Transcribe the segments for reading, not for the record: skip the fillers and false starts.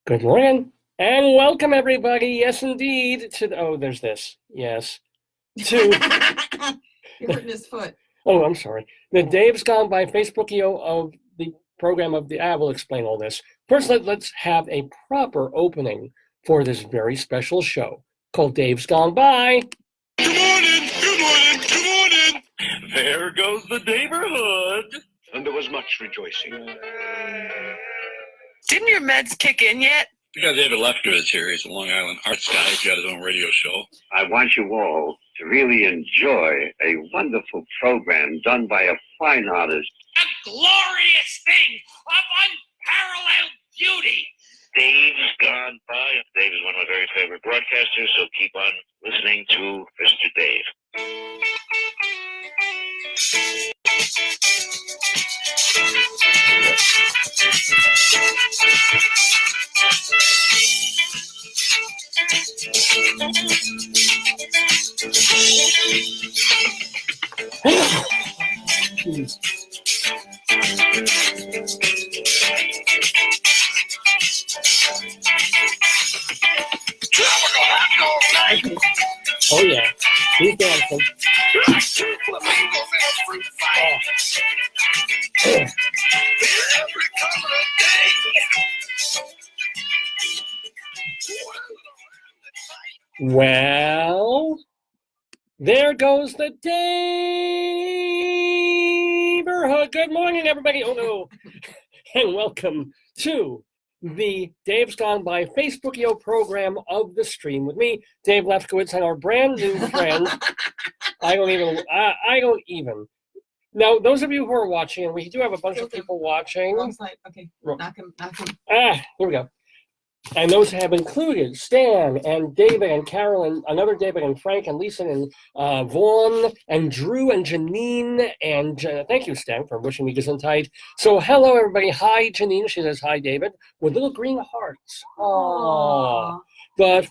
Good morning, and welcome everybody, yes indeed, to the, there's this, yes, to, You're hurting his foot. I'm sorry, the Dave's Gone By Facebookio of the program of the, we'll explain all this. First, let's have a proper opening for this very special show called Dave's Gone By. Good morning, good morning, good morning. There goes the Daverhood. And there was much rejoicing. Didn't your meds kick in yet? We got David Lefkowitz here. He's a Long Island arts guy. He's got his own radio show. I want you all to really enjoy a wonderful program done by a fine artist. A glorious thing of unparalleled beauty. Dave's Gone By. Dave is one of my very favorite broadcasters, so keep on listening to Mr. Dave. Oh yeah, he's dancing. Well, there goes the Daverhood. Good morning, everybody. Oh no, and welcome to the Dave's Gone By Facebookio program of the stream with me, Dave Lefkowitz, and our brand new friend. I don't even. Now, those of you who are watching, and we do have a bunch of people watching. Wrong side. Okay. Knock him. Here we go. And those have included Stan and David and Carolyn, another David and Frank and Lisa and Vaughn and Drew and Janine and thank you, Stan, for wishing me gesundheit. So hello, everybody. Hi, Janine. She says hi, David, with little green hearts. Aww. But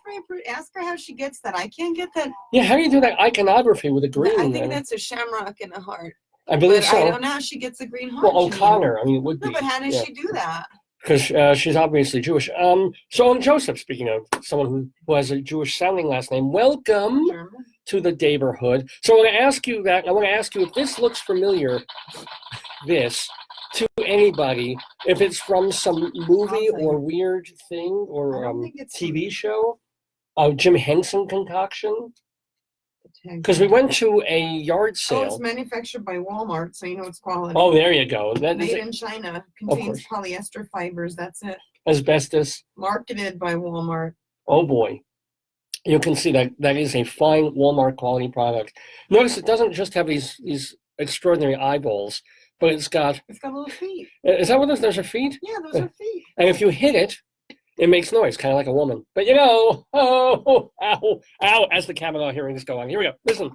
ask her how she gets that. I can't get that. Yeah, how do you do that iconography with a green? I think that's a shamrock and a heart. I believe so. I don't know how she gets a green heart. Well, O'Connor, it would be. No, but how does she do that? Because she's obviously Jewish. So I'm Joseph, speaking of someone who has a Jewish-sounding last name. Welcome to the Daverhood. So I want to ask you that. I want to ask you if this looks familiar, to anybody, if it's from some movie or weird thing or TV show, Jim Henson concoction. Because we went to a yard sale. Oh, it's manufactured by Walmart, so you know it's quality. Oh, there you go. Made in China, contains polyester fibers. That's it. Asbestos. Marketed by Walmart. Oh boy, you can see that is a fine Walmart quality product. Notice it doesn't just have these extraordinary eyeballs, but it's got little feet. Is that what those are feet? Yeah, those are feet. And if you hit it, it makes noise, kind of like a woman. But you know, ow, as the camera hearing this go on. Here we go. Listen.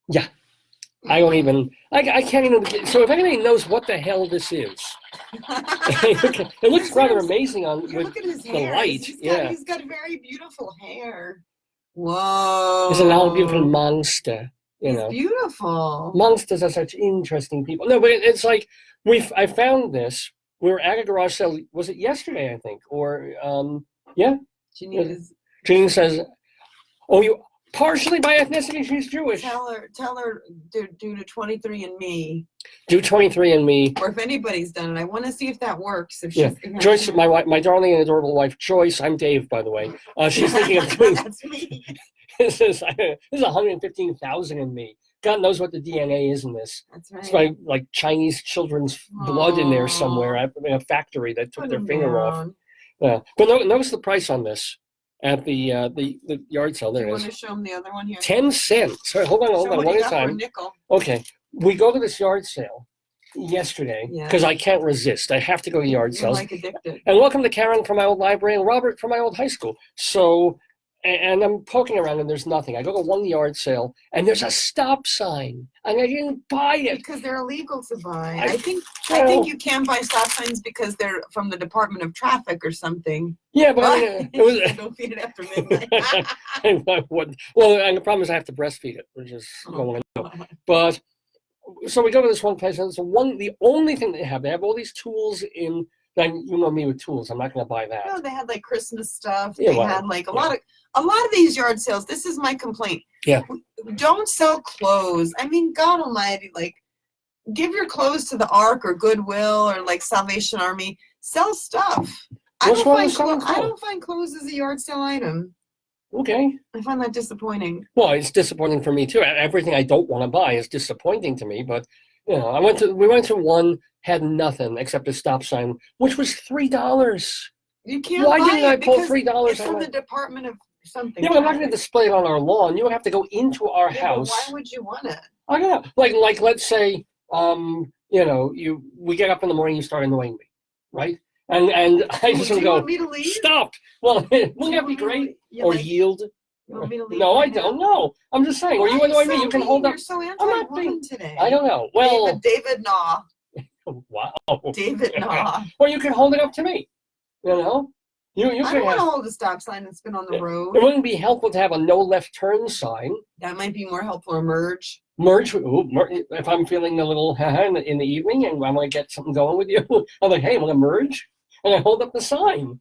Yeah. I can't even, so if anybody knows what the hell this is, it looks rather amazing Look at his hair. The light. He's got very beautiful hair. Whoa. He's a beautiful monster, you know. Beautiful. Monsters are such interesting people. No, but it's like, I found this, we were at a garage sale, was it yesterday, I think, or, yeah? Janine says, oh, you... Partially by ethnicity, she's Jewish. Tell her, due to 23andMe. Do 23andMe. Or if anybody's done it, I want to see if that works. If Joyce, my darling and adorable wife, Joyce. I'm Dave, by the way. She's thinking of doing. That's me. This is 115,000 in me. God knows what the DNA is in this. That's right. It's like Chinese children's blood in there somewhere. In a factory that took their finger off. Yeah, but notice the price on this. At the yard sale, there it is. You want to show them the other one here? 10 cents. Sorry, hold on, one at a time. Okay, we go to this yard sale yesterday because I can't resist. I have to go to yard sales. Like addicted. And welcome to Karen from my old library and Robert from my old high school. So and I'm poking around and there's nothing. I go to one yard sale and there's a stop sign and I didn't buy it. Because they're illegal to buy. I I think well- you can buy stop signs because they're from the Department of Traffic or something. Yeah, but it was. Don't feed it after midnight. Well, and the problem is I have to breastfeed it, which is going on. But so we go to this one place, and it's the only thing they have all these tools in. And you know me with tools. I'm not going to buy that. No, they had like Christmas stuff. Yeah, They well, had like a lot of these yard sales. This is my complaint. Yeah. Don't sell clothes. I mean, God Almighty, like give your clothes to the Ark or Goodwill or like Salvation Army. Sell stuff. What's wrong with selling I clothes? don't find clothes as a yard sale item. Okay. I find that disappointing. Well, it's disappointing for me too. Everything I don't want to buy is disappointing to me. But you know, we went to one, had nothing except a stop sign, which was $3. You can't Why buy didn't I it pull because $3 it's from out? the Department of something. Yeah, but I'm not going to display it on our lawn. You have to go into our Yeah, but house. why would you want it? I don't know. Like let's say, you know, we get up in the morning, you start annoying me, right? And I just Do you go, want me to leave? stop. Well, wouldn't Do you that want be me to great? leave? You Or like- yield? you want me to leave No, I right now? don't know. I'm just saying. Or Why you are annoy me, so you can mean? hold up. You're so not being- anti-woman today. I don't know. Well, David Naw. wow. David Naw. Or you can hold it up to me. You know, you I could don't want have. to hold a stop sign that's been on the road. It wouldn't be helpful to have a no left turn sign. That might be more helpful. Or merge. Merge. If I'm feeling a little in the evening and I want to get something going with you, I'm like, hey, want to merge? And I hold up the sign.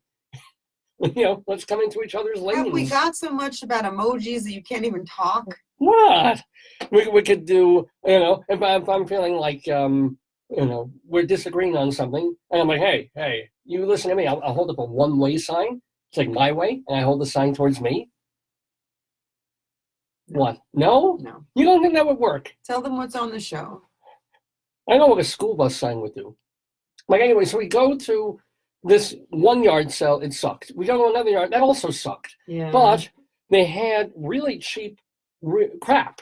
You know, let's come into each other's lanes. Have we got so much about emojis that you can't even talk? What? We could do, you know, if I'm feeling like, you know, we're disagreeing on something, and I'm like, hey, you listen to me. I'll hold up a one-way sign. It's like my way, and I hold the sign towards me. What? No? No. You don't think that would work? Tell them what's on the show. I know what a school bus sign would do. Like, anyway, so we go to this one yard sale. It sucked. We go to another yard. That also sucked. Yeah. But they had really cheap crap.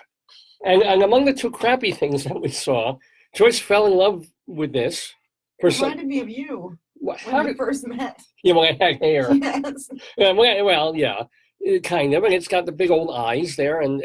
And among the two crappy things that we saw, Joyce fell in love with this. For it some, reminded me of you how when we did, first met. yeah, when I had hair. Yes. Yeah, well, yeah, kind of. And it's got the big old eyes there and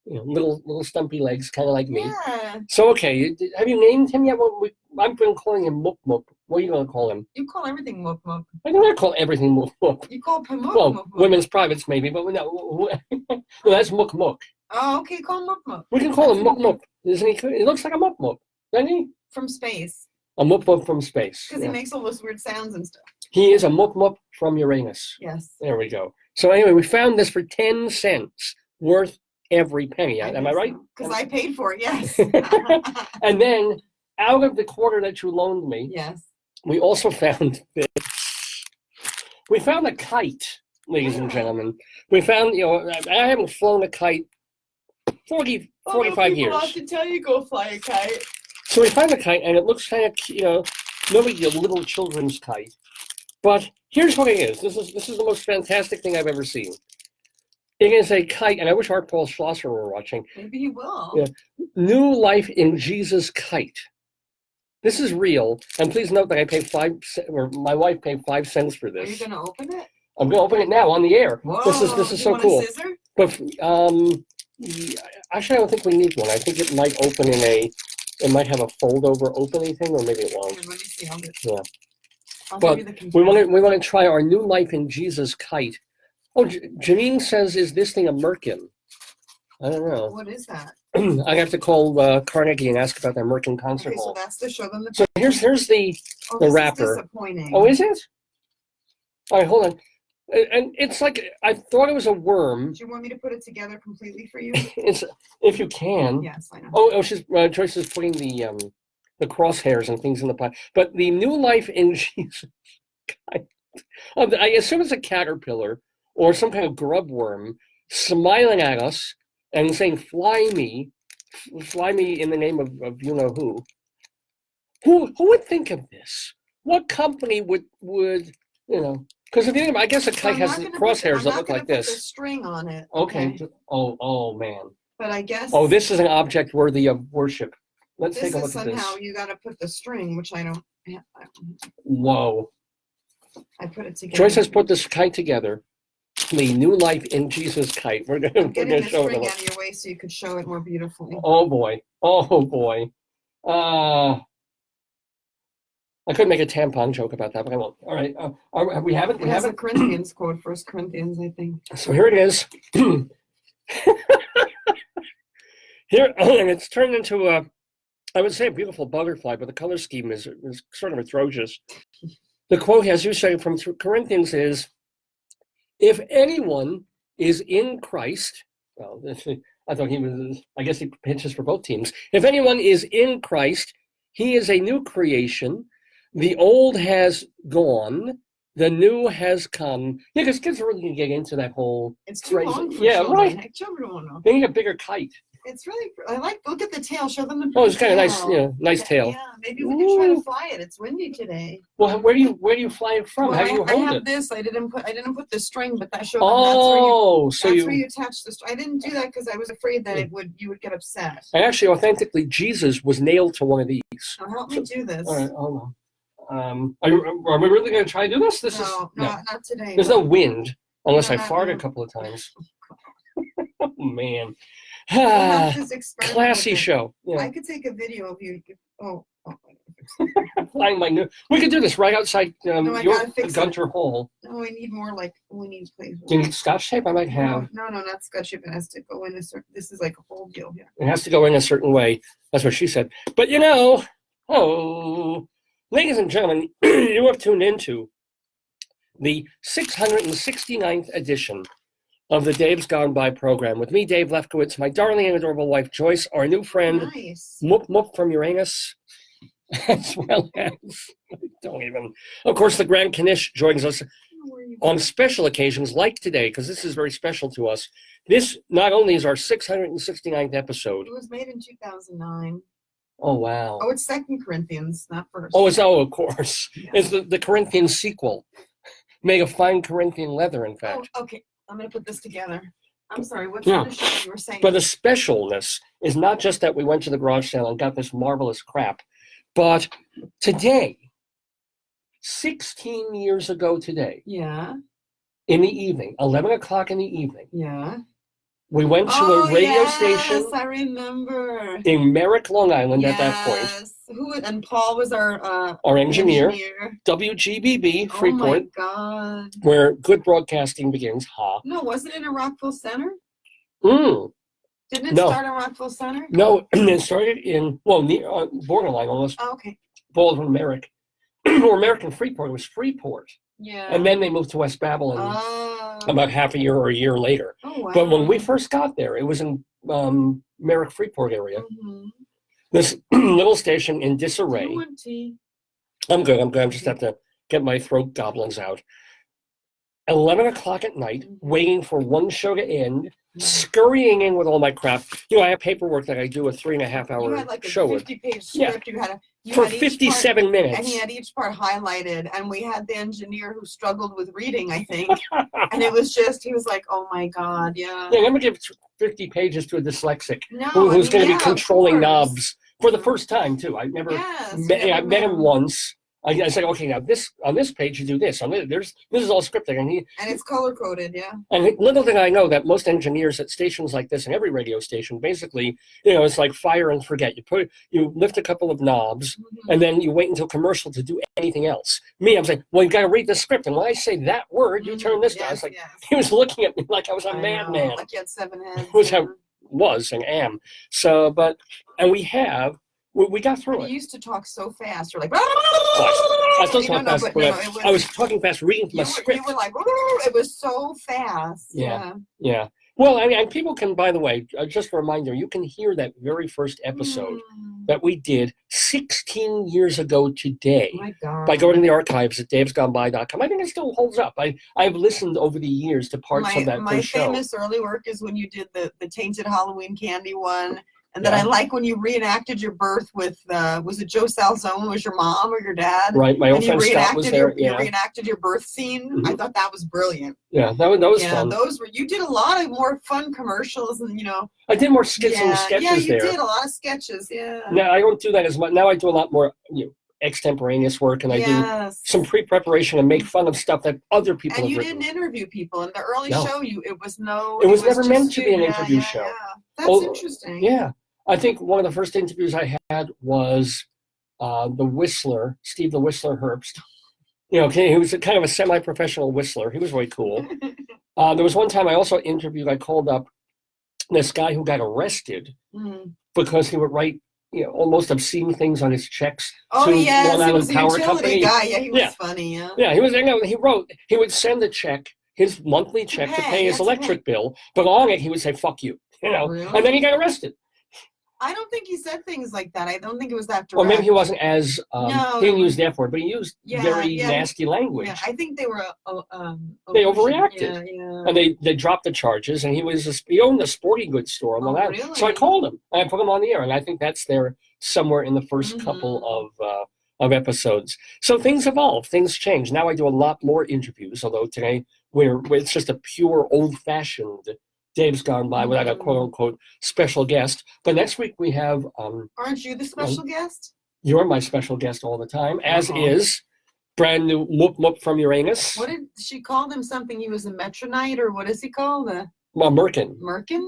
you know, little stumpy legs, kind of like me. Yeah. So, okay, have you named him yet? Well, I've been calling him moop-moop. What are you going to call him? You call everything moop-moop. I do not call everything moop-moop. You call him Well, moop-moop. women's privates maybe, but no, no that's mook-mook. Oh, okay, call him moop-moop. We can call him That's moop-moop. Isn't he? He looks like a moop-moop, doesn't he? From space. A moop-moop from space. Because Yeah. he makes all those weird sounds and stuff. He is a moop-moop from Uranus. Yes. There we go. So anyway, we found this for 10 cents, worth every penny. Am I right? Because I paid for it, yes. And then, out of the quarter that you loaned me, Yes. we also found this. We found a kite, ladies and gentlemen. We found, you know, I haven't flown a kite 45 years. People often tell you go fly a kite. So we find the kite, and it looks kind of, you know, maybe a little children's kite. But here's what it is. This is the most fantastic thing I've ever seen. It is a kite, and I wish Art Paul Schlosser were watching. Maybe you will. Yeah. New Life in Jesus Kite. This is real, and please note that I paid my wife paid 5 cents for Are you this. going to open it? I'm going to open it now on the air. Whoa. This is You so want cool. A scissor? But yeah, actually, I don't think we need one. I think it might open it might have a fold-over opening thing, or maybe it Here, won't. let me see. Yeah. I'll But give you the We controller. want to try our New Life in Jesus Kite. Oh, Janine says, "Is this thing a merkin?" I don't know. What is that? I have to call Carnegie and ask about their merkin concert Okay, so hall. that's to show them the. So here's the Oh, the this is wrapper. disappointing. Oh, is it? All right, hold on. And it's like I thought it was a worm. Do you want me to put it together completely for you? It's if you can. Yes, I know. Oh, she's Joyce is putting the crosshairs and things in the pot. But the New Life in Jesus Kite. I assume it's a caterpillar or some kind of grub worm smiling at us and saying, fly me in the name of you know who. Who would think of this? What company would you know? Because at the end, I guess a So kite I'm has not the gonna crosshairs I'm that not look gonna like put the this. string on it. Okay. Oh man. But I guess. Oh, this is an object worthy of worship. Let's This take a is look at somehow this. you got to put the string, which I don't. Whoa. I put it together. Joyce has put this kite together. the New Life in Jesus kite. We're I'm getting gonna the show string them. out of your way so you could show it more beautifully. Oh boy. Oh boy. I could make a tampon joke about that, but I won't. All right. We have it. It has a Corinthians quote, 1 Corinthians, I think. So here it is. Here, and it's turned into I would say a beautiful butterfly, but the color scheme is sort of atrocious. The quote, as you say, from Corinthians is, if anyone is in Christ, well, I thought I guess he pitches for both teams. If anyone is in Christ, he is a new creation. The old has gone, the new has come. Yeah, because kids are really going to get into that whole It's too phrase. long for Yeah, children. right. Heck, children won't know. They need a bigger kite. It's really, look at the tail. Show them the Oh, it's got a tail. nice, nice tail. Yeah, maybe we can try to fly it. It's windy today. Well, where do you fly it from? Well, How do you I hold have it? this. I didn't put the string, but that showed Oh, that's so where you. you attach the string. I didn't do that because I was afraid that you would get upset. And actually, authentically, Jesus was nailed to one of these. Now help me do this. All right, hold on. Are we really going to try to do this? No, not today. There's no wind unless I not fart now. a couple of times. Oh man. We'll have this experiment Classy with it. show. Yeah. I could take a video of you. Flying my new. We could do this right outside I your gotta fix it. Gunter Hall. No, we need more we need place. Do you need Scotch tape? I might have. No, not Scotch tape. It has to go in a certain. This is like a whole deal here. It has to go in a certain way. That's what she said. But ladies and gentlemen, you have tuned into the 669th edition of the Dave's Gone By program with me, Dave Lefkowitz, my darling and adorable wife, Joyce, our new friend, Nice. moop-moop from Uranus, as well as, of course, the Grand Knish joins us on special occasions like today, because this is very special to us. This not only is our 669th episode. It was made in 2009. Oh, wow. Oh, it's 2 Corinthians, not first. Oh, of course. Yeah. It's the Corinthian sequel. Made of fine Corinthian leather, in fact. Oh, okay. I'm going to put this together. I'm sorry. What's Yeah. the show you were saying? But the specialness is not just that we went to the garage sale and got this marvelous crap, but today, 16 years ago today, Yeah. in the evening, 11 o'clock in the evening, Yeah. we went to a radio station Yes, I remember. in Merrick, Long Island at that point. Yes. And Paul was our Engineer. WGBB, Oh Freeport, my God. where good broadcasting begins. No, wasn't it in Rockville Center? Mm. Didn't it No. start in Rockville Center? No, it started in, near borderline almost, Oh, okay. Baldwin, Merrick. Or American Freeport, it was Freeport. Yeah. And then they moved to West Babylon about half a year or a year later. Oh, wow. But when we first got there, it was in Merrick Freeport area. Mhm. This little station in disarray. You want tea? I'm good. I just have to get my throat goblins out. 11 o'clock at night, waiting for one show to end, scurrying in with all my crap. I have paperwork that I do a 3.5 You hour had like a show with. 50-page Yeah. script. You For had each 57 minutes. And he had each part highlighted, and we had the engineer who struggled with reading, I think. And it was he was like, oh my God, yeah. Yeah, I'm going to give 50 pages to a dyslexic No, who's going to yeah, be controlling of course. knobs for the first time, too. I never Yes, I met him once. I said, okay, now on this page you do this. This is all scripted, and it's color coded, yeah. And little did I know that most engineers at stations like this, and every radio station, basically, it's like fire and forget. You lift a couple of knobs, and then you wait until commercial to do anything else. Me, I'm saying, well, you got to read the script, and when I say that word, you turn this down. It's like he was looking at me like I was a madman, like you had 7 heads. which I was and am. So, we got through You it. used to talk so fast. You're like, I still talk fast. but I was talking fast, reading from a script. You were like, it was so fast. Yeah. Well, and people can, by the way, just a reminder, you can hear that very first episode that we did 16 years ago today My God. by going to the archives at davesgoneby.com. I think it still holds up. I've listened over the years to parts of that My first show. famous early work is when you did the tainted Halloween candy one. And then I like when you reenacted your birth with, was it Joe Salzone was your mom or your dad? Right, my old and friend Scott was there. You reenacted your birth scene. I thought that was brilliant. Yeah, that was fun. You did a lot of more fun commercials and, I did more skits and sketches you there. did a lot of sketches, yeah. Now, I don't do that as much. Now I do a lot more extemporaneous work, and I do Yes. some pre-preparation and make fun of stuff that other people And have you written. didn't interview people in the early No. show. It was never just meant to be you. an Yeah, interview yeah, show. yeah. That's Oh, interesting. Yeah. I think one of the first interviews I had was the Whistler, Steve the Whistler Herbst. You know, he was kind of a semi-professional whistler. He was really cool. There was one time I also interviewed, I called up this guy who got arrested because he would write, almost obscene things on his checks Oh to yes, Long he Island was a Power utility Company. guy. Yeah, he was Yeah. funny. Yeah. Yeah, he would send a check, his monthly check to pay his to electric bill, but on it he would say, fuck you, Really? and then he got arrested. I don't think he said things like that. I don't think it was that direct. Or maybe he wasn't as, No, he didn't use the F word, but he used Yeah, very yeah. nasty language. Yeah, I think they were. They overreacted. Yeah, yeah. And they dropped the charges, and he owned a sporting goods store on Long Island. Really? So I called him, and I put him on the air, and I think that's there somewhere in the first couple of episodes. So things evolve, things change. Now I do a lot more interviews, although today it's just a pure old-fashioned Dave's Gone By without a quote-unquote special guest. But next week we have... Aren't you the special guest? You're my special guest all the time, as is brand new moop-moop from Uranus. What did she call him? Something? He was a metronite, or what is he called? Merkin. Merkin?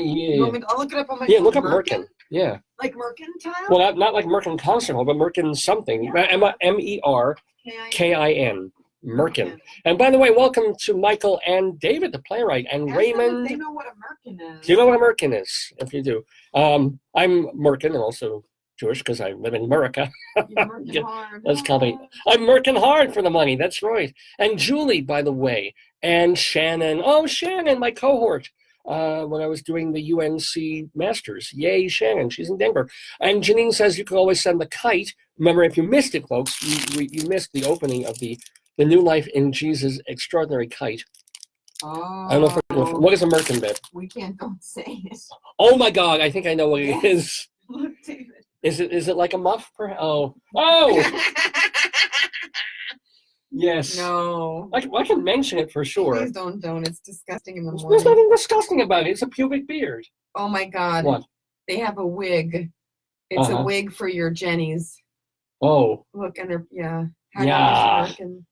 Yeah. I'll look it up on my Yeah, phone. look up Merkin. Yeah. Like mercantile? Well, not like Merkin concert hall, but Merkin something. M-E-R-K-I-N. Merkin. And by the way, welcome to Michael and David, the playwright, and Ask them Raymond. if they know what a merkin is. Do you know what a Merkin is? If you do. I'm Merkin and also Jewish because I live in America. You're merkin hard. Let's call me. I'm working hard for the money. That's right. And Julie, by the way, and Shannon. Oh, Shannon, my cohort. When I was doing the UNC Masters. Yay, Shannon. She's in Denver. And Janine says you can always send the kite. Remember, if you missed it, folks, you missed the opening of the New Life in Jesus Extraordinary Kite. Oh. I don't know what is a merkin bed? We don't say it. Oh my God, I think I know what it is. Look, David. Is it like a muff? Oh. Yes. No. I can mention it for sure. Please don't. It's disgusting in the morning. There's nothing disgusting about it. It's a pubic beard. Oh my God. What? They have a wig. It's a wig for your Jennies. Oh. Look, and they're, Yeah. American.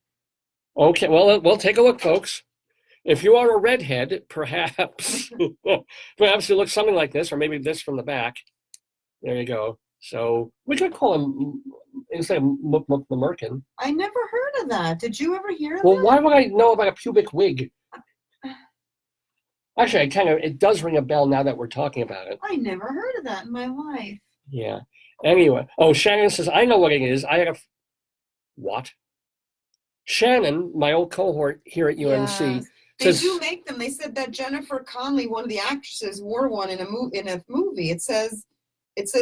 Okay, well, we'll take a look, folks. If you are a redhead, perhaps you look something like this, or maybe this from the back. There you go. So we could call him, instead of the merkin. I never heard of that. Did you ever hear of Well, that? why would I know about a pubic wig? Actually, it does ring a bell now that we're talking about it. I never heard of that in my life. Yeah. Anyway, Shannon says, I know what it is. I had a... What? Shannon, my old cohort here at UNC, Yes. They says... do make them. They said that Jennifer Connelly, one of the actresses, wore one in a movie. It says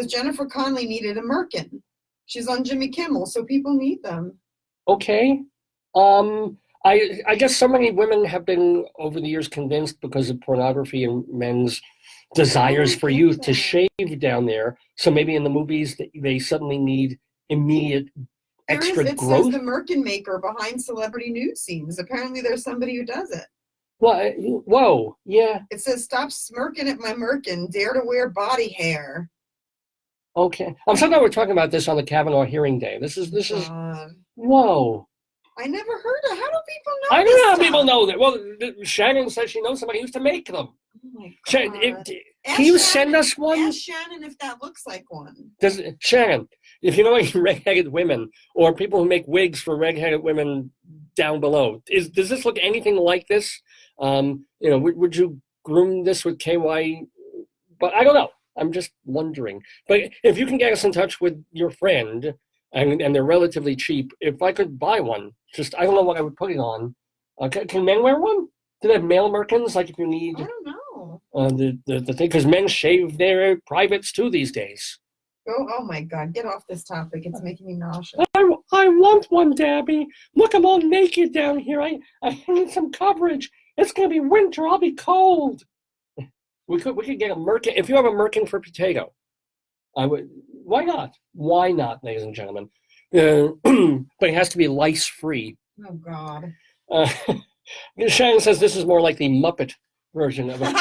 Jennifer Connelly needed a merkin. She's on Jimmy Kimmel, so people need them. Okay. I guess so many women have been over the years convinced because of pornography and men's desires for youth to shave down there. So maybe in the movies they suddenly need immediate extra It growth. says the merkin maker behind celebrity nude scenes. Apparently there's somebody who does it. Well, whoa, yeah. It says, stop smirking at my merkin. Dare to wear body hair. Okay. I'm sorry we're talking about this on the Kavanaugh hearing day. This is whoa. I never heard of. How do people know? I don't this know how stuff? people know that. Well, Shannon says she knows somebody who used to make them. Oh my Shannon, God. can you send us one? Ask Shannon if that looks like one. Shannon, if you know any red-headed women or people who make wigs for red-headed women down below, does this look anything like this? Would you groom this with KY? But I don't know. I'm just wondering. But if you can get us in touch with your friend, and they're relatively cheap, if I could buy one, I don't know what I would put it on. Can men wear one? Do they have male merkins? Like if you need... I don't know. The thing, because men shave their privates too these days. Oh my God, get off this topic. It's making me nauseous. I want one, Dabby. Look, I'm all naked down here. I need some coverage. It's gonna be winter. I'll be cold. We could get a merkin. If you have a merkin for potato, I would. Why not? Why not, ladies and gentlemen? But it has to be lice free. Oh God. Shannon says this is more like the Muppet version of it.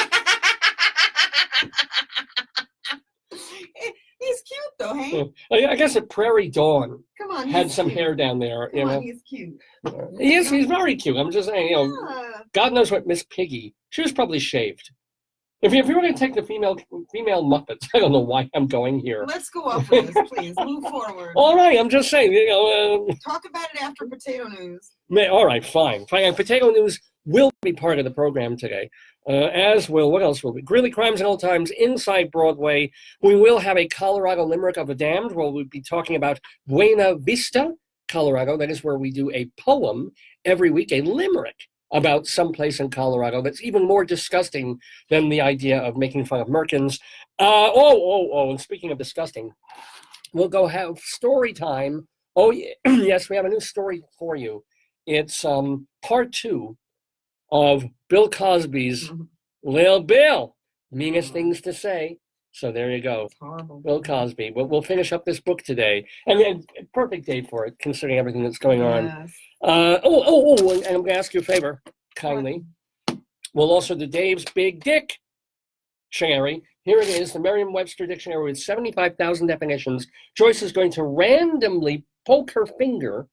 He's cute though, hey? I guess a Prairie Dawn. Come on, had he's some cute. hair down there. You Come on, know, he's cute. he's very cute. I'm just saying, Yeah. God knows what Miss Piggy. She was probably shaved. If you were going to take the female Muppets, I don't know why I'm going here. Let's go off of this, please. Move forward. All right, I'm just saying. Talk about it after potato news. All right, fine. And Potato News will be part of the program today, as will, what else will be? Greeley Crimes and Old Times Inside Broadway. We will have a Colorado Limerick of the Damned, where we'll be talking about Buena Vista, Colorado. That is where we do a poem every week, a limerick about someplace in Colorado that's even more disgusting than the idea of making fun of merkins. And speaking of disgusting, we'll go have story time. Oh, yes, we have a new story for you. It's part 2 of Bill Cosby's Lil Bill, Meanest Things to Say. So there you go. It's horrible. Bill Cosby. We'll finish up this book today. And perfect day for it, considering everything that's going on. Yes. And I'm going to ask you a favor, kindly. We'll also do Dave's Big Dictionary. Here it is, the Merriam-Webster Dictionary with 75,000 definitions. Joyce is going to randomly poke her finger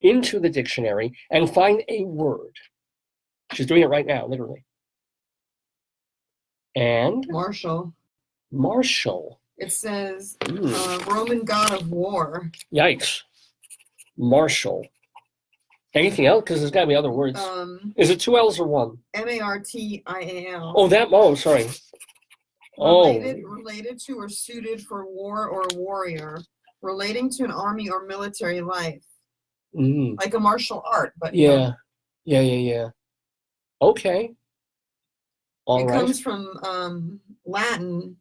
into the dictionary and find a word. She's doing it right now, literally. And Marshall. It says Roman god of war. Yikes. Marshall. Anything else? Because there's got to be other words. Is it 2 L's or 1? Martial. Oh, sorry. Related to or suited for war or warrior. Relating to an army or military life. Like a martial art, but Yeah. Okay. All right. comes from Latin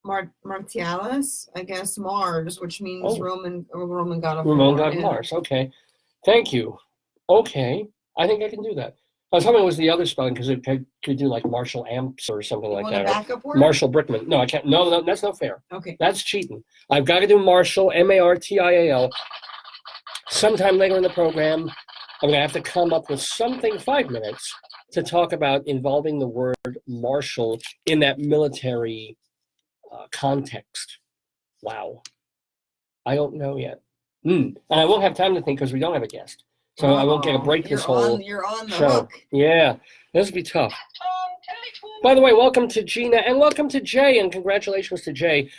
Martialis, I guess Mars, which means Roman god of war. Roman god of Mars. Okay. Thank you. Okay. I think I can do that. I was hoping it was the other spelling because it could do like Marshall Amps or something like Want that. a backup word? Marshall Brickman. No, I can't. No, that's not fair. Okay. That's cheating. I've got to do Marshall, Martial. Sometime later in the program, I'm going to have to come up with something 5 minutes to talk about involving the word marshal in that military context. Wow. I don't know yet. And I won't have time to think because we don't have a guest. So I won't get a break this whole You're on the show. hook. Yeah, this will be tough. By the way, welcome to Gina and welcome to Jay, and congratulations to Jay.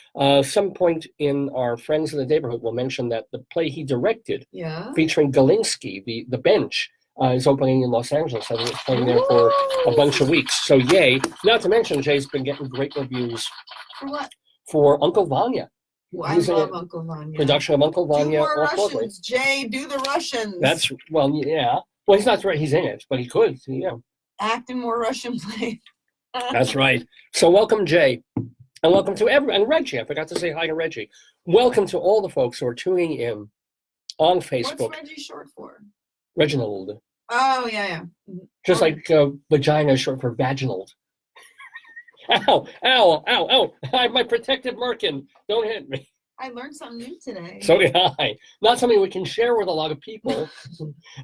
Some point in our Friends of the Daverhood will mention that the play he directed, featuring Galinsky, the Bench, is opening in Los Angeles. I think it's playing there for a bunch of weeks. So yay! Not to mention Jay's been getting great reviews. For what? For Uncle Vanya. Well, I love Uncle Vanya. Production of Uncle Vanya. Do more off Broadway. Russians, Jay. Do the Russians. That's yeah. Well, he's not right. He's in it, but he could. Yeah. Act in more Russian plays. That's right. So welcome, Jay. And welcome to everyone. And Reggie, I forgot to say hi to Reggie. Welcome to all the folks who are tuning in on Facebook. What's Reggie short for? Reginald. Oh, yeah. Just like vagina is short for vaginal. Ow. I have my protective merkin. Don't hit me. I learned something new today. So did I. Not something we can share with a lot of people.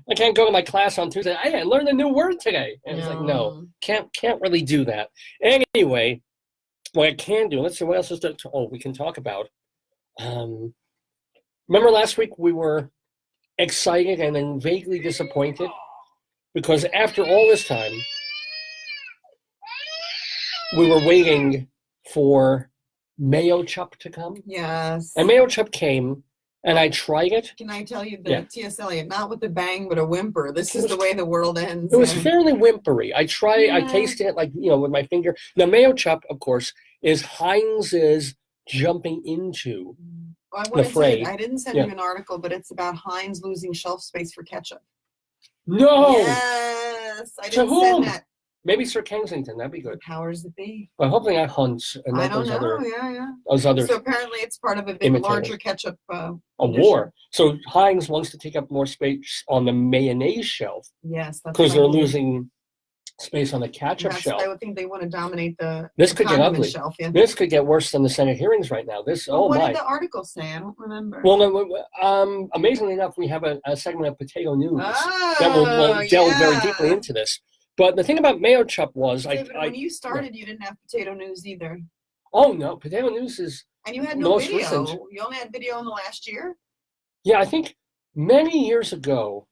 I can't go to my class on Tuesday. I learned a new word today. And it's like, no, can't really do that. Anyway, what I can do, let's see, what else is there? We can talk about. Remember last week we were excited and then vaguely disappointed? Because after all this time, we were waiting for Mayochup to come. Yes. And Mayochup came, and I tried it. Can I tell you the T.S. Eliot, not with a bang, but a whimper. This is the way the world ends. It was fairly whimpery. I tasted it like, with my finger. Now, Mayochup, of course, is Heinz's jumping into the fray. I didn't send you an article, but it's about Heinz losing shelf space for ketchup. No! Yes! I To didn't whom? send that. Maybe Sir Kensington, that'd be good. Powers that be. But hopefully not Hunt's and I not don't those know, other those other So apparently it's part of a big, larger ketchup a war. So Heinz wants to take up more space on the mayonnaise shelf. Yes, that's because they're losing space on the ketchup shelf. I would think they want to dominate the This could get ugly. Shelf, This could get worse than the Senate hearings right now. What did the article say? I don't remember. Well, amazingly enough, we have a segment of Potato News that will delve very deeply into this. But the thing about Mayochup was, when you started, you didn't have Potato News either. Oh no, Potato News is and you had no video. Recent. You only had video in the last year. Yeah, I think Many years ago,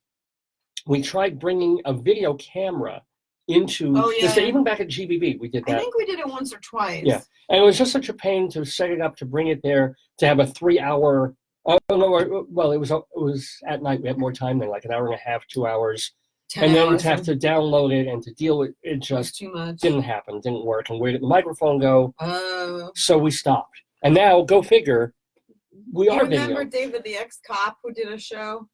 we tried bringing a video camera into even back at GBB, we did that. I think we did it once or twice. Yeah, and it was just such a pain to set it up, to bring it there, to have a 3-hour. Oh no! Well, it was at night. We had more time than like an hour and a half, 2 hours, 10 and then hours to have to download it and to deal with it just too much. didn't happen, didn't work. And where did the microphone go? Oh. So we stopped. And now, go figure, we are video. Remember David, the ex-cop who did a show?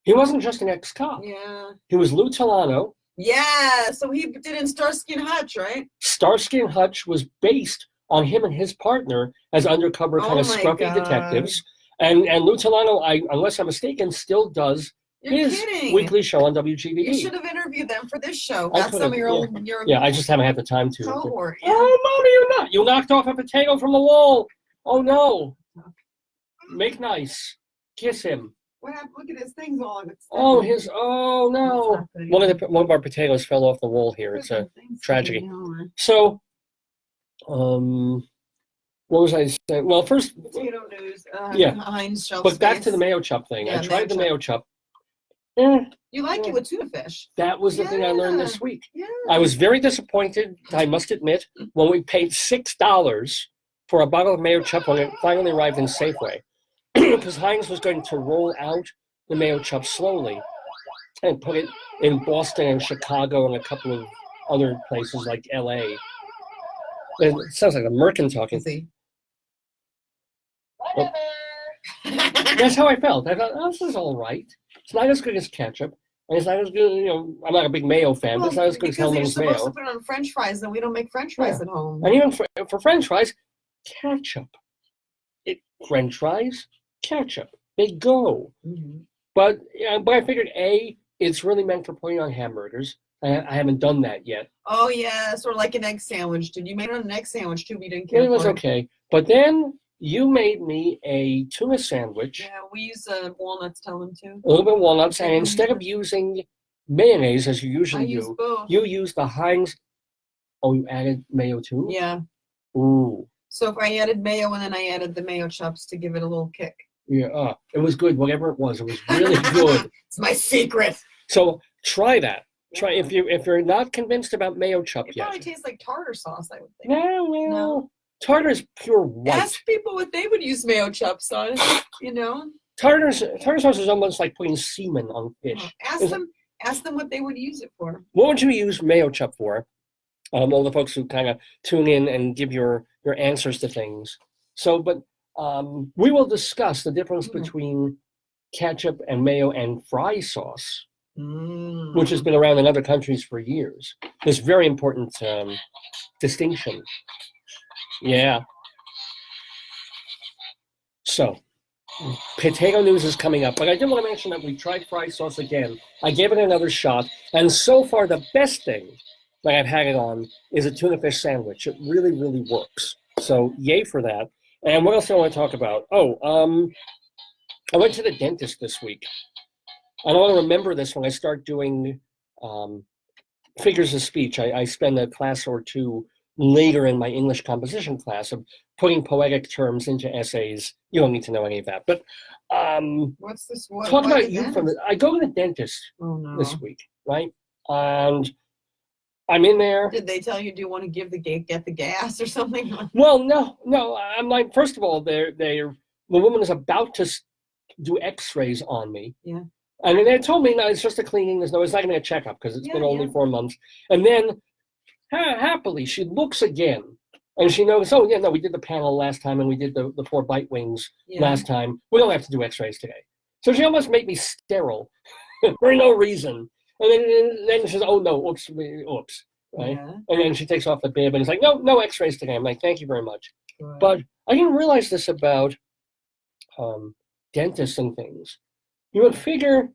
He wasn't just an ex-cop. Yeah. He was Lou Tolano. Yeah, so he did in Starsky and Hutch, right? Starsky and Hutch was based on him and his partner as undercover kind of scruffy detectives. And Lou Tolano, unless I'm mistaken, still does his weekly show on WGBD. You should have interviewed them for this show. Got some of your old... Yeah, I just haven't had the time to. Cohort, Oh, Mommy, you're not. You knocked off a potato from the wall. Oh, no. Make nice. Kiss him. What happened? Look at his things all. Oh, oh no. One of our potatoes fell off the wall here. It's a tragedy. So, what was I saying? Well, first, potato news. Heinz shelf but back to the Mayochup thing. I tried the Mayochup. You like it with tuna fish. That was the thing I learned this week. Yeah. I was very disappointed, I must admit, when we paid $6 for a bottle of Mayochup when it finally arrived in Safeway. Because Heinz was going to roll out the Mayochup slowly and put it in Boston and Chicago and a couple of other places like LA. It sounds like a merkin talking. Well, that's how I felt. I thought, oh, this is all right. It's not as good as ketchup. And it's not as good, I'm not a big mayo fan, but it's not as good as Hellman's mayo. You're supposed to put it on French fries, and we don't make French fries at home. And even for French fries, ketchup. French fries, ketchup. They go. Mm-hmm. But I figured, it's really meant for putting on hamburgers. I haven't done that yet. Oh, yeah, sort of like an egg sandwich. Did you make it on an egg sandwich, too? We didn't care. It was okay. But then you made me a tuna sandwich. Yeah, we use walnuts, tell them to. A little bit of walnuts. And instead of using mayonnaise, as you usually do, you use the Heinz. Oh, you added mayo, too? Yeah. Ooh. So if I added mayo, and then I added the Mayochups to give it a little kick. Yeah, it was good. Whatever it was really good. It's my secret. So try that. Try if you're not convinced about Mayochup yet. It probably tastes like tartar sauce, I would think. No. Tartar is pure white. Ask people what they would use Mayochups on. Tartar sauce is almost like putting semen on fish. Ask them what they would use it for. What would you use Mayochup for? All the folks who kind of tune in and give your answers to things. So, but we will discuss the difference between ketchup and mayo and fry sauce, which has been around in other countries for years. This very important distinction. Yeah. So, potato news is coming up, but I did want to mention that we tried fry sauce again. I gave it another shot, and so far the best thing that I've had it on is a tuna fish sandwich. It really, really works. So yay for that. And what else do I want to talk about? I went to the dentist this week. I don't want to remember this when I start doing figures of speech. I spend a class or two later in my English composition class of putting poetic terms into essays. You don't need to know any of that. But what's this? Talk about you from I go to the dentist this week, right? And I'm in there. Did they tell you, do you want to get the gas or something? Well, no. I'm like, first of all, the woman is about to do X-rays on me. Yeah. And they told me, no, it's just a cleaning. It's not going to be a checkup because it's been only 4 months. And then, happily, she looks again. And she knows, we did the panel last time and we did the 4 bite wings last time. We don't have to do X-rays today. So she almost made me sterile for no reason. And then she says, oh, no, oops, right? Yeah. And then she takes off the bib and it's like, no X-rays today. I'm like, thank you very much. Right. But I didn't realize this about dentists and things. You would figure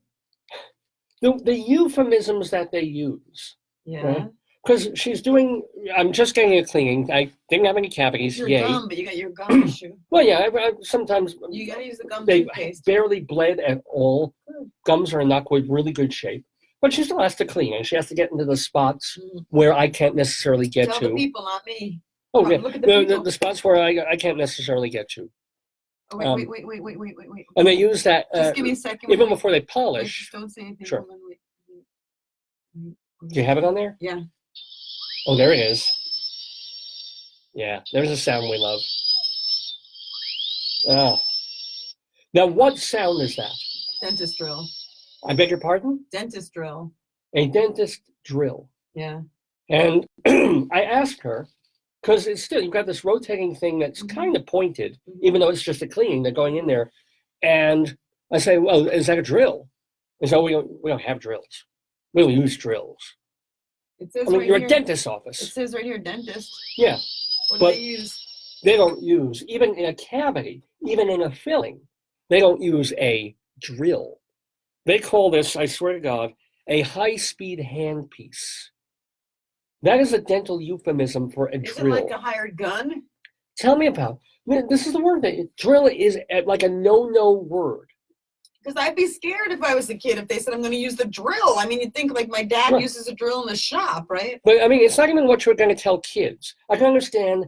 the euphemisms that they use. Yeah. Because I'm just getting a cleaning. I didn't have any cavities. Your gum, but you got your gum issue. Well, yeah, I sometimes. You got to use the gum They toothpaste. Barely bled at all. Gums are in really good shape. But she still has to clean, and she has to get into the spots where I can't necessarily get to. Tell the people, not me. Oh, yeah. The spots where I can't necessarily get to. Oh, wait. And they use that Just give me a second. even Wait, before they wait, polish. just don't say anything. Sure. Hold on, wait. Do you have it on there? Yeah. Oh, there it is. Yeah, there's a sound we love. Oh. Now, what sound is that? Dentist drill. I beg your pardon? Dentist drill. A dentist drill. Yeah. And I asked her, because it's still, you've got this rotating thing that's kind of pointed, even though it's just a cleaning, they're going in there. And I say, well, is that a drill? They say, oh, we don't have drills. We don't use drills. It says I mean, right you're here, a dentist's It office. says right here, dentist. Yeah, What but- do they use? they don't use, even in a cavity, even in a filling, they don't use a drill. They call this, I swear to God, a high-speed handpiece. That is a dental euphemism for a Is drill. it like a hired gun? Tell me about. This is the word that drill is like a no word. Because I'd be scared if I was a kid if they said I'm going to use the drill. I mean, you'd think like my dad Right. uses a drill in the shop, right? But I mean, it's not even what you're going to tell kids. I can understand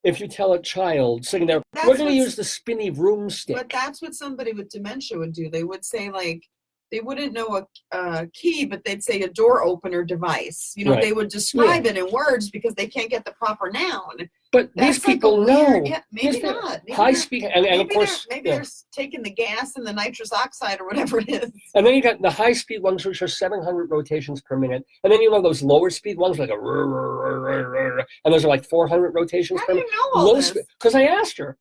if you tell a child sitting there, That's we're going to what's- use the spinny broomstick. But that's what somebody with dementia would do. They would say like, they wouldn't know a key, but they'd say a door opener device. You know, Right. they would describe it in words because they can't get the proper noun. But That's these like a people know. weird- Yeah, maybe Yes, they- not. Maybe high they're- speed, and of maybe course, maybe yeah. they're taking the gas and the nitrous oxide or whatever it is. And then you got the high speed ones, which are 700 rotations per minute. And then you know those lower speed ones, like a and those are like 400 rotations How per do minute. you know all this? Because I asked her.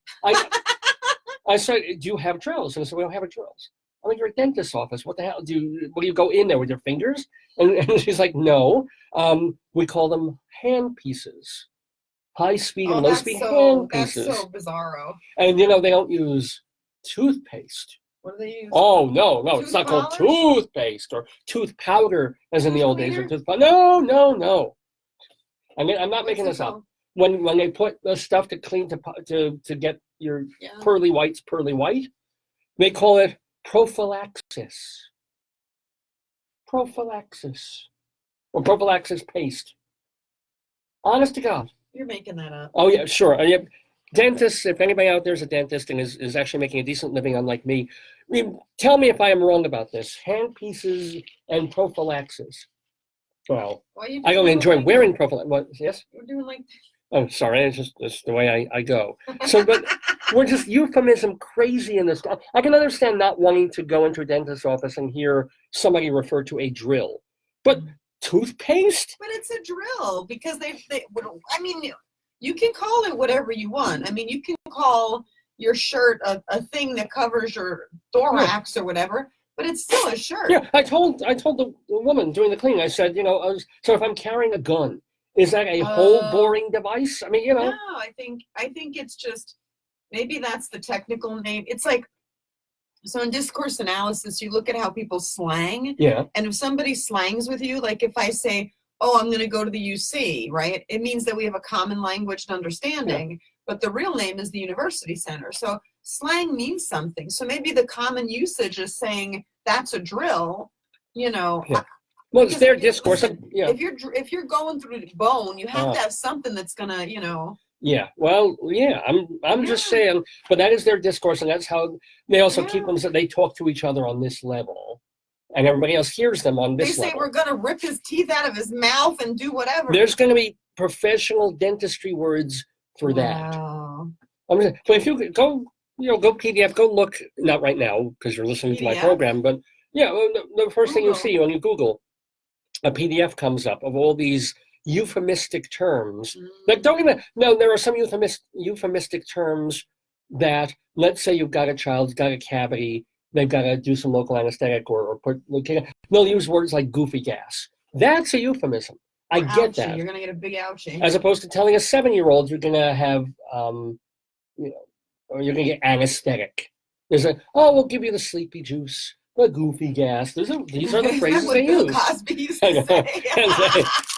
I said, do you have drills? And I said, we don't have drills. I'm like, you're a dentist's office. What the hell? Do you go in there with your fingers? And she's like, no. We call them hand pieces. High speed and low speed hand that's pieces. so bizarro. And you know, they don't use toothpaste. What do they use? Oh no, it's Tooth not called polish? toothpaste or tooth powder as in the old days. Or Cleaner? tooth no. I mean, I'm not making What's this it up. called? When they put the stuff to clean to get your Yeah. pearly whites pearly white, they call it prophylaxis. Prophylaxis. Or prophylaxis paste. Honest to God. You're making that up. Oh yeah, sure. Yeah. Dentists, if anybody out there is a dentist and is actually making a decent living, unlike me, tell me if I am wrong about this. Hand pieces and prophylaxis. Well, Why you I don't doing enjoy like wearing that? prophylaxis. What? Yes? We're doing like Oh, sorry. It's just the way I go. So, but we're just euphemism crazy in this. I can understand not wanting to go into a dentist's office and hear somebody refer to a drill, but toothpaste? But it's a drill because I mean, you can call it whatever you want. I mean, you can call your shirt a thing that covers your thorax or whatever, but it's still a shirt. Yeah, I told the woman doing the cleaning, I said, so if I'm carrying a gun, is that a hole boring device? I mean, No, I think it's just, maybe that's the technical name. It's like, so in discourse analysis, you look at how people slang. Yeah. And if somebody slangs with you, like if I say, oh, I'm going to go to the UC, right? It means that we have a common language and understanding, but the real name is the university center. So slang means something. So maybe the common usage is saying that's a drill, Yeah. Well, it's their discourse. Yeah. If you're going through the bone, you have to have something that's gonna, Yeah. Well, yeah. I'm just saying, but that is their discourse, and that's how they also keep them. So they talk to each other on this level, and everybody else hears them on They this say level. we're gonna rip his teeth out of his mouth and do whatever. There's going to be professional dentistry words for that. Wow. But if you could go PDF, go look, not right now because you're listening to my PDF? program, but yeah, the first thing you Google. see when you Google, a PDF comes up of all these euphemistic terms. Like, there are some euphemistic terms that, let's say you've got a child's got a cavity, they've got to do some local anesthetic or put, they'll use words like goofy gas. That's a euphemism. I Or get ouchie. that. You're gonna get a big ouchie. As opposed to telling a 7-year-old you're going to have, or you're going to get anesthetic. There's we'll give you the sleepy juice, the goofy gas. These are the phrases what they Bill use. Cosby used I to know.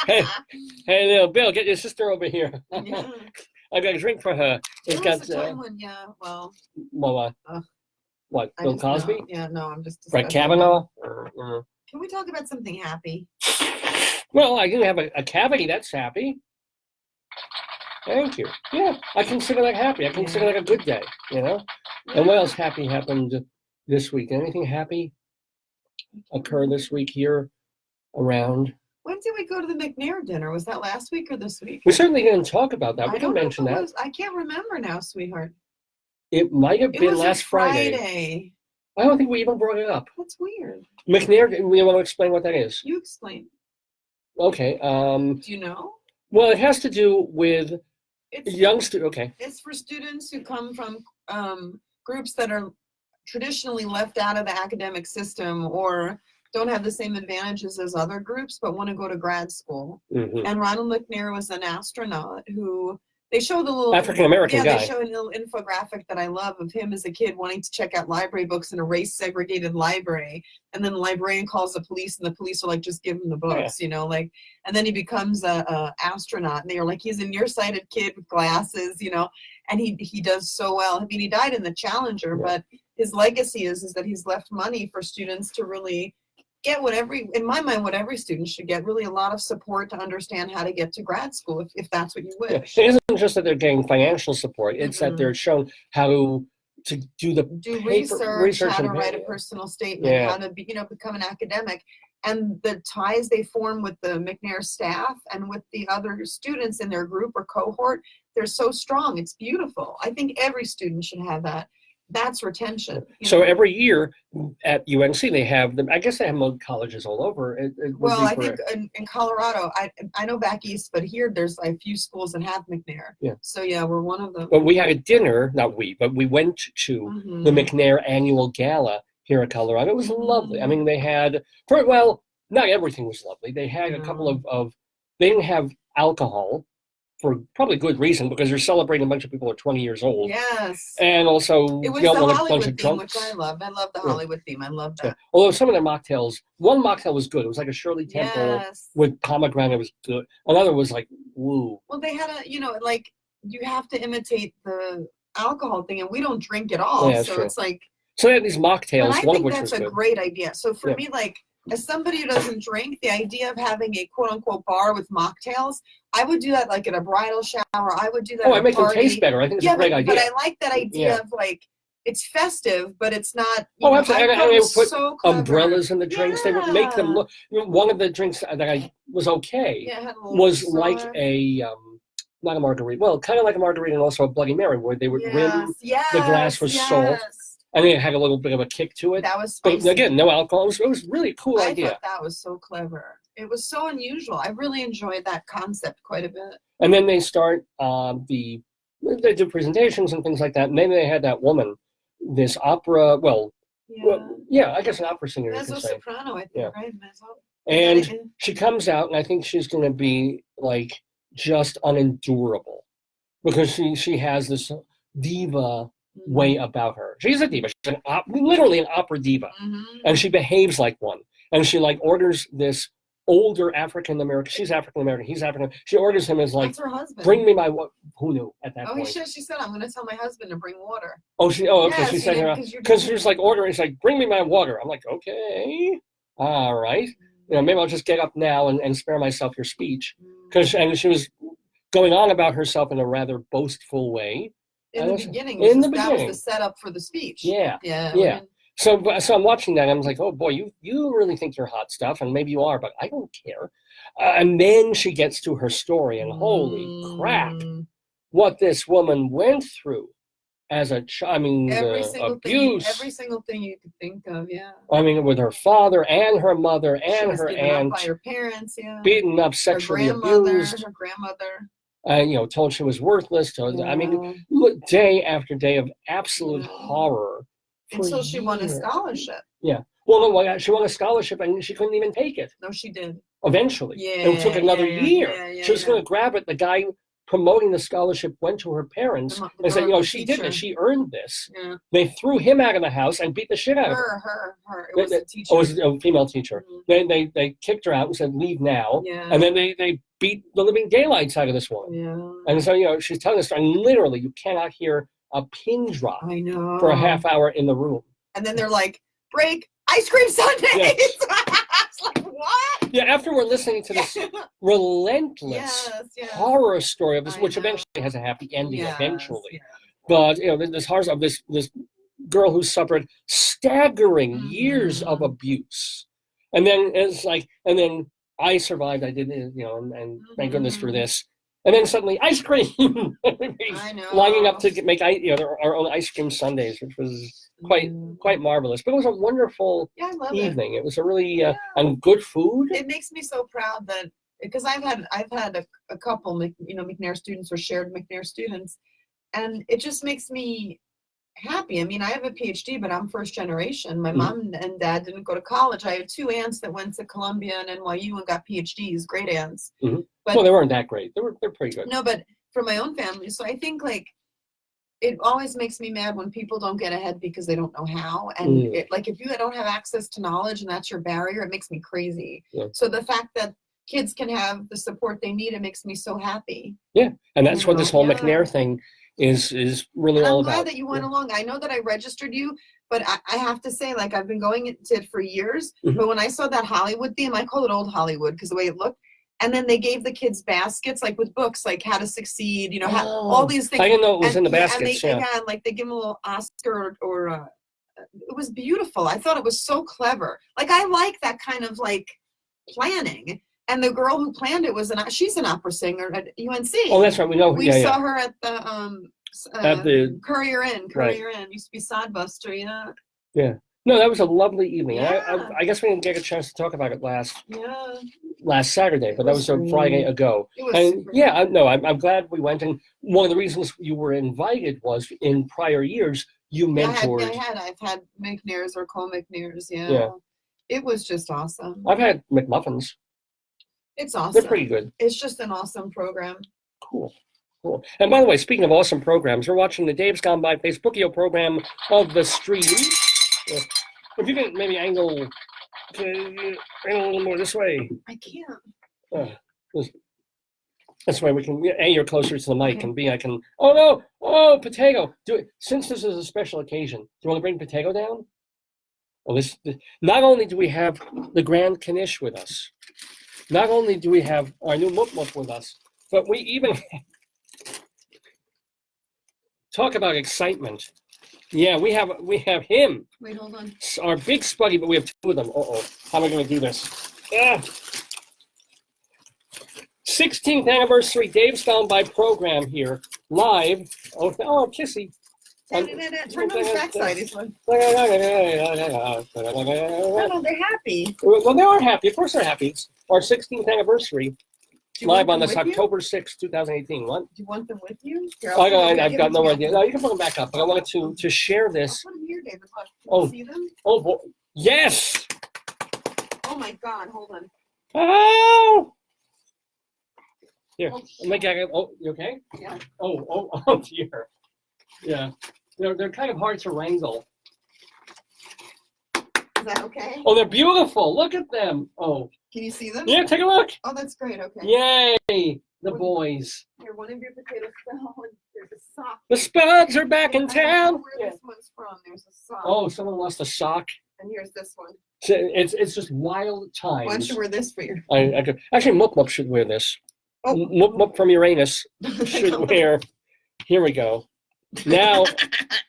say. Hey, little Bill, get your sister over here. Yeah. I got a drink for her. It's There was got a time when, well, what? I Bill just- Cosby? No, yeah, no, I'm just. Brett discussing. Kavanaugh? Can we talk about something happy? Well, I do have a cavity. That's happy. Thank you. Yeah, I consider that happy. I consider that a good day, you know? And what else happy happened this week? Anything happy occur this week here around? When did we go to the McNair dinner? Was that last week or this week? We certainly didn't talk about that. We I can don't know if mention it that. was- I can't remember now, sweetheart. It might have It been was last a Friday. Friday. I don't think we even brought it up. That's weird. McNair, we want to explain what that is. You explain. Okay. Do you know? Well, it has to do with It's young students. Okay. It's for students who come from groups that are traditionally left out of the academic system or don't have the same advantages as other groups, but want to go to grad school. Mhm. And Ronald McNair was an astronaut who they show the little African-American guy. They show a little infographic that I love of him as a kid wanting to check out library books in a race-segregated library, and then the librarian calls the police, and the police are like, "Just give him the books," you know, like. And then he becomes a astronaut, and they're like, "He's a nearsighted kid with glasses," you know, and he does so well. I mean, he died in the Challenger, but his legacy is that he's left money for students to really get what in my mind, what every student should get, really a lot of support to understand how to get to grad school if that's what you Yeah. wish. It isn't just that they're getting financial support, it's that they're shown how to do the Do paper, research, how to and write a paper. personal statement, Yeah. how to be, become an academic. And the ties they form with the McNair staff and with the other students in their group or cohort, they're so strong. It's beautiful. I think every student should have that. That's retention. So every year at UNC they have them. I guess they have them colleges all over. It would Well, be I for- think in Colorado, I know back east, but here there's a few schools that have McNair. Yeah. So yeah, we're one of them. But we had a dinner, not we, but we went to Mhm. the McNair annual gala here in Colorado. It was lovely. I mean, they had, not everything was lovely. They had a couple of they didn't have alcohol for probably good reason because they're celebrating a bunch of people who are 20 years old. Yes. And also, It was you the don't want a bunch Hollywood of theme, drunks. which I love. I love the Yeah. Hollywood theme. I love Yeah. that. Although some of the mocktails, one mocktail was good. It was like a Shirley Temple Yes. with pomegranate. It was good. Another was like, woo. Well, they had like you have to imitate the alcohol thing, and we don't drink at all. Yeah, So sure. it's like, So they had these mocktails, but I one of think which that's was a good. great idea. So for Yeah. me, like, as somebody who doesn't drink, the idea of having a quote unquote bar with mocktails, I would do that like at a bridal shower. I would do that Oh, at I a make them party. taste better. I think it's a great idea. But I like that idea Yeah. of like, it's festive, but it's not. Absolutely. And they would put so clever. umbrellas in the drinks. They would make them Yeah. look. One of the drinks that was okay Yeah, it had a little was straw. like not a margarita. Well, kind of like a margarita and also a Bloody Mary, where they would rim yes, the glass with salt. and it had a little bit of a kick to it. That was But spicy. again, no alcohol. It was really a cool I idea. thought that was so clever. It was so unusual. I really enjoyed that concept quite a bit. And then they start they do presentations and things like that. And then they had that woman, this opera, Yeah. I guess an opera singer, you Mezzo could say. soprano, I think, Yeah. right? Mezzo. And she comes out, and I think she's going to be like just unendurable because she has this diva way about her. She's a diva. She's literally an opera diva, and she behaves like one. And she like orders this older African American. She's African American. He's African. She orders him as like, That's her husband. bring me my. Who knew at that Oh, point? she said, I'm going to tell my husband to bring water. Okay. Yeah, She's so saying you're because doing she's like ordering. It's like, bring me my water. I'm like, okay, all right. Maybe I'll just get up now and spare myself your speech. And she was going on about herself in a rather boastful way. In the beginning. That was the setup for the speech. Yeah. Yeah. So I'm watching that. And I was like, oh boy, you really think you're hot stuff, and maybe you are, but I don't care. And then she gets to her story, and holy crap, what this woman went through as a child. I mean, abuse. Every single thing you could think of. Yeah. I mean, with her father and her mother She and was her given up aunt, by her parents. Yeah. beaten up, Her sexually grandmother. abused. Her grandmother. Told she was worthless. I mean, day after day of absolute horror. Until she won a years. scholarship. Yeah. Well, no, she won a scholarship and she couldn't even take it. No, she did. Eventually. Yeah. It took another year. Yeah, She was going to grab it. The guy promoting the scholarship went to her parents and said, she did this. She earned this. Yeah. They threw him out of the house and beat the shit out of her. Her. It was a teacher. Oh, it was a female teacher. They kicked her out and said, leave now. Yeah. And then they beat the living daylights out of this woman. Yeah. And so, she's telling us, and literally, you cannot hear a pin drop I know. for a half hour in the room. And then they're like, break, ice cream sundaes. Yeah. It's like, what? Yeah, after we're listening to this relentless Yes. horror story of this, I which know. eventually has a happy ending Yes, eventually. yeah. But this horror of this girl who suffered staggering years of Mhm. abuse, and then it's like, and then I survived. I did, and thank goodness for Mhm. this. And then suddenly, ice cream. I know. Lining up to make our own ice cream sundaes, which was quite marvelous. But it was a wonderful Yeah, I love it. evening. It was a really and good food. It makes me so proud that because I've had a couple, McNair students or shared McNair students, and it just makes me happy. I mean, I have a PhD, but I'm first generation. My mom and dad didn't go to college. I have two aunts that went to Columbia and NYU and got PhDs, great aunts. Mhm. But Well, they weren't that great. They're pretty good. no, but for my own family. So I think like it always makes me mad when people don't get ahead because they don't know how. And like if you don't have access to knowledge and that's your barrier, it makes me crazy. Yeah. So the fact that kids can have the support they need, it makes me so happy. Yeah, and that's You what this know, whole yeah. McNair thing is really And all I'm glad about. that you went along. I know that I registered you, but I have to say, like, I've been going to it for years. Mhm. But when I saw that Hollywood theme, I call it old Hollywood because the way it looked. And then they gave the kids baskets, like with books, like How to Succeed, all these things. I didn't know it was And in the yeah, baskets. and Yeah. like they give them a little Oscar or it was beautiful. I thought it was so clever. Like I like that kind of like planning. And the girl who planned it she's an opera singer at UNC. Oh, that's right. We know. We yeah, saw yeah. her at the Courier Inn. Used to be Sodbuster, yeah. No, that was a lovely evening. Yeah. I guess we didn't get a chance to talk about it last Yeah. Saturday, but It that was was a Friday great. ago. It was And super yeah, I'm glad we went. And one of the reasons you were invited was in prior years you mentored. I've had McNairs or co-McNairs, Yeah. It was just awesome. I've had McMuffins. It's awesome. They're pretty good. It's just an awesome program. Cool. And by the way, speaking of awesome programs, we're watching the Dave's Gone By Facebookio program of the stream. If you can maybe angle a little more this way. I can't. This way we can, A, you're closer to the mic, and B, I can, oh, potato. Since this is a special occasion, do you want to bring potato down? Well, not only do we have the Grand Knish with us, not only do we have our new moop-moop with us, but we even talk about excitement. Yeah, we have him, Wait, hold on. our big Spuddy, but we have two of them. How am I going to do this? 16th anniversary Dave's Gone By program here, live. Oh, kissy. Turn on the backside. This one. No, No, they're happy. well, they are happy. Of course they're happy. It's our 16th anniversary, Do you live want on them this with you? October 6th, 2018. What? Do you want them with you? Here, I've got no them idea. No, you can put them back up. But I wanted to share I'll this. put them here, David. Look. Can Oh. you see them? Oh, boy. Yes! Oh my God! Hold on. Oh! Here, Oh, let me get it. Oh, you okay? Yeah. Oh, dear. Yeah. They're kind of hard to wrangle. Is that okay? Oh, they're beautiful. Look at them. Oh, Can you see them? yeah, take a look. Oh, that's great. Okay. Yay, the boys. Here, one of your potatoes fell. And there's a sock. The Spuds are back in I don't know town. where this one's from. There's a sock. Oh, someone lost a sock. And here's this one. It's just wild Why don't times. you wear this for your? I could, actually, Moop-moop should wear this. Oh. Moop-moop from Uranus should wear. Here we go. Now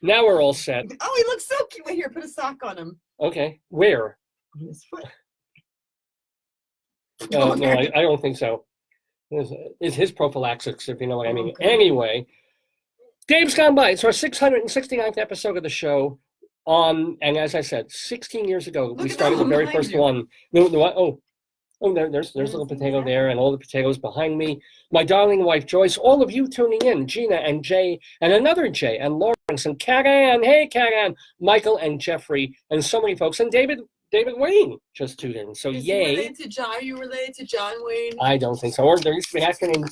we're all set. Oh, he looks so cute. Wait here, put a sock on him. Okay, where? On his foot. No, I don't think so. It's his prophylaxis, if you know what I mean. Okay. Anyway, Dave's Gone By. It's our 669th episode of the show. And as I said, 16 years ago, Look we at started that the one very behind first you. one. There's a little potato there, and all the potatoes behind me. My darling wife, Joyce, all of you tuning in, Gina and Jay, and another Jay, and Lawrence, and Karen, hey Karen, Michael and Jeffrey, and so many folks, and David Wayne just tuned in. So Is he yay. related to John? Are you related to John Wayne? I don't think so. Or there used to be an actor named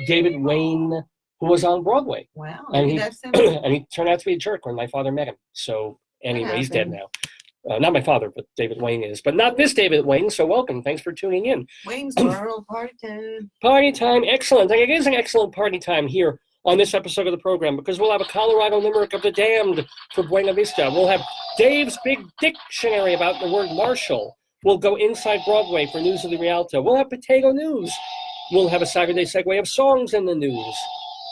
David Wayne who was on Broadway. Wow. And Maybe he, that's him. and he turned out to be a jerk when my father met him. So anyway, he's dead happened? now. Not my father, but David Wayne is. But not this David Wayne, so welcome. Thanks for tuning in. Wayne's World Party Time. Party time, excellent. And it is an excellent party time here on this episode of the program because we'll have a Colorado Limerick of the Damned for Buena Vista. We'll have Dave's Big Dictionary about the word Marshall We'll go inside Broadway for News of the Rialto. We'll have potato news. We'll have a Saturday segue of songs in the news.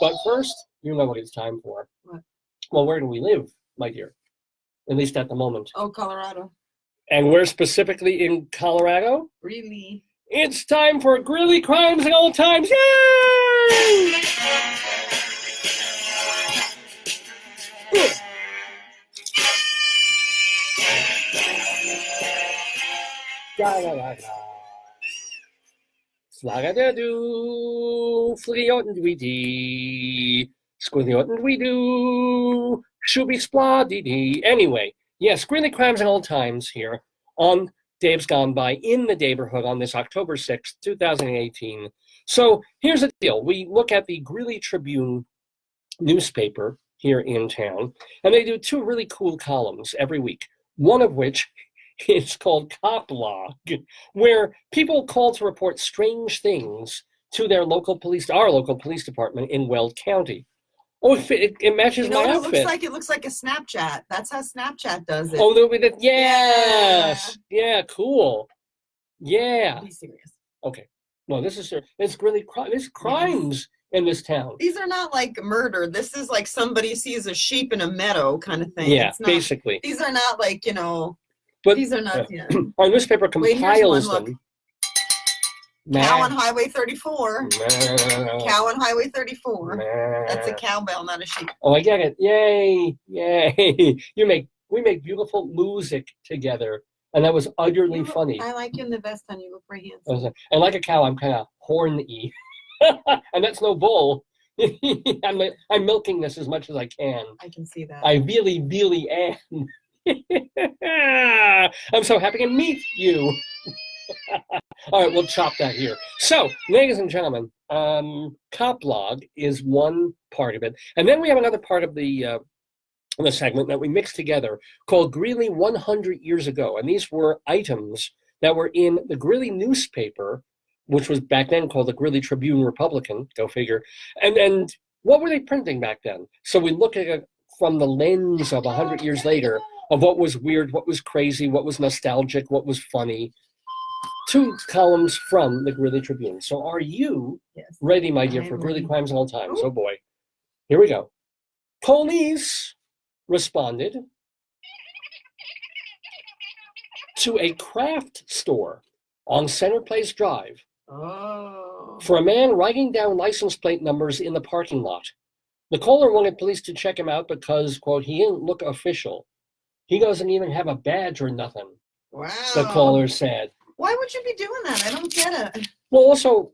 But first, you know what it's time for. What? Well, where do we live, my dear? At least at the moment. Oh, Colorado. And we're specifically in Colorado. Really? It's time for Greeley Crimes and Old Times. Yay! Da da da da. Flagadadoo, fliotandweedy, squilliotandweedoo, shooby splah dee dee. Anyway, yes, Greeley Crimes and Old Times here on Dave's Gone By in the Daverhood on this October 6th, 2018. So here's the deal. We look at the Greeley Tribune newspaper here in town, and they do two really cool columns every week, one of which is called Cop Log, where people call to report strange things to their local police, our local police department in Weld County. Oh, it matches my outfit. It looks like a Snapchat. That's how Snapchat does it. Oh, yes. Yeah, cool. Yeah. Be serious. Okay. No, it's really there's crimes in this town. These are not like murder. This is like somebody sees a sheep in a meadow kind of thing. Yeah, it's not, basically. These are not like, But these are not, our newspaper Wait, compiles here's one, them. Cow on Highway 34. Cow on Highway 34. That's a cowbell, not a sheep. Oh, I get it. Yay. Yay. We make beautiful music together. And that was utterly funny. I like you in the vest, honey. You look very handsome. And like a cow, I'm kind of horny. And that's no bull. I'm milking this as much as I can. I can see that. I really, really am. I'm so happy to meet you. All right, we'll chop that here. So, ladies and gentlemen, Cop Log is one part of it. And then we have another part of the segment that we mixed together called Greeley 100 Years Ago. And these were items that were in the Greeley newspaper, which was back then called the Greeley Tribune Republican, go figure. And what were they printing back then? So we look at it from the lens of 100 years later of what was weird, what was crazy, what was nostalgic, what was funny. Two columns from the Greeley Tribune. So are you ready, my dear, for Greeley Crimes and Old Times? Oh boy. Here we go. Police responded to a craft store on Center Place Drive for a man writing down license plate numbers in the parking lot. The caller wanted police to check him out because, quote, he didn't look official. He doesn't even have a badge or nothing. Wow. The caller said. Why would you be doing that? I don't get it. Well, also,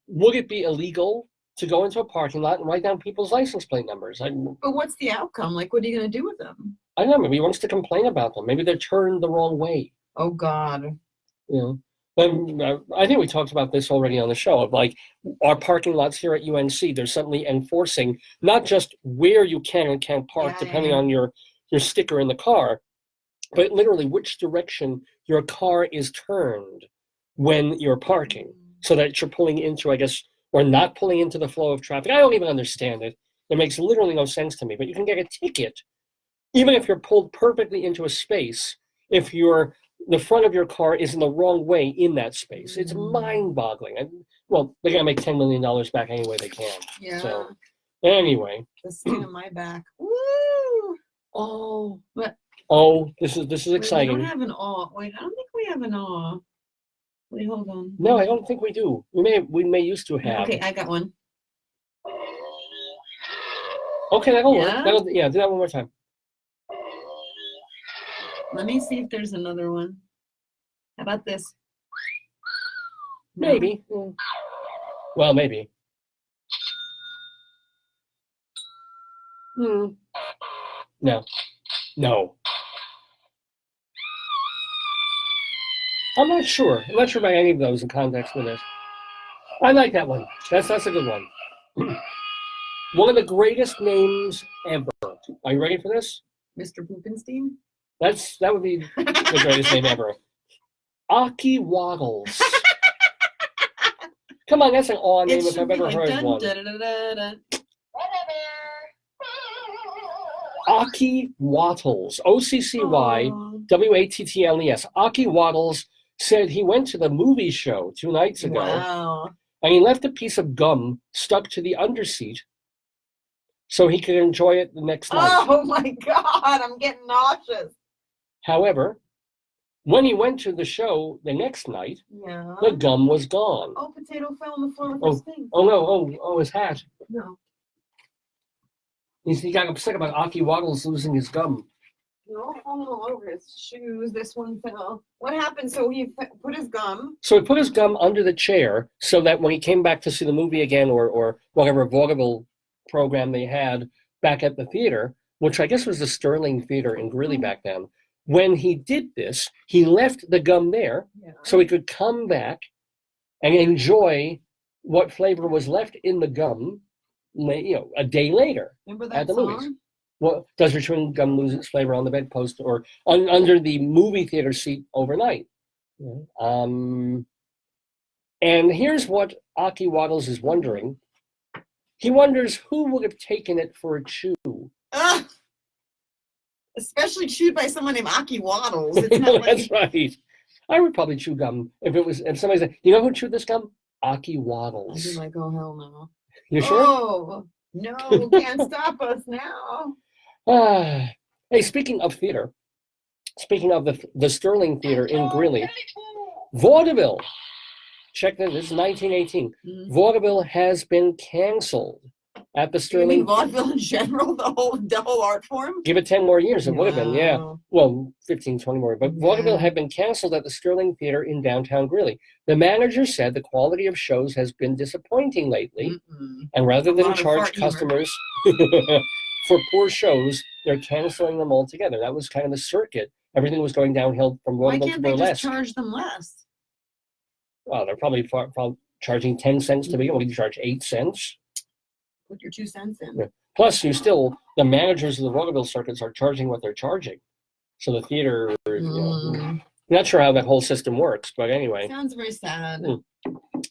would it be illegal to go into a parking lot and write down people's license plate numbers? But what's the outcome? Like, what are you going to do with them? I don't know. Maybe he wants to complain about them. Maybe they're turned the wrong way. Oh, God. But I think we talked about this already on the show of like our parking lots here at UNC. They're suddenly enforcing not just where you can and can't park, depending on your sticker in the car, but literally which direction your car is turned when you're parking, so that you're pulling into, I guess, or not pulling into the flow of traffic. I don't even understand it. It makes literally no sense to me, but you can get a ticket, even if you're pulled perfectly into a space, if the front of your car is in the wrong way in that space. It's mind-boggling. Well, they're going to make $10 million back any way they can. Yeah. So, anyway. The skin on my back. Woo! Oh. What? Oh, this is exciting. We don't have an awe. Wait, I don't think we have an awe. Wait, hold on. No, I don't think we do. We may used to have. Okay, I got one. Okay, that'll work. Do that one more time. Let me see if there's another one. How about this? Maybe. Well, maybe. No. I'm not sure. I'm not sure about any of those in context with this. I like that one. That's a good one. One of the greatest names ever. Are you ready for this? Mr. Poopenstein? That would be the greatest name ever. Aki Waddles. Come on, that's an awe name if I've ever heard one. Aki Wattles. OCCY WATTLES. Aki Wattles said he went to the movie show 2 nights ago, Wow. and he left a piece of gum stuck to the underseat so he could enjoy it the next night. Oh my God, I'm getting nauseous. However, when he went to the show the next night, Yeah. the gum was gone. Oh, potato fell on the floor with his thing. Oh no, oh, his hat. No. He got upset about Aki Waddles losing his gum. No, falling all over his shoes. This one fell. What happened? So he put his gum. So he put his gum under the chair so that when he came back to see the movie again or whatever vaudeville program they had back at the theater, which I guess was the Sterling Theater in Greeley back then, when he did this, he left the gum there so he could come back and enjoy what flavor was left in the gum, a day later. Remember at that the song? movies. Well, does your chewing gum lose its flavor on the bedpost or under the movie theater seat overnight? And here's what Aki Waddles is wondering. He wonders who would have taken it for a chew. Especially chewed by someone named Aki Waddles. It's not like That's right. I would probably chew gum if somebody said, you know who chewed this gum? Aki I'd Waddles. be like, oh hell no. You sure? Oh no, can't stop us now. Hey, speaking of theater, speaking of the Sterling Theater in Greeley, vaudeville. Check this. This is 1918. Vaudeville has been canceled at the You Sterling. mean vaudeville in general, the whole art form? Give it 10 more years, it would have been, yeah. Wow. Well, 15, 20 more. But vaudeville had been canceled at the Sterling Theater in downtown Greeley. The manager said the quality of shows has been disappointing lately, and rather A than lot of charge fart humor. customers for poor shows, they're canceling them altogether. That was kind of the circuit. Everything was going downhill from Why vaudeville to can't they just burlesque. charge them less? Well, they're probably charging 10 cents to begin. What do you charge? 8 cents? Put your 2 cents in. Yeah. Plus, the managers of the vaudeville circuits are charging what they're charging. So the theater, not sure how that whole system works, but anyway. Sounds very sad.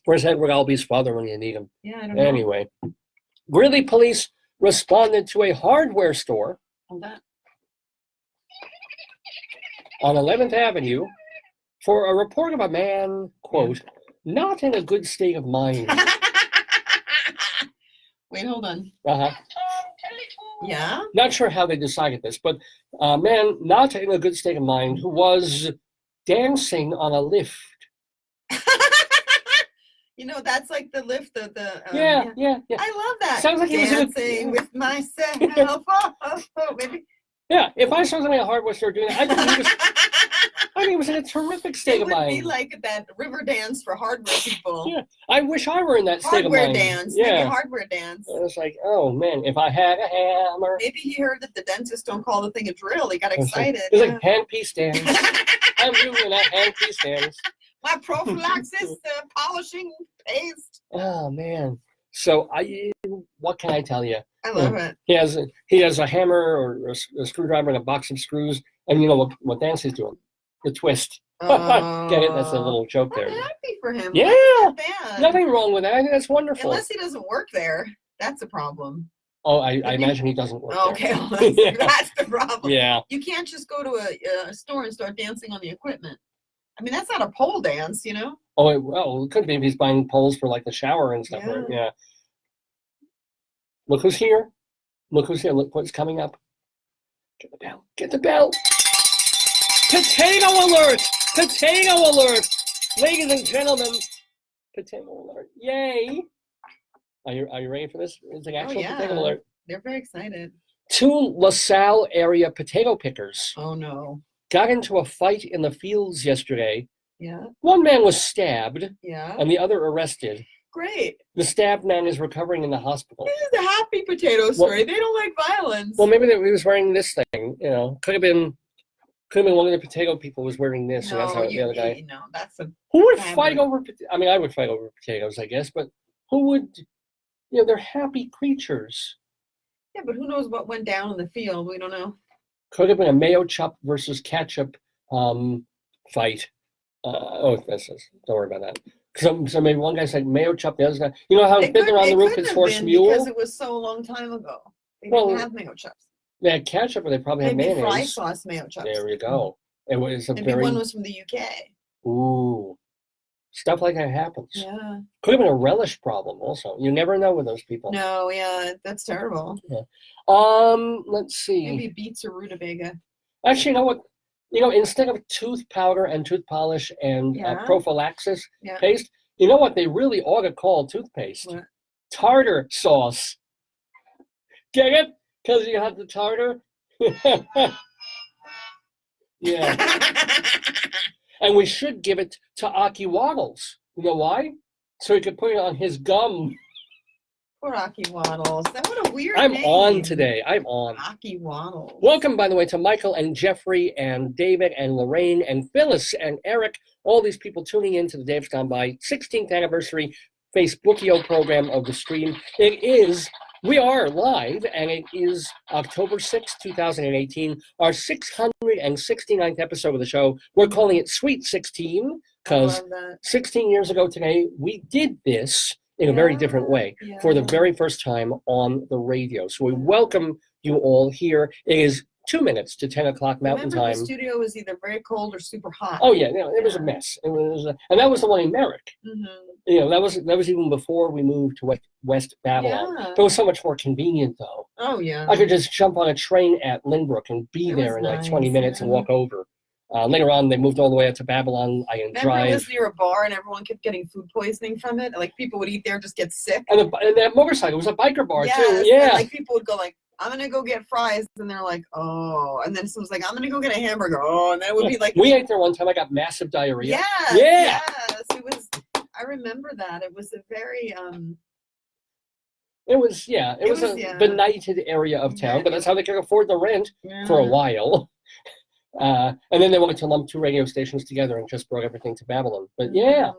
Where's Edward Albee's father when you need him? Yeah, I don't know. Anyway, Greeley police responded to a hardware store Hold that. on 11th Avenue for a report of a man, quote, not in a good state of mind. Wait, hold on. Uh-huh. Yeah? Not sure how they decided this, but a man not in a good state of mind who was dancing on a lift. You know, that's like the lift, Yeah. I love that. Sounds like he was in a- dancing with myself. Maybe. Yeah, if I saw somebody at a hardware store doing that, I think he was in a terrific state It of would mind. be like that river dance for hardware people. Yeah, I wish I were in that state Hardware of mind. dance. Maybe Yeah, hardware dance. I was like, oh man, if I had a hammer. Maybe he heard that the dentists don't call the thing a drill. He got It's like- excited. It's like handpiece dance. I'm doing that handpiece dance. My prophylaxis polishing paste. Oh man. So what can I tell you? I love it. He has a hammer or a screwdriver and a box of screws, and you know what dance he's doing? The twist. Get it? That's a little joke there. I'm happy for him. Yeah. That's not bad. Nothing wrong with that. I think that's wonderful. Unless he doesn't work there. That's a problem. Oh, I imagine he doesn't work Okay, there. well, that's, Yeah. that's the problem. Yeah. You can't just go to a store and start dancing on the equipment. I mean, that's not a pole dance, you know? Oh, it could be if he's buying poles for like the shower and stuff. Yeah. Right? Yeah. Look who's here. Look who's here. Look what's coming up. Get the bell. Get the bell. Potato alert! Potato alert! Ladies and gentlemen, potato alert. Yay! Are you ready for this? It's an actual yeah. potato alert. They're very excited. 2 LaSalle area potato pickers Oh, no. got into a fight in the fields yesterday. Yeah, One man was stabbed yeah. and the other arrested. Great. The stabbed man is recovering in the hospital. This is a happy potato story. They don't like violence. Well, maybe he was wearing this thing. You know, could have been one of the potato people was wearing this, and that's how the other guy. No, that's a Who would family. fight over? I mean, I would fight over potatoes, I guess, but who would? You know, they're happy creatures. yeah, but who knows what went down in the field? We don't know. Could have been a Mayochup versus ketchup fight. Don't worry about that. So maybe one guy said Mayochup, the other guy. You know how It Fiddler on the it Roof couldn't is have horse been mule? because it was so a long time ago. They Well, didn't have Mayochups. They had ketchup, or they probably had Maybe fry mayonnaise. sauce Mayochups. There you go. It was a Maybe very one was from the UK. Ooh. Stuff like that happens. Yeah. Could have been a relish problem also. You never know with those people. No, yeah, that's terrible. Let's see. Maybe beets or rutabaga. Actually, you know what? Instead of tooth powder and tooth polish and Yeah. prophylaxis Yeah. paste, you know what they really ought to call toothpaste? What? Tartar sauce. Get it? Because you have the tartar? Yeah. And we should give it to Aki Waddles. You know why? So he could put it on his gum. Poor Aki Waddles. What a weird I'm name. on today. I'm on. Aki Waddles. Welcome, by the way, to Michael and Jeffrey and David and Lorraine and Phyllis and Eric, all these people tuning in to the Dave's Gone By 16th anniversary Facebookio program of the stream. We are live, and it is October 6th, 2018, our 669th episode of the show. We're calling it Sweet 16, because 16 years ago today, we did this in a very different way for the very first time on the radio. So we welcome you all here. It is 2 minutes to 10 o'clock Mountain Time. The studio was either very cold or super hot. Oh, yeah, it was a mess. And that was the one in Limerick. Mm-hmm. That was even before we moved to West Babylon. Yeah. It was so much more convenient, though. Oh, yeah. I could just jump on a train at Lynbrook and be there in like 20 minutes and walk over. Later on, they moved all the way out to Babylon. I Remember drive. it was near a bar and everyone kept getting food poisoning from it? Like, people would eat there and just get sick? And that motorcycle was a biker bar, Yes, too. Yeah. And, like, people would go like, I'm going to go get fries. And they're like, oh. And then someone's like, I'm going to go get a hamburger. Oh, and then it would be like. We ate there one time. I got massive diarrhea. Yes, Yeah. Yes. It was, I remember that. It was a very, It was a benighted area of town, but that's how they could afford the rent for a while. And then they wanted to lump two radio stations together and just brought everything to Babylon. But yeah,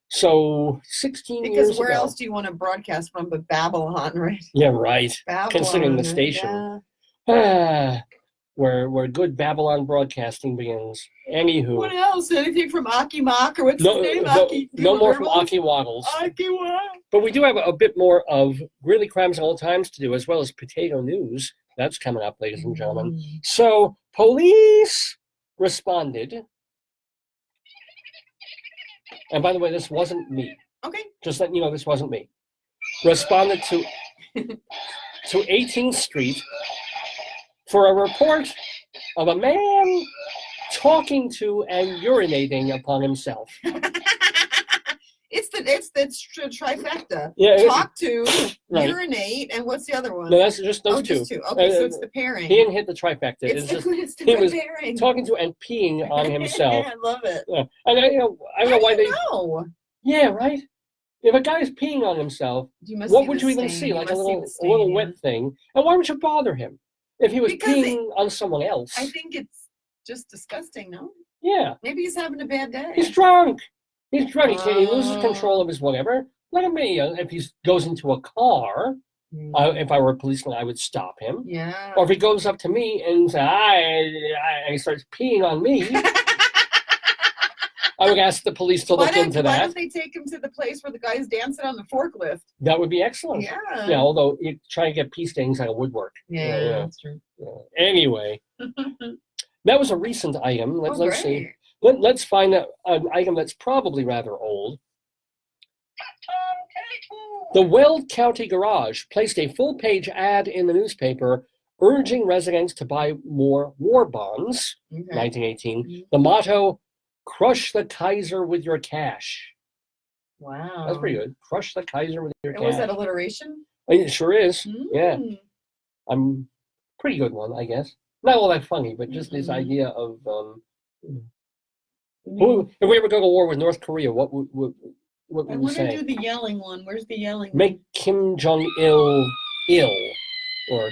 so 16 years ago. Because where else do you want to broadcast from but Babylon, right? Yeah, right. Babylon, considering the station. Yeah. Where good Babylon broadcasting begins. Anywho. What else? Anything from Aki Mock or what's his name? No more from Aki Waddles. Aki Waddles. But we do have a bit more of Greeley Crimes and Old Times to do, as well as potato news. That's coming up, ladies and gentlemen. So, police responded. And by the way, this wasn't me. Okay. Just letting you know, this wasn't me. Responded to 18th Street for a report of a man talking to and urinating upon himself. It's the trifecta. Yeah, talk to, right. Urinate, and what's the other one? No, that's just those two. Just two. Okay, so it's the pairing. He didn't hit the trifecta. It's the he was pairing. talking to and peeing on himself. I love it. Yeah. And I don't know why they. know? Yeah, right. If a guy's peeing on himself, what would you even see? Like a little wet thing. And why would you bother him? If he was peeing on someone else. I think it's just disgusting, no? Yeah. Maybe he's having a bad day. He's drunk. He loses control of his whatever. Look at me. If he goes into a car, if I were a policeman, I would stop him. Yeah. Or if he goes up to me and and he starts peeing on me, I would ask the police to look into that. Why don't they take him to the place where the guy's dancing on the forklift? That would be excellent. Yeah. Yeah, although you try to get pea stains out of woodwork. Yeah, that's true. Yeah. Anyway, that was a recent item. Let's see. Let's find an item that's probably rather old. The Weld County Garage placed a full-page ad in the newspaper urging residents to buy more war bonds, 1918. The motto, crush the Kaiser with your cash. Wow. That's pretty good. Crush the Kaiser with your cash. Was that alliteration? It sure is. Yeah. I'm pretty good one, I guess. Not all that funny, but just this idea of if we ever go to war with North Korea, what would we say? I want to do the yelling one. Where's the yelling one? Make Kim Jong-il ill. Or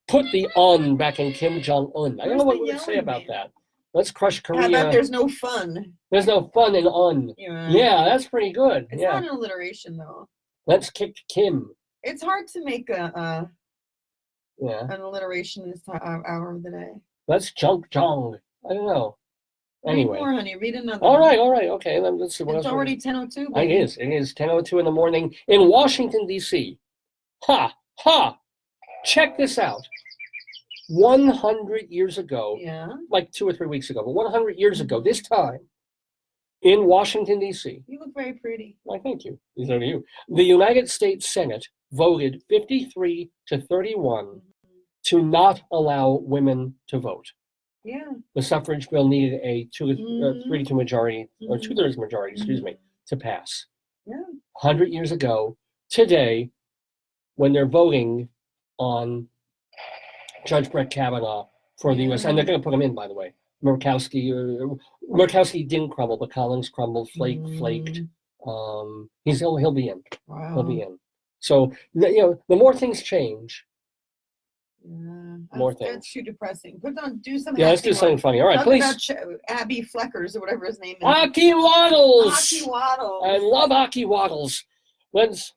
put the un back in Kim Jong-un. I don't know what we would say about that. Let's crush Korea. How about there's no fun? There's no fun in un. Yeah, that's pretty good. It's not an alliteration, though. Let's kick Kim. It's hard to make an an alliteration this hour of the day. Let's junk Jong. I don't know. Anyway. Read more, honey. Read another All right. Okay. Let's see what else. It's already 10:02. It is. It is 10:02 in the morning in Washington, D.C. Ha! Check this out. 100 years ago, like 2 or 3 weeks ago, but 100 years ago, this time, In Washington, D.C. You look very pretty. Why, thank you. So do you. The United States Senate voted 53 to 31 to not allow women to vote. Yeah. The suffrage bill needed a 3-2 majority, or 2/3 majority, excuse me, to pass. Yeah. 100 years ago, today, when they're voting on Judge Brett Kavanaugh for the U.S., and they're going to put him in, by the way. Murkowski didn't crumble, but Collins crumbled, flaked. He'll be in. Wow. He'll be in. So the more things change, more things. That's too depressing. Do some. Yeah, let's do something funny. All right, Talk please. about Abby Fleckers or whatever his name is. Hockey Waddles. Hockey Waddles. I love Hockey Waddles. Let's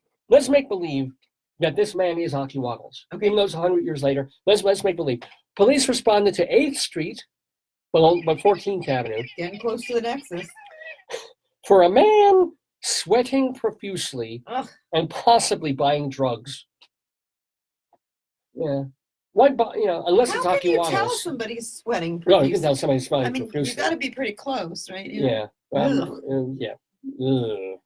make believe that this man is Hockey Waddles. Okay. Even though it's 100 years later, let's make believe. Police responded to 8th Street, but 14th Avenue, Getting close to the Nexus. for a man sweating profusely Ugh. and possibly buying drugs. Yeah. Why buy, unless it's How Hockey can you Waddles. tell somebody's sweating No, profusely? you can tell somebody's sweating I mean, profusely. you got to be pretty close, right? Yeah. Yeah. Ugh.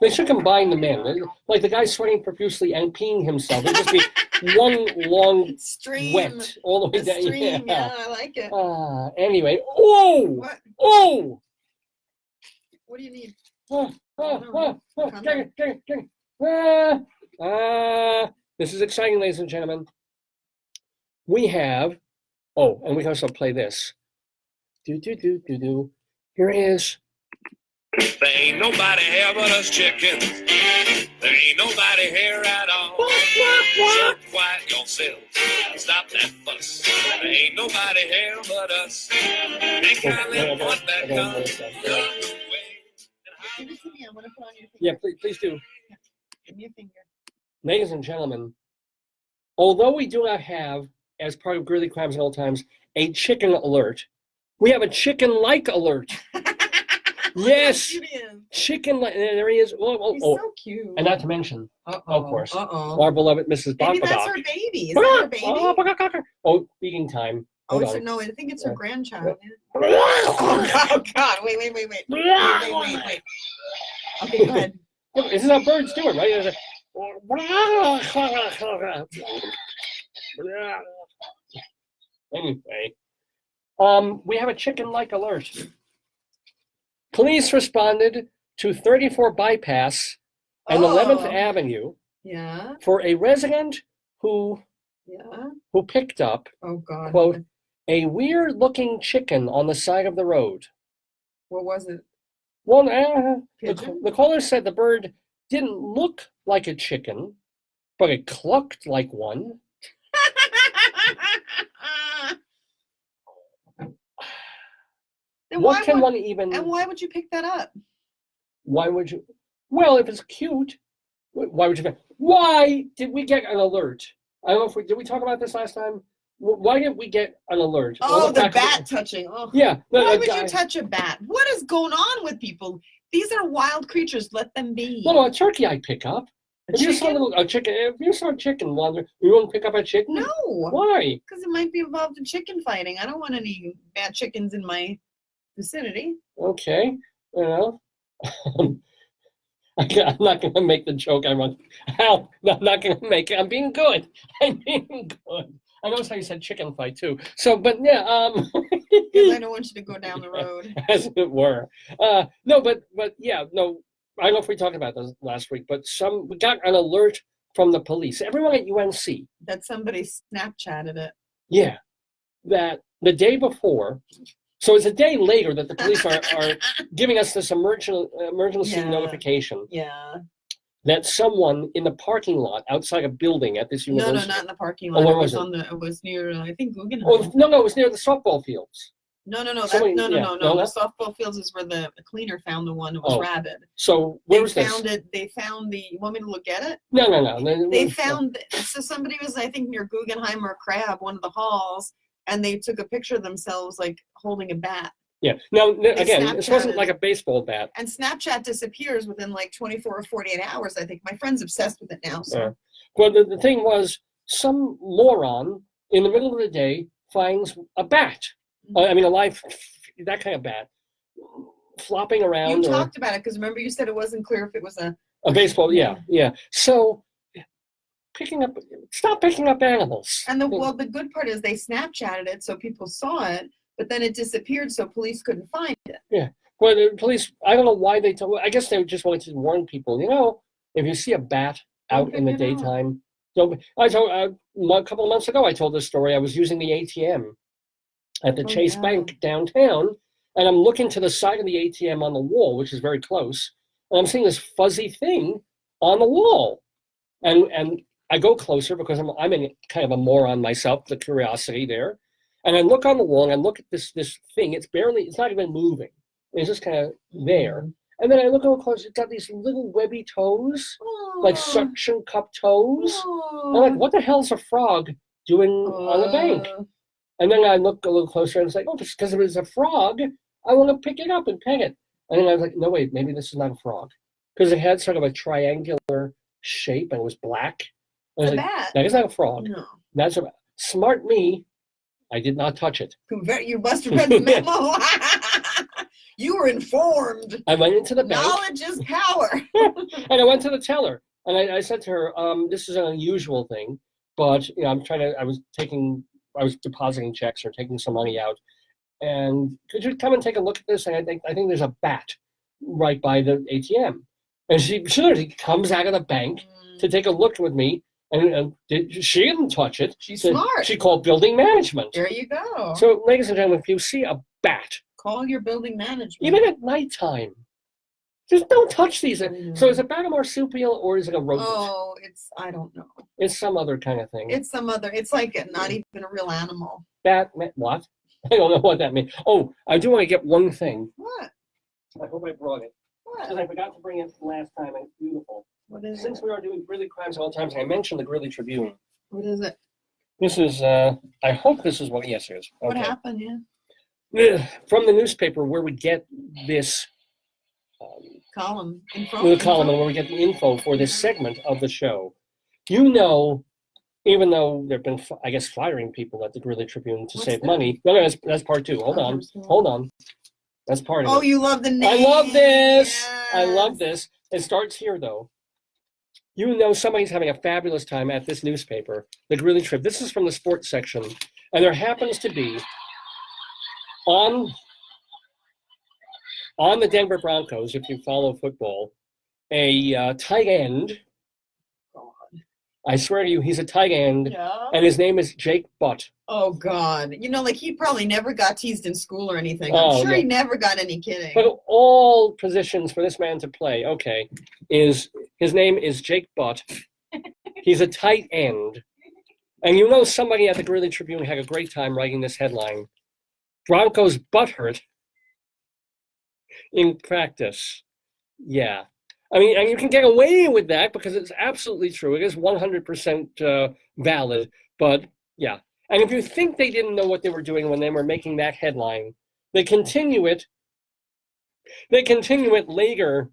They should combine the men. Like the guy sweating profusely and peeing himself. It'd just be one long Stream. wet all the way A down. stream. Yeah, I like it. Anyway. Oh! What? Oh! What do you need? This is exciting, ladies and gentlemen. We have, and we can also play this. Here it is. There ain't nobody here but us chickens. There ain't nobody here at all. So quiet yourself. Stop that fuss. There ain't nobody here but us. Ain't kindly want that gun. Give it to me. I want to put on your finger. Yeah, please do. Give me a finger. Ladies and gentlemen, although we do not have, as part of Greeley Crimes and Old Times, a chicken alert, we have a chicken-like alert. Yes, chicken. There he is. He's so cute. And not to mention, of course, Uh-oh. our beloved Mrs. Maybe that's Bakbadak. her baby. Is that her baby? Oh, feeding time. Hold on. No, I think it's her grandchild. Oh, God. Wait. Okay, go ahead. This is how birds do it, right? Anyway, we have a chicken-like alert. Police responded to 34 bypass and 11th Avenue for a resident who picked up, quote, a weird-looking chicken on the side of the road. What was it? Well, the caller said the bird didn't look like a chicken, but it clucked like one. What can one even... And why would you pick that up? Why would you... Well, if it's cute, why would you... Why did we get an alert? I don't know if did we talk about this last time? Why did we get an alert? Oh, the bat touching. Oh. Yeah. Why would you touch a bat? What is going on with people? These are wild creatures. Let them be. No, a turkey I'd pick up. If you saw a chicken wander, you won't pick up a chicken? No. Why? Because it might be involved in chicken fighting. I don't want any bad chickens in my vicinity. Okay. I'm not going to make the joke I want. I'm not going to make it. I'm being good. I'm being good. I noticed how you said chicken fight too. So, but yeah. Because I don't want you to go down the road. As it were. No, but yeah, no. I don't know if we talked about this last week, but we got an alert from the police. Everyone at UNC. That somebody Snapchatted it. Yeah. That the day before. So it's a day later that the police are giving us this emergency notification. Yeah. That someone in the parking lot outside a building at this university. No, not in the parking lot. Oh, it was near, I think, Guggenheim. Oh, no, it was near the softball fields. No. No, The softball fields is where the cleaner found the one that was rabid. So where was this? They found the. You want me to look at it? No. They found. So somebody was, I think, near Guggenheim or Crab, one of the halls, and they took a picture of themselves like holding a bat. Yeah. Now again, this wasn't like a baseball bat. And Snapchat disappears within like 24 or 48 hours. I think my friend's obsessed with it now. So. Well, the thing was, some moron in the middle of the day finds a bat. I mean, a live that kind of bat, flopping around. You talked about it because remember you said it wasn't clear if it was a baseball. Yeah. So stop picking up animals. And the good part is they Snapchatted it so people saw it, but then it disappeared so police couldn't find it. Yeah. Well, the police, I don't know why they told. I guess they just wanted to warn people. If you see a bat out in the daytime, don't. I told a couple of months ago. I told this story. I was using the ATM at the Chase Bank downtown, and I'm looking to the side of the ATM on the wall, which is very close, and I'm seeing this fuzzy thing on the wall, and I go closer because I'm in kind of a moron myself, the curiosity there, and I look on the wall and I look at this thing. It's not even moving. It's just kind of there. And then I look a little closer. It's got these little webby toes, like suction cup toes. I'm like, what the hell is a frog doing on the bank? And then I look a little closer and it's like, because if it's a frog, I want to pick it up and pet it. And then I was like, no, wait, maybe this is not a frog. Because it had sort of a triangular shape and it was black. And I was like, that is not a frog. No. That's a smart me. I did not touch it. You must have read the memo. You were informed. I went into the bank. Knowledge is power. And I went to the teller. And I said to her, this is an unusual thing, but I was depositing checks or taking some money out. And could you come and take a look at this? And I think there's a bat right by the ATM. And she literally comes out of the bank to take a look with me. And she didn't touch it. She's smart. She called building management. There you go. So, ladies and gentlemen, if you see a bat, call your building management. Even at nighttime, just don't touch these. So, is a bat a marsupial or is it a rodent? Oh, I don't know. It's some other kind of thing. It's like not even a real animal. Bat, what? I don't know what that means. Oh, I do want to get one thing. What? I hope I brought it. What? Because I forgot to bring it last time. It's beautiful. What is Since we are doing Greeley crimes all the time, I mentioned the Greeley Tribune. What is it? This is, I hope this is what, yes, it is. Okay. What happened, yeah? From the newspaper where we get this column, the column and where we get the info for this segment of the show. Even though they've been, I guess, firing people at the Greeley Tribune to save money. No, that's part two. Hold on. That's part of it. Oh, you love the name. I love this. Yes. I love this. It starts here, though. Somebody's having a fabulous time at this newspaper, the Greeley Trib. This is from the sports section. And there happens to be, on the Denver Broncos, if you follow football, a tight end. I swear to you, he's a tight end, and his name is Jake Butt. Oh, God. He probably never got teased in school or anything. I'm sure he never got any kidding. But all positions for this man to play, his name is Jake Butt. He's a tight end. And somebody at the Greeley Tribune had a great time writing this headline. Broncos butthurt in practice. Yeah. I mean, and you can get away with that because it's absolutely true. It is 100% valid. But, yeah. And if you think they didn't know what they were doing when they were making that headline, they continue it later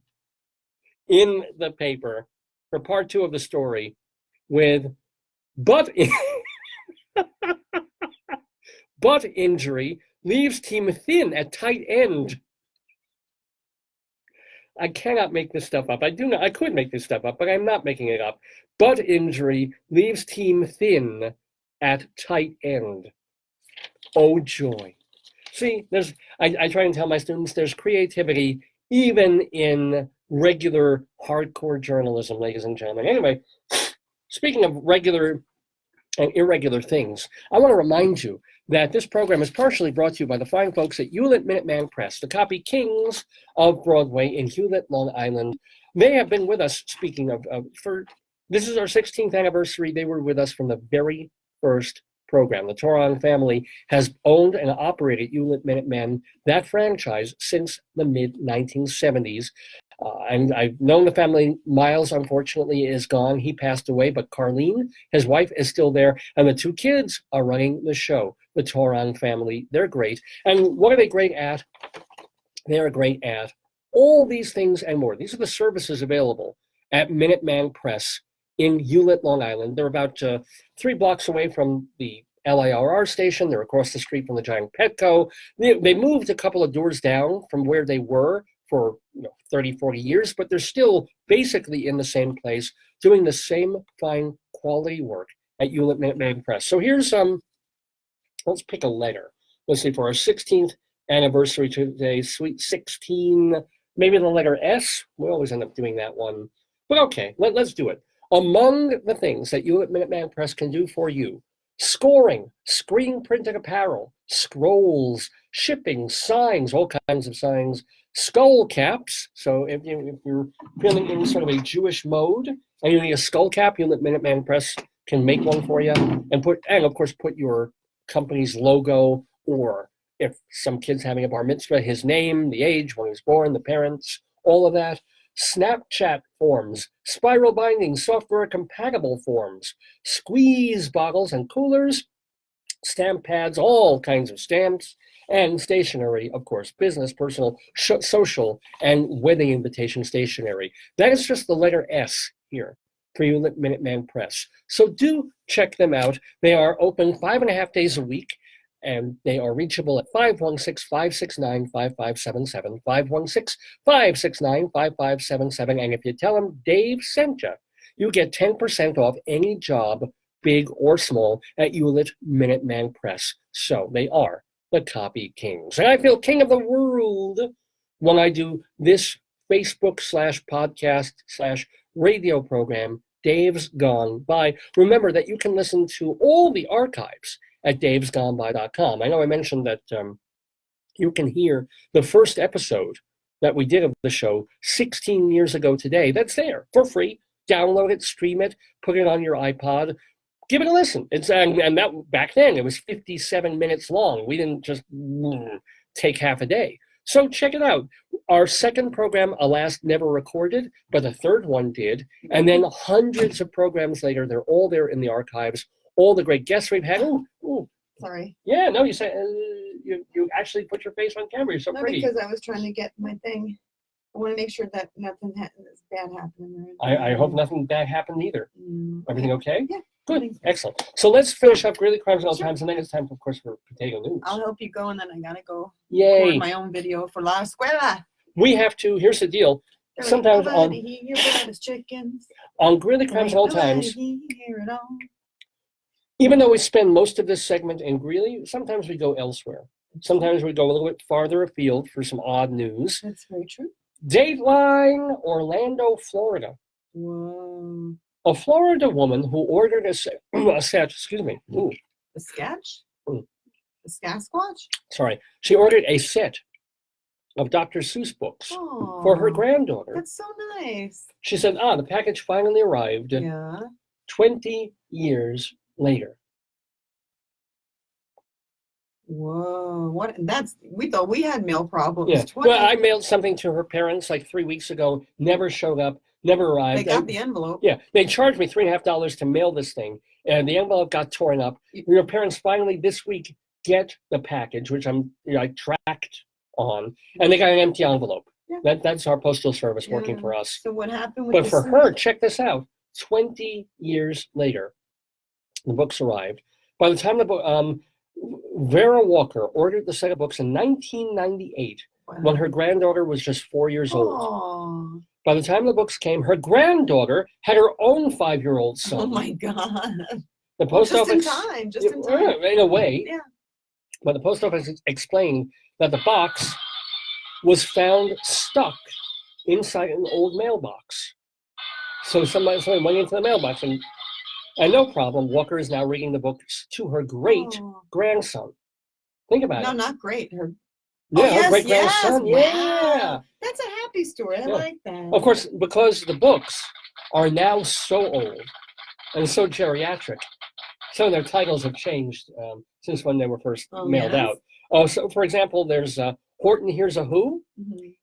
in the paper for part two of the story with butt injury leaves team thin at tight end. I cannot make this stuff up. I could make this stuff up, but I'm not making it up. Butt injury leaves team thin at tight end. Oh, joy. See, I try and tell my students there's creativity even in regular hardcore journalism, ladies and gentlemen. Anyway, speaking of regular and irregular things, I want to remind you that this program is partially brought to you by the fine folks at Hewlett Minuteman Press, the copy kings of Broadway in Hewlett, Long Island. They have been with us, speaking of, this is our 16th anniversary. They were with us from the very first program. The Toron family has owned and operated Hewlett Minutemen, that franchise, since the mid-1970s. And I've known the family. Miles, unfortunately, is gone. He passed away, but Carlene, his wife, is still there. And the two kids are running the show, the Toron family. They're great. And what are they great at? They're great at all these things and more. These are the services available at Minuteman Press in Hewlett, Long Island. They're about 3 blocks away from the LIRR station. They're across the street from the giant Petco. They moved a couple of doors down from where they were for 30, 40 years, but they're still basically in the same place, doing the same fine quality work at Hewlett Minuteman Press. So here's let's pick a letter. Let's see, for our 16th anniversary today, sweet 16, maybe the letter S. We always end up doing that one. But okay, let's do it. Among the things that Hewlett Minuteman Press can do for you: scoring, screen printed apparel, scrolls, shipping, signs, all kinds of signs, skull caps. So if you're feeling in sort of a Jewish mode and you need a skull cap, Hewlett Minuteman Press can make one for you, and of course put your company's logo, or if some kid's having a bar mitzvah, his name, the age, when he was born, the parents, all of that. Snapchat forms, spiral binding, software compatible forms, squeeze bottles and coolers, stamp pads, all kinds of stamps, and stationery, of course, business, personal, social, and wedding invitation stationery. That is just the letter S here for Hewlett Minuteman Press. So do check them out. They are open 5.5 days a week, and they are reachable at 516-569-5577, 516-569-5577. And if you tell them Dave sent you, you get 10% off any job, big or small, at Hewlett Minuteman Press. So they are the copy kings. And I feel king of the world when I do this Facebook/podcast/radio program, Dave's Gone By. Remember that you can listen to all the archives at davesgoneby.com. I know I mentioned that you can hear the first episode that we did of the show 16 years ago today. That's there for free. Download it, stream it, put it on your iPod. Give it a listen. And that back then it was 57 minutes long. We didn't just take half a day. So check it out. Our second program, alas, never recorded, but the third one did. And then hundreds of programs later, they're all there in the archives. All the great guests we've had. Ooh. Sorry. Yeah, no, you said you actually put your face on camera. You're so No, pretty. because I was trying to get my thing. I want to make sure that nothing bad happened. I hope nothing bad happened either. Everything okay? Yeah. Good. Excellent. So let's finish up Greeley Crimes at All Times, and then it's time, of course, for Potato News. I'll help you go, and then I gotta go Yay. record my own video for La Escuela. We have to, here's the deal. Sometimes on Greeley Crimes at All Times, even though we spend most of this segment in Greeley, sometimes we go elsewhere. Sometimes we go a little bit farther afield for some odd news. That's very true. Dateline, Orlando, Florida. Whoa. A Florida woman who ordered a set, excuse me. Ooh, The sketch? Ooh. The Sasquatch? Sorry. She ordered a set of Dr. Seuss books for her granddaughter. That's so nice. She said, the package finally arrived Yeah. 20 years later. Whoa. What? We thought we had mail problems. Yeah. 20 Well, I mailed something to her parents like 3 weeks ago, never showed up, never arrived. They got the envelope. Yeah, they charged me $3.50 to mail this thing, and the envelope got torn up. Your parents finally this week get the package, which I tracked on, and they got an empty envelope. Yeah. That's our postal service working for us. So what happened with But the for Seuss? her, check this out. 20 years later, the books arrived. By the time the book, Vera Walker ordered the set of books in 1998 when her granddaughter was just 4 years old. Aww. By the time the books came, her granddaughter had her own 5-year-old son. Oh my God. The post Just office, in time. Just in time. in a way. Yeah. But the post office explained that the box was found stuck inside an old mailbox. So somebody went into the mailbox, and no problem. Walker is now reading the books to her great grandson. Think about No, it. not great. Her Her great grandson. Wow. Yeah. That's a happy story. I like that. Of course, because the books are now so old and so geriatric, some of their titles have changed since when they were first mailed out. So, for example, there's Horton Hears a Who,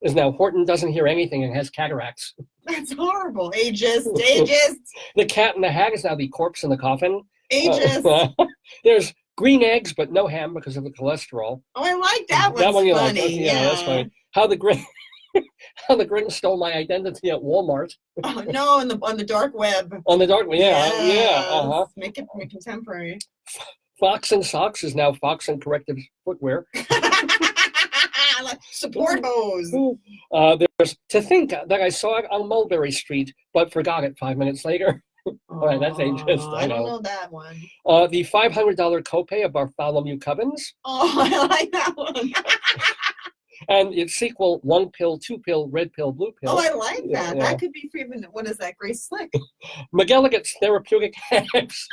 is now Horton Doesn't Hear Anything and Has Cataracts. That's horrible. Ageist. Ageist. The Cat in the Hat is now The Corpse in the Coffin. Ageist. There's Green Eggs, but no ham because of the cholesterol. Oh, I like that one. That one you funny. like. Yeah, that's funny. How the Grinch stole my identity at Walmart. Oh, no, on the dark web. On the dark web, yeah. Yes. Uh-huh. Make it contemporary. Fox and Socks is now Fox and Corrective Footwear. Support hose. There's To Think that I saw it on Mulberry Street, but forgot it 5 minutes later. All right, that's ageist. I don't know that one. The $500 copay of Bartholomew Cubbins. Oh, I like that one. And its sequel, 1 pill, 2 pill, red pill, blue pill. Oh, I like that. Yeah. That could be for even, what is that, Grace Slick? McGilligan's Therapeutic Hemps.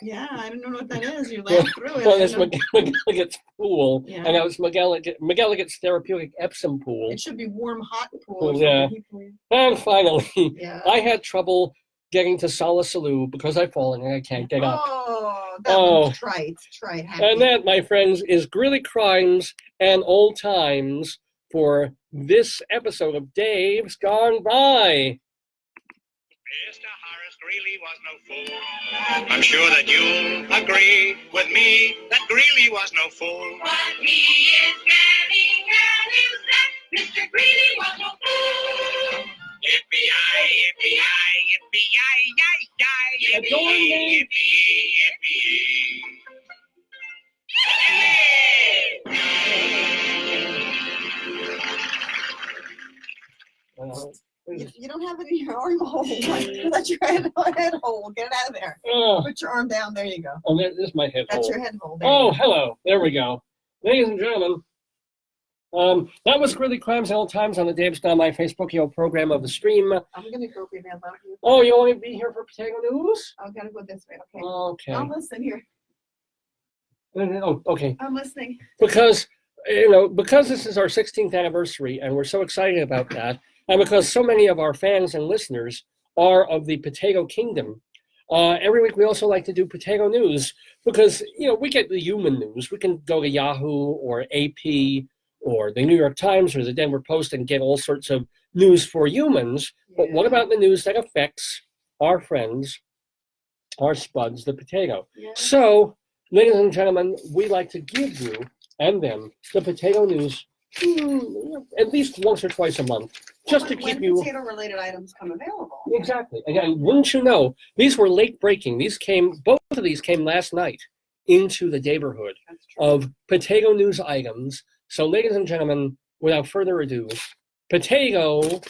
Yeah, I don't know what that is. You laughed through it. Well, it's McGilligan's Pool, Yeah. and now it's McGilligan's Therapeutic Epsom Pool. It should be warm, hot pool. Yeah. And finally, Yeah. I had trouble getting to Salisaloo because I've fallen and I can't get up. Oh, that Oh. one's trite. And that, my friends, is Greeley Crimes and Old Times for this episode of Dave's Gone By. Mr. Horace Greeley was no fool. I'm sure that you'll agree with me that Greeley was no fool. What he is getting at is that Mr. Greeley was no fool. Yippee-yi, yippee-yi, yippee-yi-yi-yi, Adore me. yippee-yi, You don't have it in your armhole. That's your head hole. Get it out of there. Oh, Put your arm down. There you go. this might hit That's hole. your head hole. There Oh, you go. hello. There we go. Ladies and gentlemen, that was Greeley Crimes and Old Times on the Dave's Gone By Facebook program of the stream. I'm going to go be mad about you. Oh, you want me to be here for Potato News? I've got to go this way. Okay. Okay. I'll listen here. Oh, okay. I'm listening. Because this is our 16th anniversary and we're so excited about that, and because so many of our fans and listeners are of the Potato Kingdom, every week we also like to do Potato News because, we get the human news. We can go to Yahoo or AP or the New York Times or the Denver Post and get all sorts of news for humans. But what about the news that affects our friends, our spuds, the potato? Yeah. So, ladies and gentlemen, we like to give you and them the potato news at least once or twice a month, just to keep you. Potato-related items come available. Exactly. And wouldn't you know, these were late breaking. Both of these came last night into the Daverhood That's true. of potato news items. So, ladies and gentlemen, without further ado, potato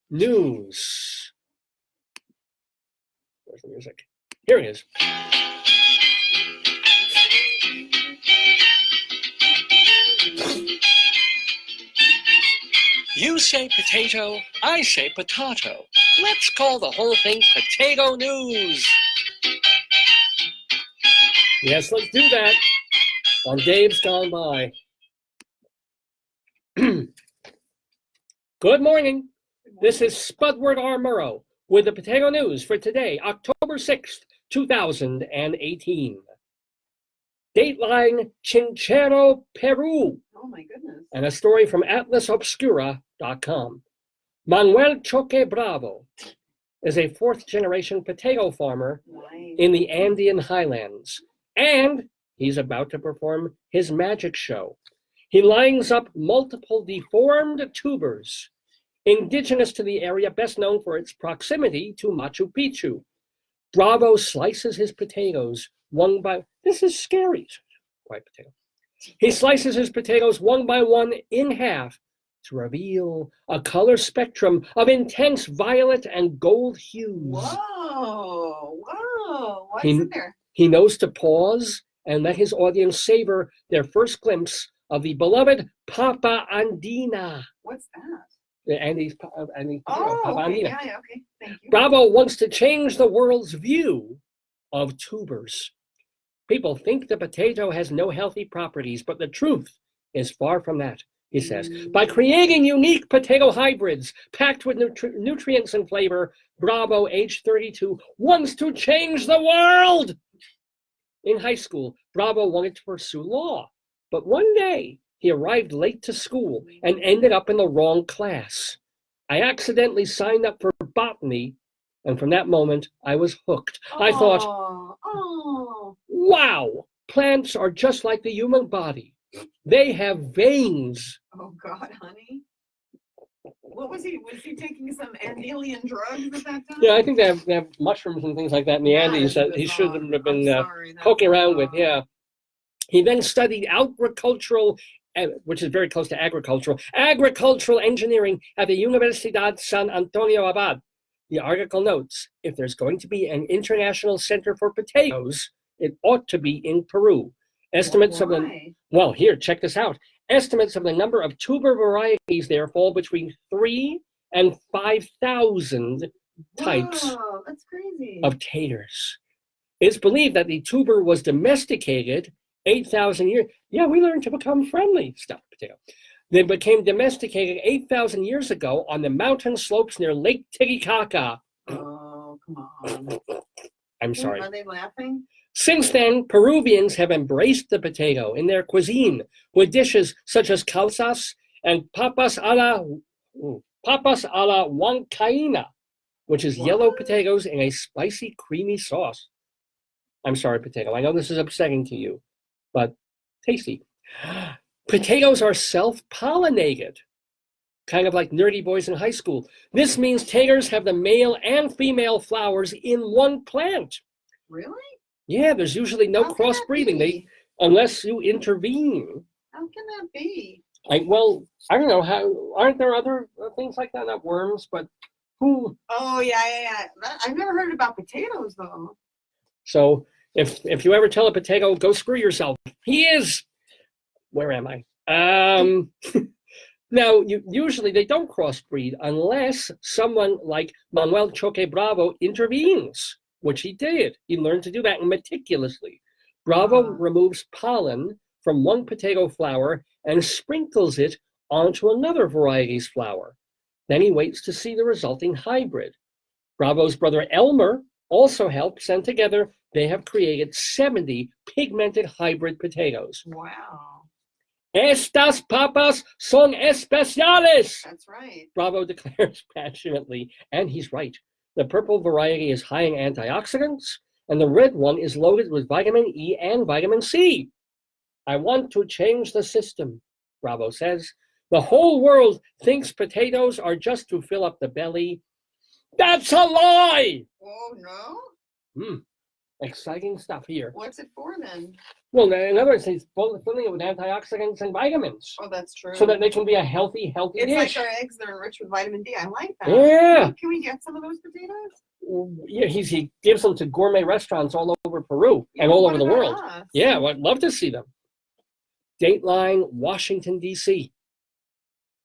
news. Where's the music? Here it is. You say potato, I say potato. Let's call the whole thing potato news. Yes, let's do that on Dave's Gone By. Good morning. This is Spudward R. Murrow with the potato news for today, October 6th, 2018. Dateline Chinchero, Peru. Oh my goodness. And a story from atlasobscura.com. Manuel Choque Bravo is a fourth-generation potato farmer Nice. in the Andean highlands, and he's about to perform his magic show. He lines up multiple deformed tubers, indigenous to the area, best known for its proximity to Machu Picchu. Bravo slices his potatoes one by... This is scary. White potato. He slices his potatoes one by one in half to reveal a color spectrum of intense violet and gold hues. Whoa. What's He- in there? He knows to pause and let his audience savor their first glimpse of the beloved Papa Andina. What's that? The Andes potato, Oh, Papa okay. Andina. Yeah, okay. Thank you. Bravo wants to change the world's view of tubers. People think the potato has no healthy properties, but the truth is far from that, he says. By creating unique potato hybrids packed with nutrients and flavor, Bravo, age 32, wants to change the world. In high school, Bravo wanted to pursue law, but one day he arrived late to school and ended up in the wrong class. I accidentally signed up for botany, and from that moment, I was hooked. I thought, Oh. wow, plants are just like the human body. They have veins. Oh God, honey. What was he? Was he taking some Andean drugs at that time? Yeah, I think they have mushrooms and things like that in the Andes that he shouldn't have been poking around with. Yeah. He then studied agricultural, which is very close to agricultural engineering at the Universidad San Antonio Abad. The article notes, if there's going to be an international center for potatoes, it ought to be in Peru. Estimates of the, well, here, check this out. Estimates of the number of tuber varieties there fall between 3,000 and 5,000 types that's crazy. of taters. It's believed that the tuber was domesticated 8,000 years. Yeah, we learned to become friendly. Stuffed potato. They became domesticated 8,000 years ago on the mountain slopes near Lake Titicaca. Oh, come on. I'm sorry. Are they laughing? Since then, Peruvians have embraced the potato in their cuisine with dishes such as calzas and papas a la huancaína, which is yellow potatoes in a spicy, creamy sauce. I'm sorry, potato. I know this is upsetting to you, but tasty. Potatoes are self-pollinated, kind of like nerdy boys in high school. This means taters have the male and female flowers in one plant. Really? Yeah, there's usually no crossbreeding unless you intervene. How can that be? I don't know how. Aren't there other things like that? Not worms, but who? Oh yeah. I've never heard about potatoes though. So if you ever tell a potato, go screw yourself. He is. Where am I? Now, usually they don't crossbreed unless someone like Manuel Choque Bravo intervenes, which he did. He learned to do that meticulously. Bravo removes pollen from one potato flower and sprinkles it onto another variety's flower. Then he waits to see the resulting hybrid. Bravo's brother Elmer also helps, and together they have created 70 pigmented hybrid potatoes. Wow. Estas papas son especiales. That's right. Bravo declares passionately, and he's right. The purple variety is high in antioxidants, and the red one is loaded with vitamin E and vitamin C. I want to change the system, Bravo says. The whole world thinks potatoes are just to fill up the belly. That's a lie! Oh, no? Exciting stuff here. What's it for then? Well, in other words, it's filling it with antioxidants and vitamins. Oh, that's true. So that they can be a healthy It's dish. like our eggs that are enriched with vitamin D. I like that. Yeah. Can we get some of those potatoes? Yeah, he gives them to gourmet restaurants all over Peru and all over the world. Yeah, well, I'd love to see them. Dateline, Washington, D.C.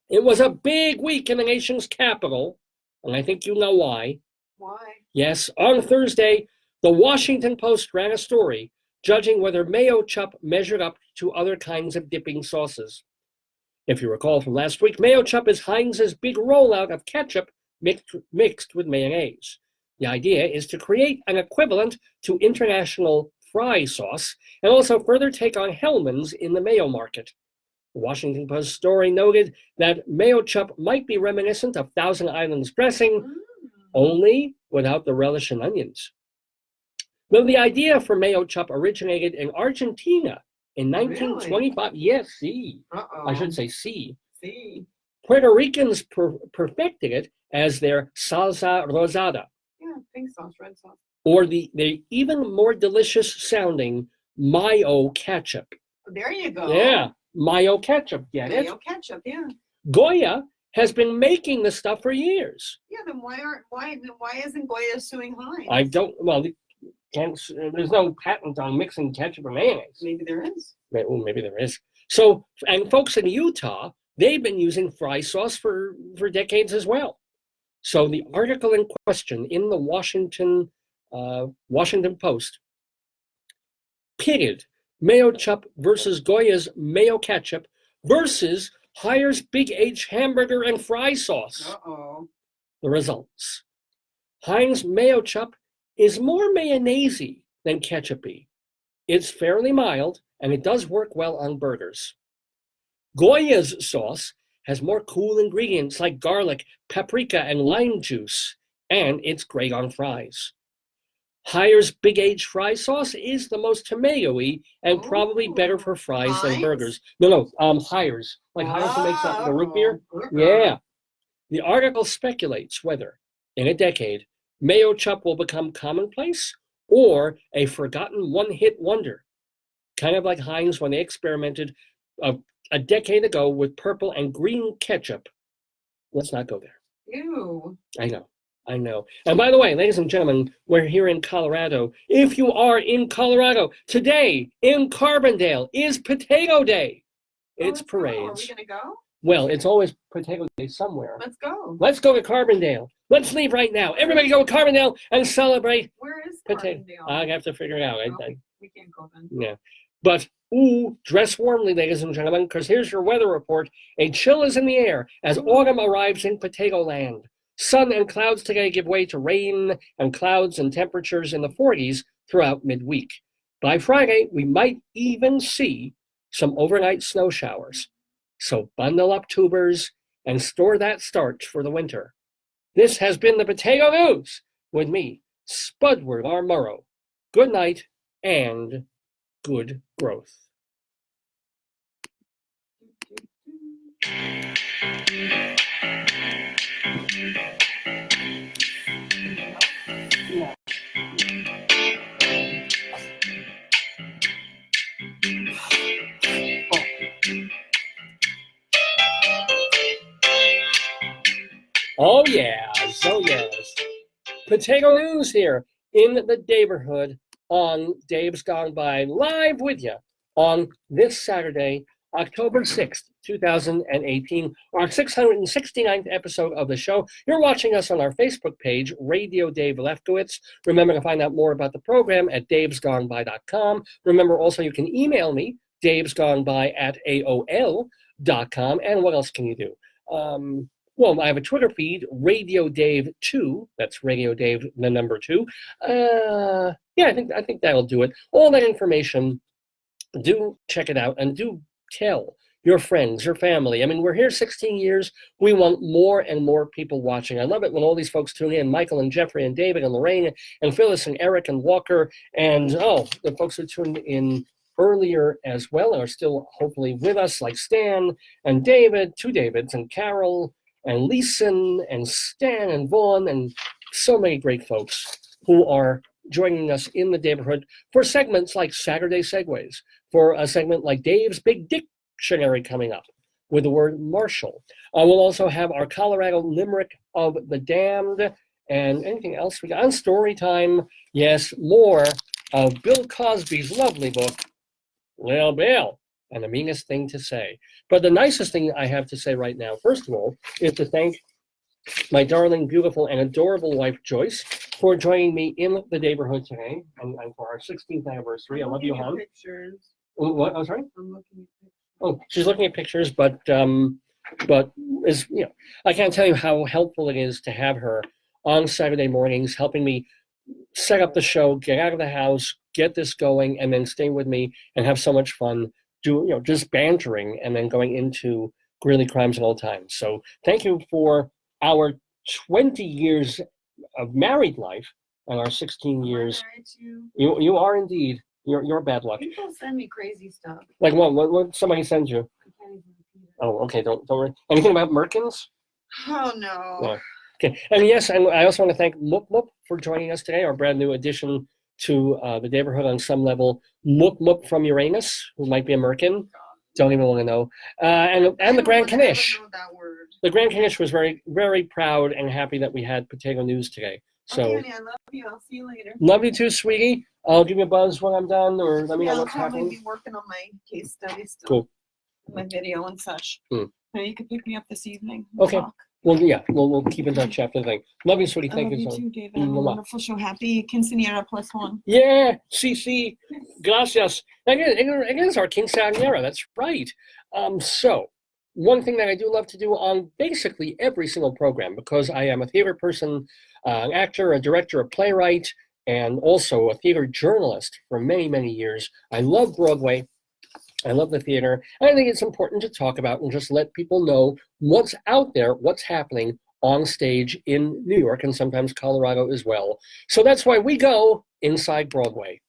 It was a big week in the nation's capital, and I think you know why. Why? Yes, on Thursday, the Washington Post ran a story judging whether Mayochup measured up to other kinds of dipping sauces. If you recall from last week, Mayochup is Heinz's big rollout of ketchup mixed with mayonnaise. The idea is to create an equivalent to international fry sauce and also further take on Hellmann's in the mayo market. The Washington Post story noted that Mayochup might be reminiscent of Thousand Islands dressing, only without the relish and onions. Well, the idea for Mayochup originated in Argentina in 1925. Really? Yes, I should say see. Puerto Ricans perfected it as their salsa rosada. Yeah, pink sauce, red sauce. Or the even more delicious sounding mayo ketchup. There you go. Yeah, mayo ketchup. Get it? Mayo ketchup, yeah. Goya has been making this stuff for years. Yeah, then why isn't Goya suing Heinz? I don't. Well, there's no patent on mixing ketchup or mayonnaise. Maybe there is. Maybe there is. So, and folks in Utah, they've been using fry sauce for decades as well. So the article in question in the Washington Post pitted Mayochup versus Goya's mayo ketchup versus Haier's Big H hamburger and fry sauce. Uh-oh. The results. Heinz Mayochup is more mayonnaise-y than ketchup-y. It's fairly mild, and it does work well on burgers. Goya's sauce has more cool ingredients like garlic, paprika, and lime juice, and it's great on fries. Haier's Big H fry sauce is the most tomato-y and probably better for fries than burgers. No, Haier's. Like Haier's makes that the root beer. Yeah. The article speculates whether, in a decade, Mayochup will become commonplace or a forgotten one-hit wonder, kind of like Heinz when they experimented a decade ago with purple and green ketchup. Let's not go there. Ew. I know. And by the way, ladies and gentlemen, we're here in Colorado. If you are in Colorado, today in Carbondale is Potato Day. It's Let's go. Are we parades. gonna go? Well, it's always Potato Day somewhere. Let's go. Let's go to Carbondale. Let's leave right now. Everybody go to Carbondale and celebrate Where is potato. Carbondale? I have to figure it out. We can't go then. Yeah. But, dress warmly, ladies and gentlemen, because here's your weather report. A chill is in the air as autumn arrives in Potato Land. Sun and clouds today give way to rain and clouds and temperatures in the 40s throughout midweek. By Friday, we might even see some overnight snow showers. So bundle up tubers and store that starch for the winter. This has been the Potato News with me, Spudward R. Murrow. Good night and good growth. Oh yes. Potato News here in the Daverhood on Dave's Gone By, live with you on this Saturday, October 6th, 2018, our 669th episode of the show. You're watching us on our Facebook page, Radio Dave Lefkowitz. Remember to find out more about the program at davesgoneby.com. Remember also you can email me, davesgoneby@aol.com. And what else can you do? Well, I have a Twitter feed, Radio Dave 2. That's Radio Dave, the number 2. Yeah, I think that'll do it. All that information, do check it out and do tell your friends, your family. I mean, we're here 16 years. We want more and more people watching. I love it when all these folks tune in, Michael and Jeffrey and David and Lorraine and Phyllis and Eric and Walker and, the folks who tuned in earlier as well are still hopefully with us, like Stan and David, two Davids, and Carol and Leeson and Stan and Vaughn and so many great folks who are joining us in the Daverhood for segments like Saturday Segues, for a segment like Dave's Big Dictionary coming up with the word Marshall. We'll also have our Colorado Limerick of the Damned and anything else we got on StoryTime. Yes, more of Bill Cosby's lovely book, Lil Bill and the Meanest Thing to Say. But the nicest thing I have to say right now, first of all, is to thank my darling, beautiful, and adorable wife, Joyce, for joining me in the Daverhood today and for our 16th anniversary. I love you, hon. Pictures. What? I'm sorry? I'm looking at pictures. Oh, she's looking at pictures, but is I can't tell you how helpful it is to have her on Saturday mornings, helping me set up the show, get out of the house, get this going, and then stay with me and have so much fun. Just bantering and then going into Greeley Crimes and Old Times. So thank you for our 20 years of married life and our 16 years. You are indeed. You're bad luck. People send me crazy stuff. Like what somebody sends you? I can't even repeat it. Oh, okay. Don't worry. Anything about merkins? Oh no. No. Okay. And yes, and I also want to thank moop-moop for joining us today, our brand new addition to the Daverhood on some level. Moop-moop from Uranus, who might be a merkin. Don't even want to know. And the Grand Kanish. The Grand Kanish was very, very proud and happy that we had Potato News today. So, okay, honey, I love you. I'll see you later. Love you too, sweetie. I'll give you a buzz when I'm done, or let me know I'll what's probably happening. be working on my case study still. Cool. My video and such. Hmm. Now you can pick me up this evening. Okay. Talk. Well, yeah, we'll keep in touch after the thing. Love you, sweetie. I Thank love you you so too, David. Have a Mwah. wonderful show. Happy Quinceañera +1. Yeah, sí, gracias. It is our quinceañera, that's right. So, one thing that I do love to do on basically every single program, because I am a theater person, an actor, a director, a playwright, and also a theater journalist for many, many years. I love Broadway. I love the theater. And I think it's important to talk about and just let people know what's out there, what's happening on stage in New York and sometimes Colorado as well. So that's why we go inside Broadway.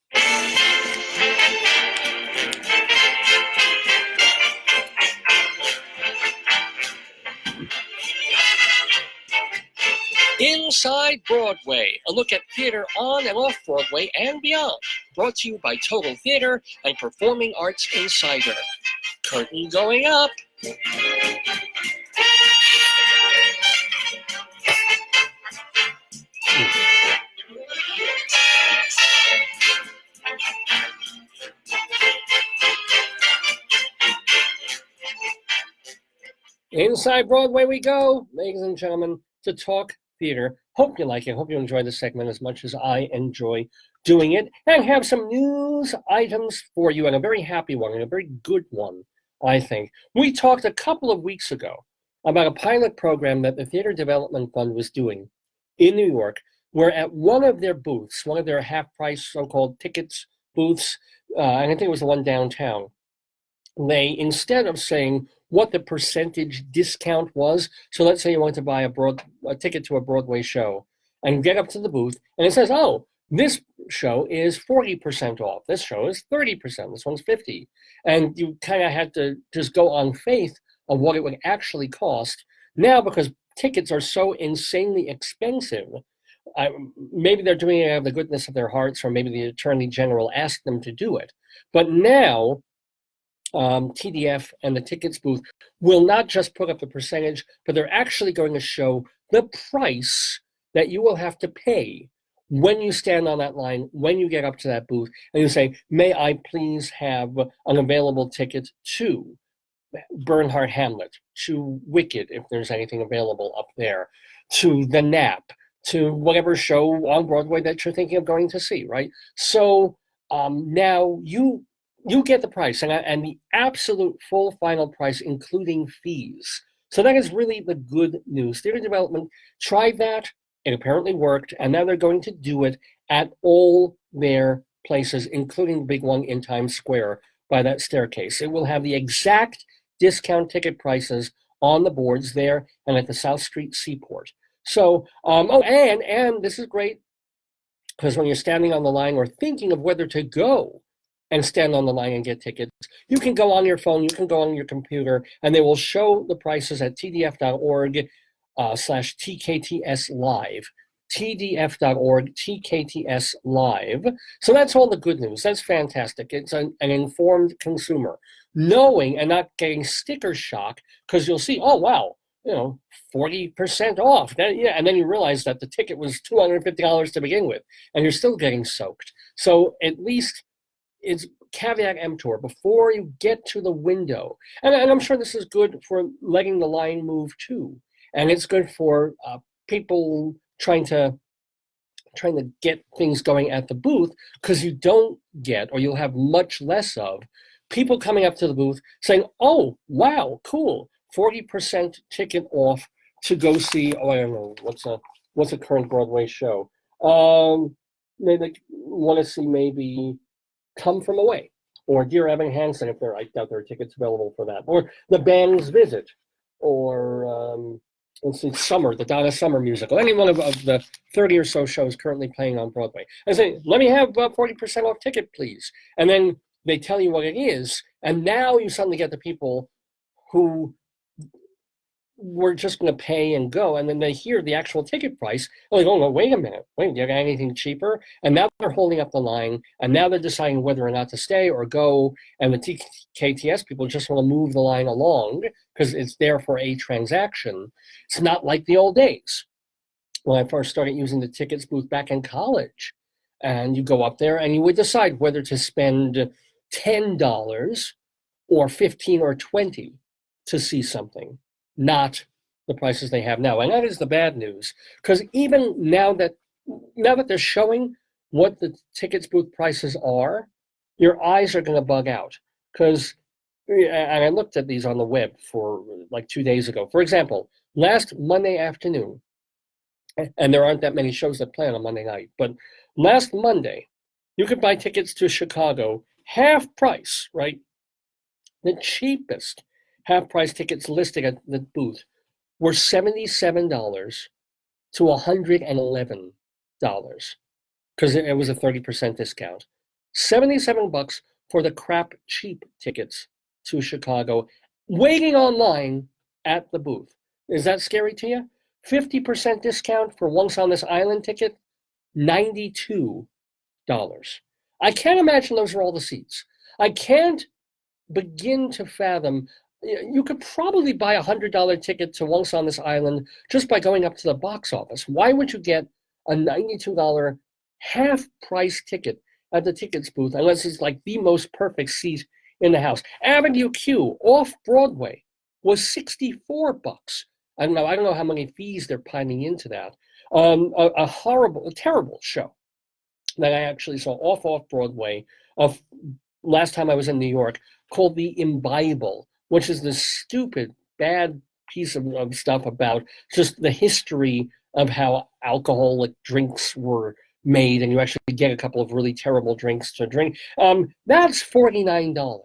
Inside Broadway, a look at theater on and off Broadway and beyond. Brought to you by Total Theater and Performing Arts Insider. Curtain going up. Inside Broadway we go, ladies and gentlemen, to talk theater. Hope you like it. Hope you enjoy this segment as much as I enjoy doing it, and have some news items for you, and a very happy one, and a very good one, I think. We talked a couple of weeks ago about a pilot program that the Theater Development Fund was doing in New York, where at one of their booths, one of their half-price so-called tickets booths, I think it was the one downtown, they, instead of saying what the percentage discount was, so let's say you want to buy a ticket to a Broadway show and get up to the booth, and it says, oh, this show is 40% off, this show is 30%, this one's 50%. And you kind of had to just go on faith of what it would actually cost. Now, because tickets are so insanely expensive, maybe they're doing it out of the goodness of their hearts, or maybe the Attorney General asked them to do it. But now, TDF and the tickets booth will not just put up the percentage, but they're actually going to show the price that you will have to pay when you stand on that line, when you get up to that booth, and you say, may I please have an available ticket to Bernhardt Hamlet, to Wicked, if there's anything available up there, to The Nap, to whatever show on Broadway that you're thinking of going to see, right? So now you get the price, and the absolute full final price, including fees. So that is really the good news. Theater Development tried that, it apparently worked, and now they're going to do it at all their places, including the big one in Times Square by that staircase. It will have the exact discount ticket prices on the boards there and at the South Street Seaport. So, and this is great, because when you're standing on the line or thinking of whether to go and stand on the line and get tickets, you can go on your phone, you can go on your computer, and they will show the prices at tdf.org /TKTS Live. tdf.org TKTS Live. So that's all the good news. That's fantastic. It's an informed consumer, knowing and not getting sticker shock, because you'll see, oh, wow, 40% off. And then you realize that the ticket was $250 to begin with, and you're still getting soaked. So at least it's caveat emptor before you get to the window. And I'm sure this is good for letting the line move too. And it's good for people trying to get things going at the booth, because you don't get, or you'll have much less of, people coming up to the booth saying, oh, wow, cool, 40% ticket off to go see, I don't know, what's a current Broadway show? Maybe want to see maybe Come From Away, or Dear Evan Hansen, if I doubt there are tickets available for that, or The Band's Visit, or let's see, Summer, the Donna Summer musical, any one of the 30 or so shows currently playing on Broadway. I say, let me have 40% off ticket, please. And then they tell you what it is, and now you suddenly get the people who were just going to pay and go, and then they hear the actual ticket price, and they go, no, wait a minute, do you got anything cheaper? And now they're holding up the line, and now they're deciding whether or not to stay or go, and the TKTS people just want to move the line along, because it's there for a transaction. It's not like the old days, when I first started using the tickets booth back in college, and you go up there, and you would decide whether to spend $10 or $15 or $20 to see something, not the prices they have now. And that is the bad news, because even now that they're showing what the tickets booth prices are, your eyes are going to bug out. Because, and I looked at these on the web for like 2 days ago. For example, last Monday afternoon, and there aren't that many shows that play on a Monday night, but last Monday, you could buy tickets to Chicago half price, right? The cheapest half-price tickets listed at the booth were $77 to $111, because it was a 30% discount. $77 for the crap cheap tickets to Chicago, waiting online at the booth. Is that scary to you? 50% discount for Once on This Island ticket, $92. I can't imagine those are all the seats. I can't begin to fathom. You could probably buy a $100 ticket to Once on This Island just by going up to the box office. Why would you get a $92 half-price ticket at the tickets booth unless it's like the most perfect seat in the house? Avenue Q off Broadway was $64. I don't know how many fees they're piling into that. A terrible show that I actually saw off Broadway last time I was in New York, called The Imbible, which is this stupid, bad piece of stuff about just the history of how alcoholic drinks were made, and you actually get a couple of really terrible drinks to drink. That's $49,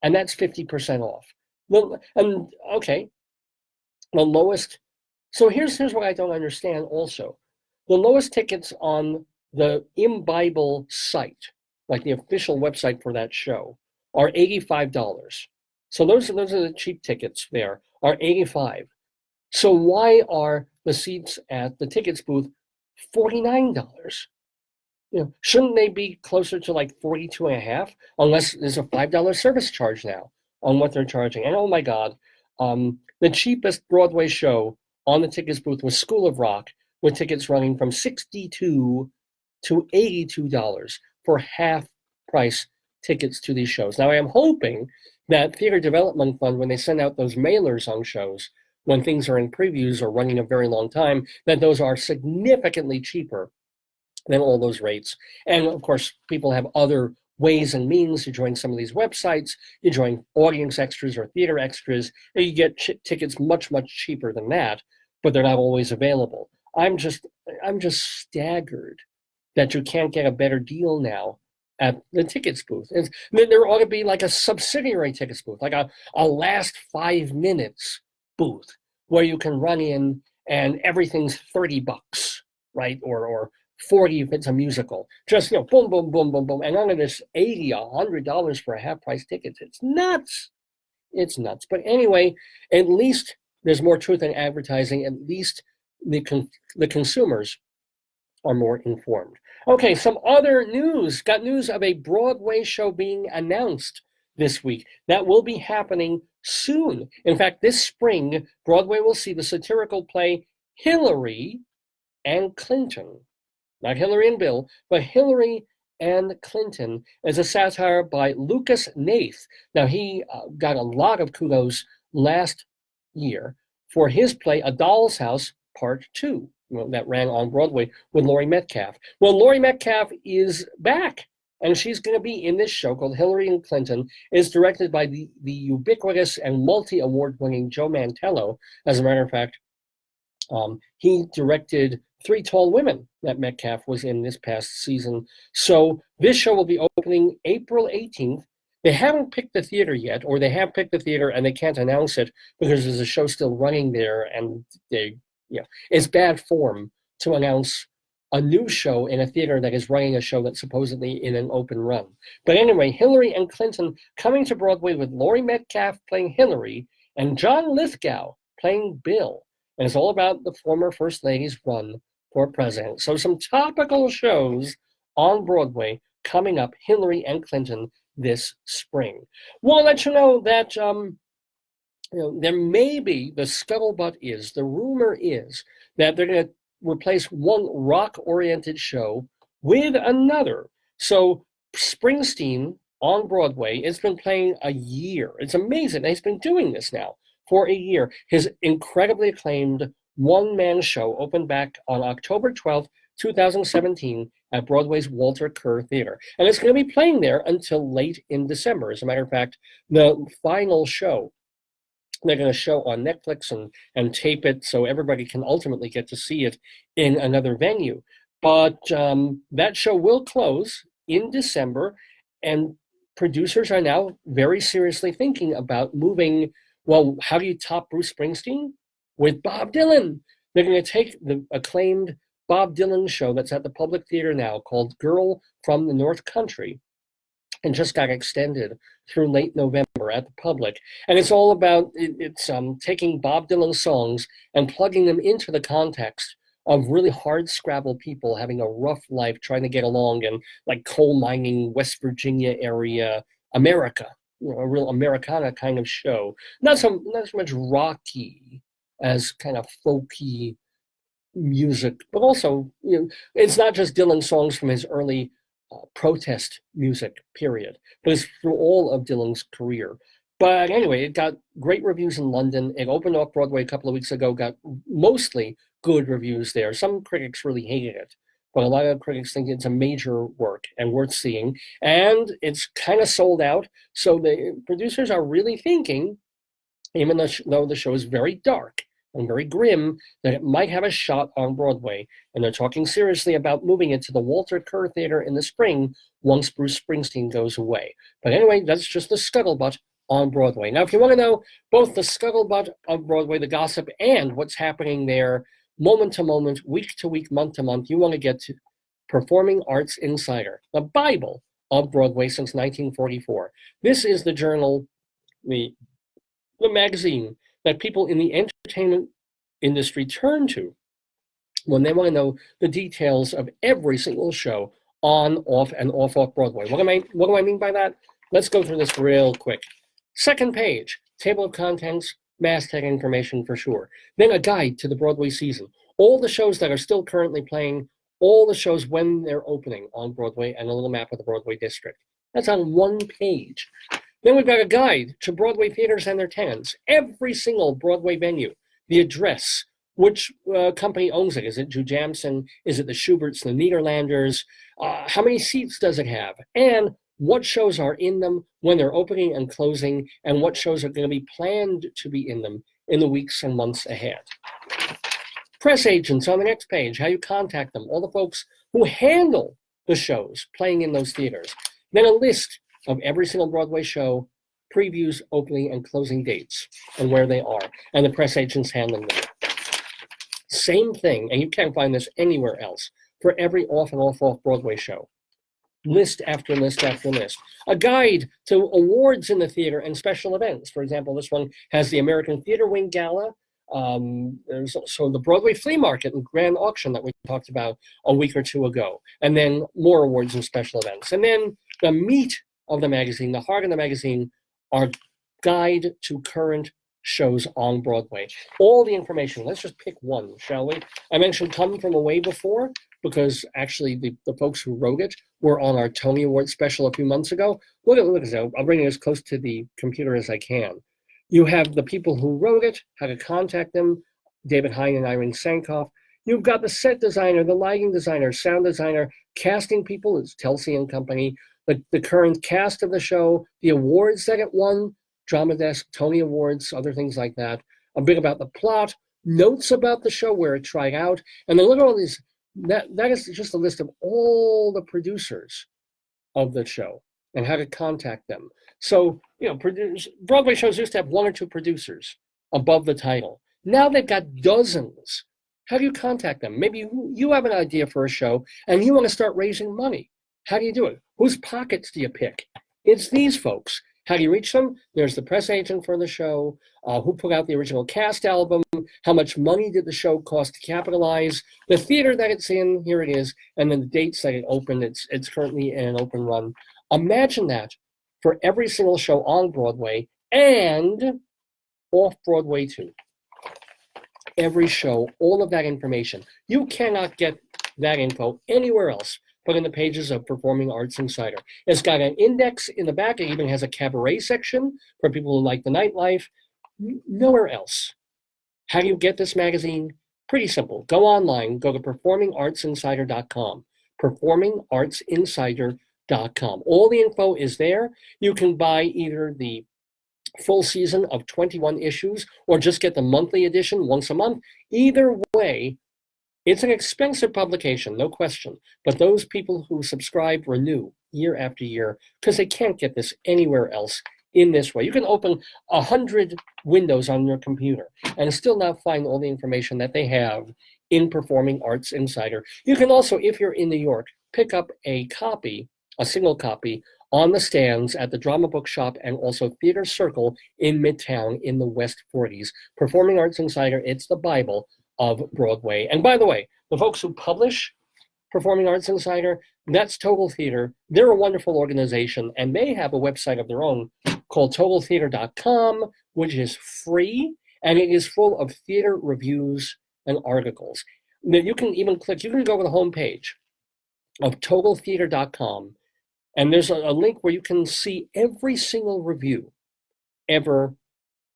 and that's 50% off. And okay, the lowest. So here's what I don't understand. Also, the lowest tickets on the Imbible site, like the official website for that show, are $85. So those are the cheap tickets. There are $85. So why are the seats at the tickets booth $49? Shouldn't they be closer to like 42.5? Unless there's a $5 service charge now on what they're charging. And oh my God, the cheapest Broadway show on the tickets booth was School of Rock, with tickets running from $62 to $82 for half price tickets to these shows. Now I am hoping that Theater Development Fund, when they send out those mailers on shows, when things are in previews or running a very long time, that those are significantly cheaper than all those rates. And of course, people have other ways and means to join some of these websites. You join audience extras or theater extras, and you get tickets much, much cheaper than that, but they're not always available. I'm just staggered that you can't get a better deal now at the tickets booth. There ought to be like a subsidiary tickets booth, like a last 5 minutes booth where you can run in and everything's $30, right? Or 40 if it's a musical. Just, boom, boom, boom, boom, boom. And none of this $80, $100 for a half price ticket. It's nuts. It's nuts. But anyway, at least there's more truth in advertising. At least the consumers are more informed. Okay, some other news. Got news of a Broadway show being announced this week. That will be happening soon. In fact, this spring, Broadway will see the satirical play Hillary and Clinton. Not Hillary and Bill, but Hillary and Clinton, as a satire by Lucas Nath. Now, he got a lot of kudos last year for his play A Doll's House Part 2. That ran on Broadway with Laurie Metcalf. Well, Laurie Metcalf is back, and she's going to be in this show called Hillary and Clinton. It's directed by the ubiquitous and multi-award-winning Joe Mantello. As a matter of fact, he directed Three Tall Women that Metcalf was in this past season. So this show will be opening April 18th. They haven't picked the theater yet, or they have picked the theater and they can't announce it because there's a show still running there, and it's bad form to announce a new show in a theater that is running a show that's supposedly in an open run. But anyway, Hillary and Clinton coming to Broadway with Laurie Metcalf playing Hillary and John Lithgow playing Bill. And it's all about the former First Lady's run for president. So some topical shows on Broadway coming up, Hillary and Clinton, this spring. We'll let you know that there may be, the scuttlebutt is, the rumor is that they're going to replace one rock-oriented show with another. So Springsteen on Broadway, it's been playing a year. It's amazing. He's been doing this now for a year. His incredibly acclaimed one-man show opened back on October 12th, 2017 at Broadway's Walter Kerr Theater. And it's going to be playing there until late in December. As a matter of fact, the final show, they're going to show on Netflix and tape it so everybody can ultimately get to see it in another venue. But that show will close in December, and producers are now very seriously thinking about moving. Well, how do you top Bruce Springsteen? With Bob Dylan. They're going to take the acclaimed Bob Dylan show that's at the Public Theater now called Girl from the North Country, and just got extended through late November at the public. And it's all about, taking Bob Dylan songs and plugging them into the context of really hard scrabble people having a rough life trying to get along in like coal mining, West Virginia area, America, a real Americana kind of show. Not so much rocky as kind of folky music, but also, it's not just Dylan songs from his early protest music period, but it's through all of Dylan's career. But anyway, it got great reviews in London. It opened off Broadway a couple of weeks ago, got mostly good reviews there. Some critics really hated it, but a lot of critics think it's a major work and worth seeing. And it's kind of sold out. So the producers are really thinking, even though the show is very dark and very grim, that it might have a shot on Broadway. And they're talking seriously about moving it to the Walter Kerr Theater in the spring once Bruce Springsteen goes away. But anyway, that's just the scuttlebutt on Broadway. Now, if you want to know both the scuttlebutt of Broadway, the gossip, and what's happening there moment to moment, week to week, month to month, you want to get to Performing Arts Insider, the Bible of Broadway since 1944. This is the journal, the magazine that people in the entertainment industry turn to when they want to know the details of every single show on, off, and off Broadway. What do I mean by that? Let's go through this real quick. Second page, table of contents, masthead information for sure. Then a guide to the Broadway season. All the shows that are still currently playing, all the shows when they're opening on Broadway, and a little map of the Broadway district. That's on one page. Then we've got a guide to Broadway theaters and their tenants. Every single Broadway venue, the address, which company owns it. Is it Drew Jamson? Is it the Schuberts, the Nederlanders? How many seats does it have? And what shows are in them when they're opening and closing, and what shows are going to be planned to be in them in the weeks and months ahead. Press agents on the next page, how you contact them, all the folks who handle the shows playing in those theaters. Then a list of every single Broadway show, previews, opening and closing dates, and where they are, and the press agents handling them. Same thing, and you can't find this anywhere else, for every off and off Broadway show. List after list after list. A guide to awards in the theater and special events. For example, this one has the American Theater Wing Gala. There's also the Broadway Flea Market and Grand Auction that we talked about a week or two ago. And then more awards and special events. And then the meat of the magazine, the heart of the magazine, our guide to current shows on Broadway. All the information. Let's just pick one, shall we? I mentioned Come From Away before, because actually the folks who wrote it were on our Tony Award special a few months ago. Look at this. I'll bring it as close to the computer as I can. You have the people who wrote it, how to contact them, David Hine and Irene Sankoff. You've got the set designer, the lighting designer, sound designer, casting people, it's Telsey and Company, the current cast of the show, the awards that it won, Drama Desk, Tony Awards, other things like that, a bit about the plot, notes about the show where it tried out, and then look at all these. That is just a list of all the producers of the show and how to contact them. So, Broadway shows used to have one or two producers above the title. Now they've got dozens. How do you contact them? Maybe you have an idea for a show and you want to start raising money. How do you do it? Whose pockets do you pick? It's these folks. How do you reach them? There's the press agent for the show, who put out the original cast album, how much money did the show cost to capitalize, the theater that it's in, here it is, and then the dates that it opened. It's currently in an open run. Imagine that for every single show on Broadway and off Broadway too. Every show, all of that information. You cannot get that info anywhere else but in the pages of Performing Arts Insider. It's got an index in the back. It even has a cabaret section for people who like the nightlife. Nowhere else. How do you get this magazine? Pretty simple. Go online. Go to performingartsinsider.com. Performingartsinsider.com. All the info is there. You can buy either the full season of 21 issues or just get the monthly edition once a month. Either way, it's an expensive publication, no question, but those people who subscribe renew year after year because they can't get this anywhere else in this way. You can open 100 windows on your computer and still not find all the information that they have in Performing Arts Insider. You can also, if you're in New York, pick up a copy a single copy, on the stands at the Drama Bookshop and also Theater Circle in Midtown in the West 40s. Performing Arts Insider, it's the Bible of Broadway. And by the way, the folks who publish Performing Arts Insider, that's Total Theater. They're a wonderful organization, and they have a website of their own called totaltheater.com, which is free, and it is full of theater reviews and articles. Now, you can even click, you can go to the homepage of totaltheater.com, and there's a link where you can see every single review ever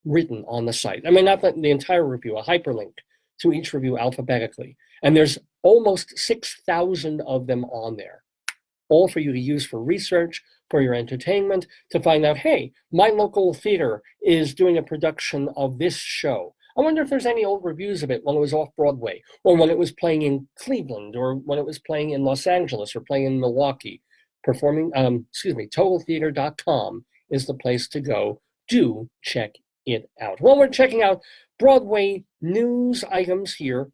written on the site. I mean, not the entire review, a hyperlink to each review alphabetically. And there's almost 6,000 of them on there, all for you to use for research, for your entertainment, to find out, hey, my local theater is doing a production of this show. I wonder if there's any old reviews of it when it was off Broadway, or when it was playing in Cleveland, or when it was playing in Los Angeles, or playing in Milwaukee. Totaltheater.com is the place to go. Do check it out. Well, we're checking out Broadway news items here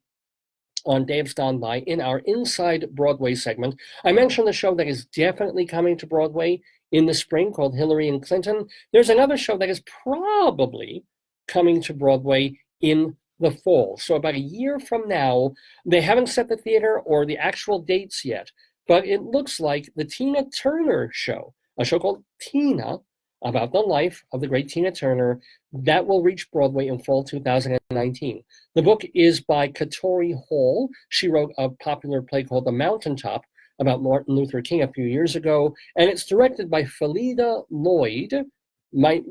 on Dave's Gone By in our Inside Broadway segment. I mentioned the show that is definitely coming to Broadway in the spring called Hillary and Clinton. There's another show that is probably coming to Broadway in the fall. So about a year from now, they haven't set the theater or the actual dates yet, but it looks like the Tina Turner show, a show called Tina, about the life of the great Tina Turner, that will reach Broadway in fall 2019. The book is by Katori Hall. She wrote a popular play called The Mountaintop about Martin Luther King a few years ago, and it's directed by Phyllida Lloyd.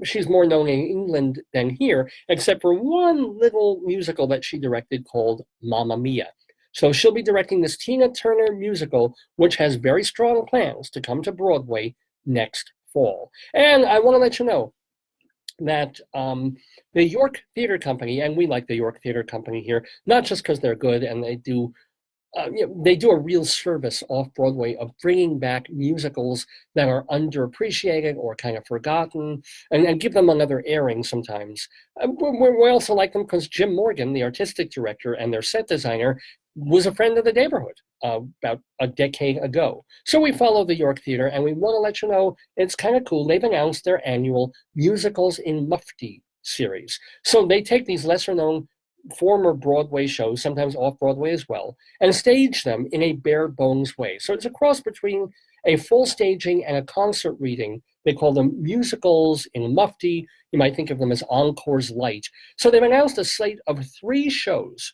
She's more known in England than here, except for one little musical that she directed called Mamma Mia. So she'll be directing this Tina Turner musical, which has very strong plans to come to Broadway next fall. And I want to let you know that the York Theater Company, and we like the York Theater Company here, not just because they're good and they do a real service off Broadway of bringing back musicals that are underappreciated or kind of forgotten, and give them another airing sometimes. We also like them because Jim Morgan, the artistic director and their set designer, was a friend of the Daverhood about a decade ago. So we follow the York Theater, and we want to let you know it's kind of cool. They've announced their annual Musicals in Mufti series. So they take these lesser-known former Broadway shows, sometimes off-Broadway as well, and stage them in a bare-bones way. So it's a cross between a full staging and a concert reading. They call them Musicals in Mufti. You might think of them as Encores Light. So they've announced a slate of 3 shows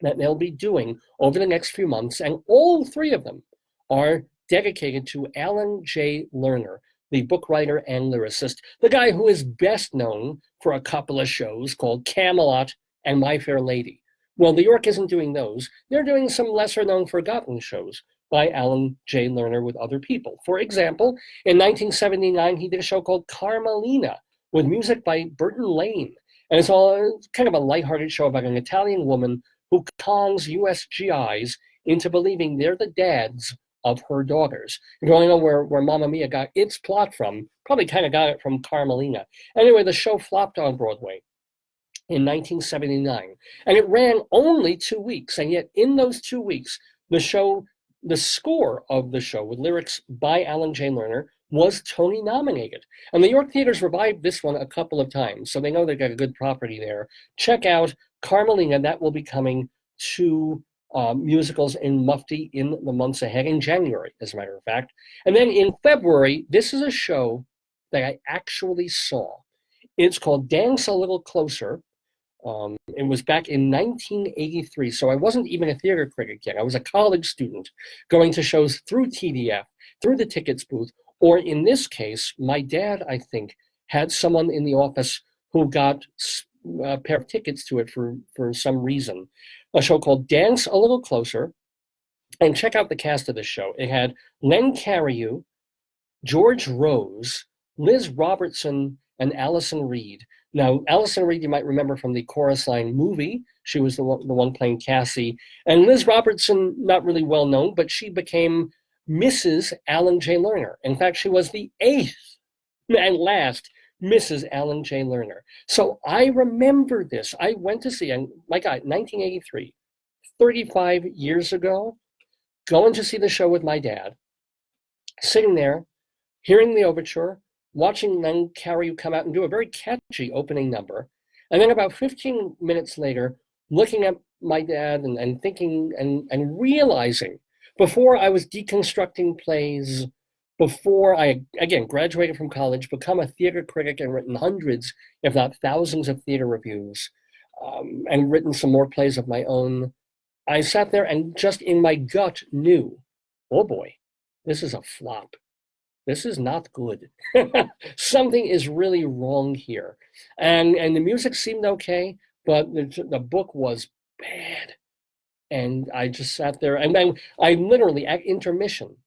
that they'll be doing over the next few months, and all 3 of them are dedicated to Alan J. Lerner, the book writer and lyricist, the guy who is best known for a couple of shows called Camelot and My Fair Lady. Well, New York isn't doing those. They're doing some lesser-known forgotten shows by Alan J. Lerner with other people. For example, in 1979, he did a show called Carmelina with music by Burton Lane. And it's all kind of a lighthearted show about an Italian woman who cons U.S. GIs into believing they're the dads of her daughters. If you want to know where Mamma Mia got its plot from, probably kind of got it from Carmelina. Anyway, the show flopped on Broadway in 1979, and it ran only 2 weeks, and yet in those 2 weeks, the score of the show with lyrics by Alan J. Lerner was Tony nominated. And the York Theater's revived this one a couple of times, so they know they've got a good property there. Check out Carmelina. That will be coming to Musicals in Mufti in the months ahead, in January, as a matter of fact. And then in February, this is a show that I actually saw. It's called Dance a Little Closer. It was back in 1983, so I wasn't even a theater critic yet. I was a college student going to shows through TDF, through the tickets booth, or in this case, my dad, I think, had someone in the office who got a pair of tickets to it for some reason. A show called Dance a Little Closer, and check out the cast of this show. It had Len Cariou, George Rose, Liz Robertson, and Allison Reed. Now, Allison Reed, you might remember from the Chorus Line movie. She was the one playing Cassie. And Liz Robertson, not really well known, but she became Mrs. Alan J. Lerner. In fact, she was the 8th and last Mrs. Alan J. Lerner. So I remember this. I went to see, my God, 1983, 35 years ago, going to see the show with my dad, sitting there, hearing the overture, watching Len Cariou come out and do a very catchy opening number. And then about 15 minutes later, looking at my dad and thinking and realizing, before I was deconstructing plays, before I, again, graduated from college, become a theater critic and written hundreds, if not thousands of theater reviews, and written some more plays of my own, I sat there and just in my gut knew, oh boy, this is a flop. This is not good. Something is really wrong here. And the music seemed okay, but the book was bad. And I just sat there, and then I literally, at intermission,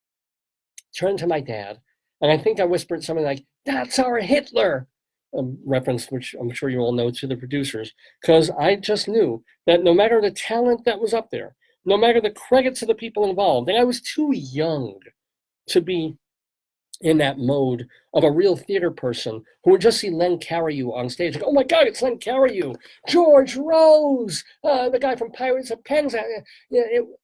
turned to my dad, and I think I whispered something like, "That's our Hitler," a reference which I'm sure you all know to the producers, because I just knew that no matter the talent that was up there, no matter the credits of the people involved, and I was too young to be in that mode of a real theater person who would just see Len Cariou on stage and go, "Oh my God, it's Len Cariou, George Rose, the guy from Pirates of Penzance."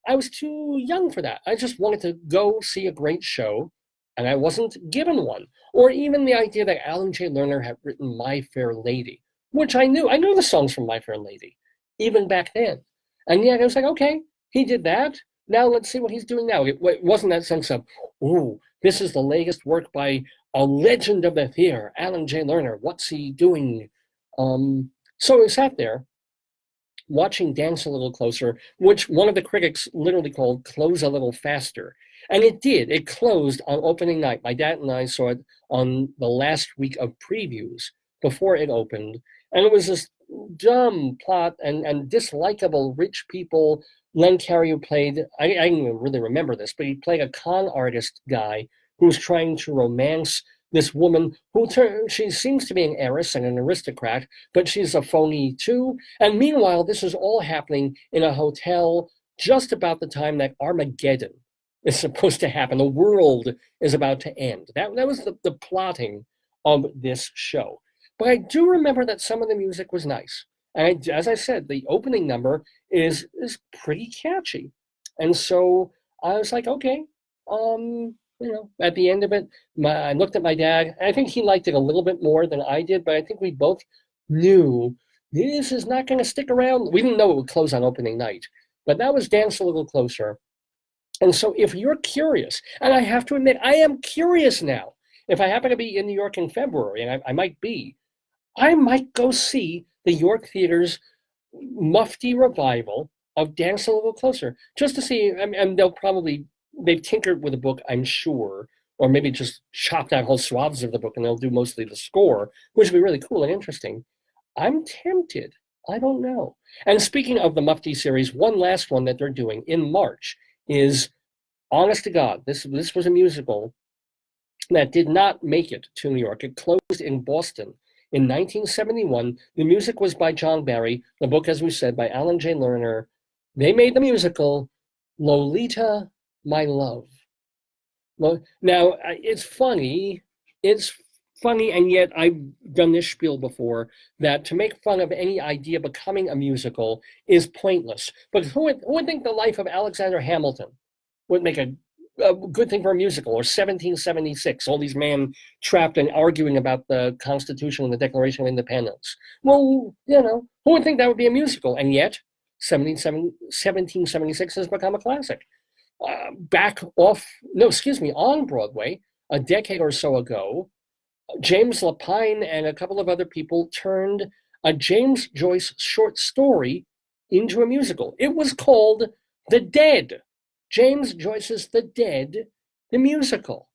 I was too young for that. I just wanted to go see a great show, and I wasn't given one. Or even the idea that Alan J. Lerner had written My Fair Lady, which I knew. I knew the songs from My Fair Lady, even back then. And yet I was like, okay, he did that. Now let's see what he's doing now. It wasn't that sense of, ooh, this is the latest work by a legend of the theater, Alan J. Lerner. What's he doing? So I sat there watching Dance a Little Closer, which one of the critics literally called Close a Little Faster. And it did. It closed on opening night. My dad and I saw it on the last week of previews before it opened. And it was this dumb plot and dislikable rich people. Len Cariou played, I don't even really remember this, but he played a con artist guy who was trying to romance this woman who she seems to be an heiress and an aristocrat, but she's a phony too. And meanwhile, this is all happening in a hotel just about the time that Armageddon is supposed to happen. The world is about to end. That was the plotting of this show. But I do remember that some of the music was nice. And as I said, the opening number is pretty catchy. And so I was like, okay, at the end of it, I looked at my dad. I think he liked it a little bit more than I did, but I think we both knew this is not going to stick around. We didn't know it would close on opening night, but that was Dance a Little Closer. And so if you're curious, and I have to admit, I am curious now. If I happen to be in New York in February, and I might be, I might go see the York Theater's Mufti revival of Dance a Little Closer, just to see, and they've tinkered with the book, I'm sure, or maybe just chopped out whole swaths of the book and they'll do mostly the score, which would be really cool and interesting. I'm tempted. I don't know. And speaking of the Mufti series, one last one that they're doing in March is, honest to God, this was a musical that did not make it to New York. It closed in Boston in 1971. The music was by John Barry. The book, as we said, by Alan J. Lerner. They made the musical Lolita, My Love. Well, now, it's funny, and yet I've done this spiel before, that to make fun of any idea becoming a musical is pointless. But who would think the life of Alexander Hamilton would make a good thing for a musical, or 1776, all these men trapped and arguing about the Constitution and the Declaration of Independence? Well, who would think that would be a musical? And yet, 1776 has become a classic. On Broadway, a decade or so ago, James Lapine and a couple of other people turned a James Joyce short story into a musical. It was called The Dead. James Joyce's The Dead, the musical.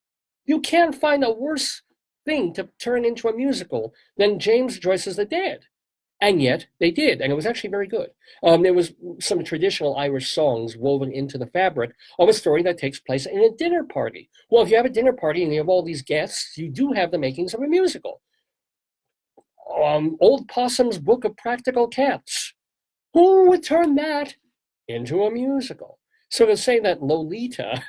You can't find a worse thing to turn into a musical than James Joyce's The Dead. And yet they did, and it was actually very good. There was some traditional Irish songs woven into the fabric of a story that takes place in a dinner party. Well, if you have a dinner party and you have all these guests, you do have the makings of a musical. Old Possum's Book of Practical Cats. Who would turn that into a musical? So to say that Lolita,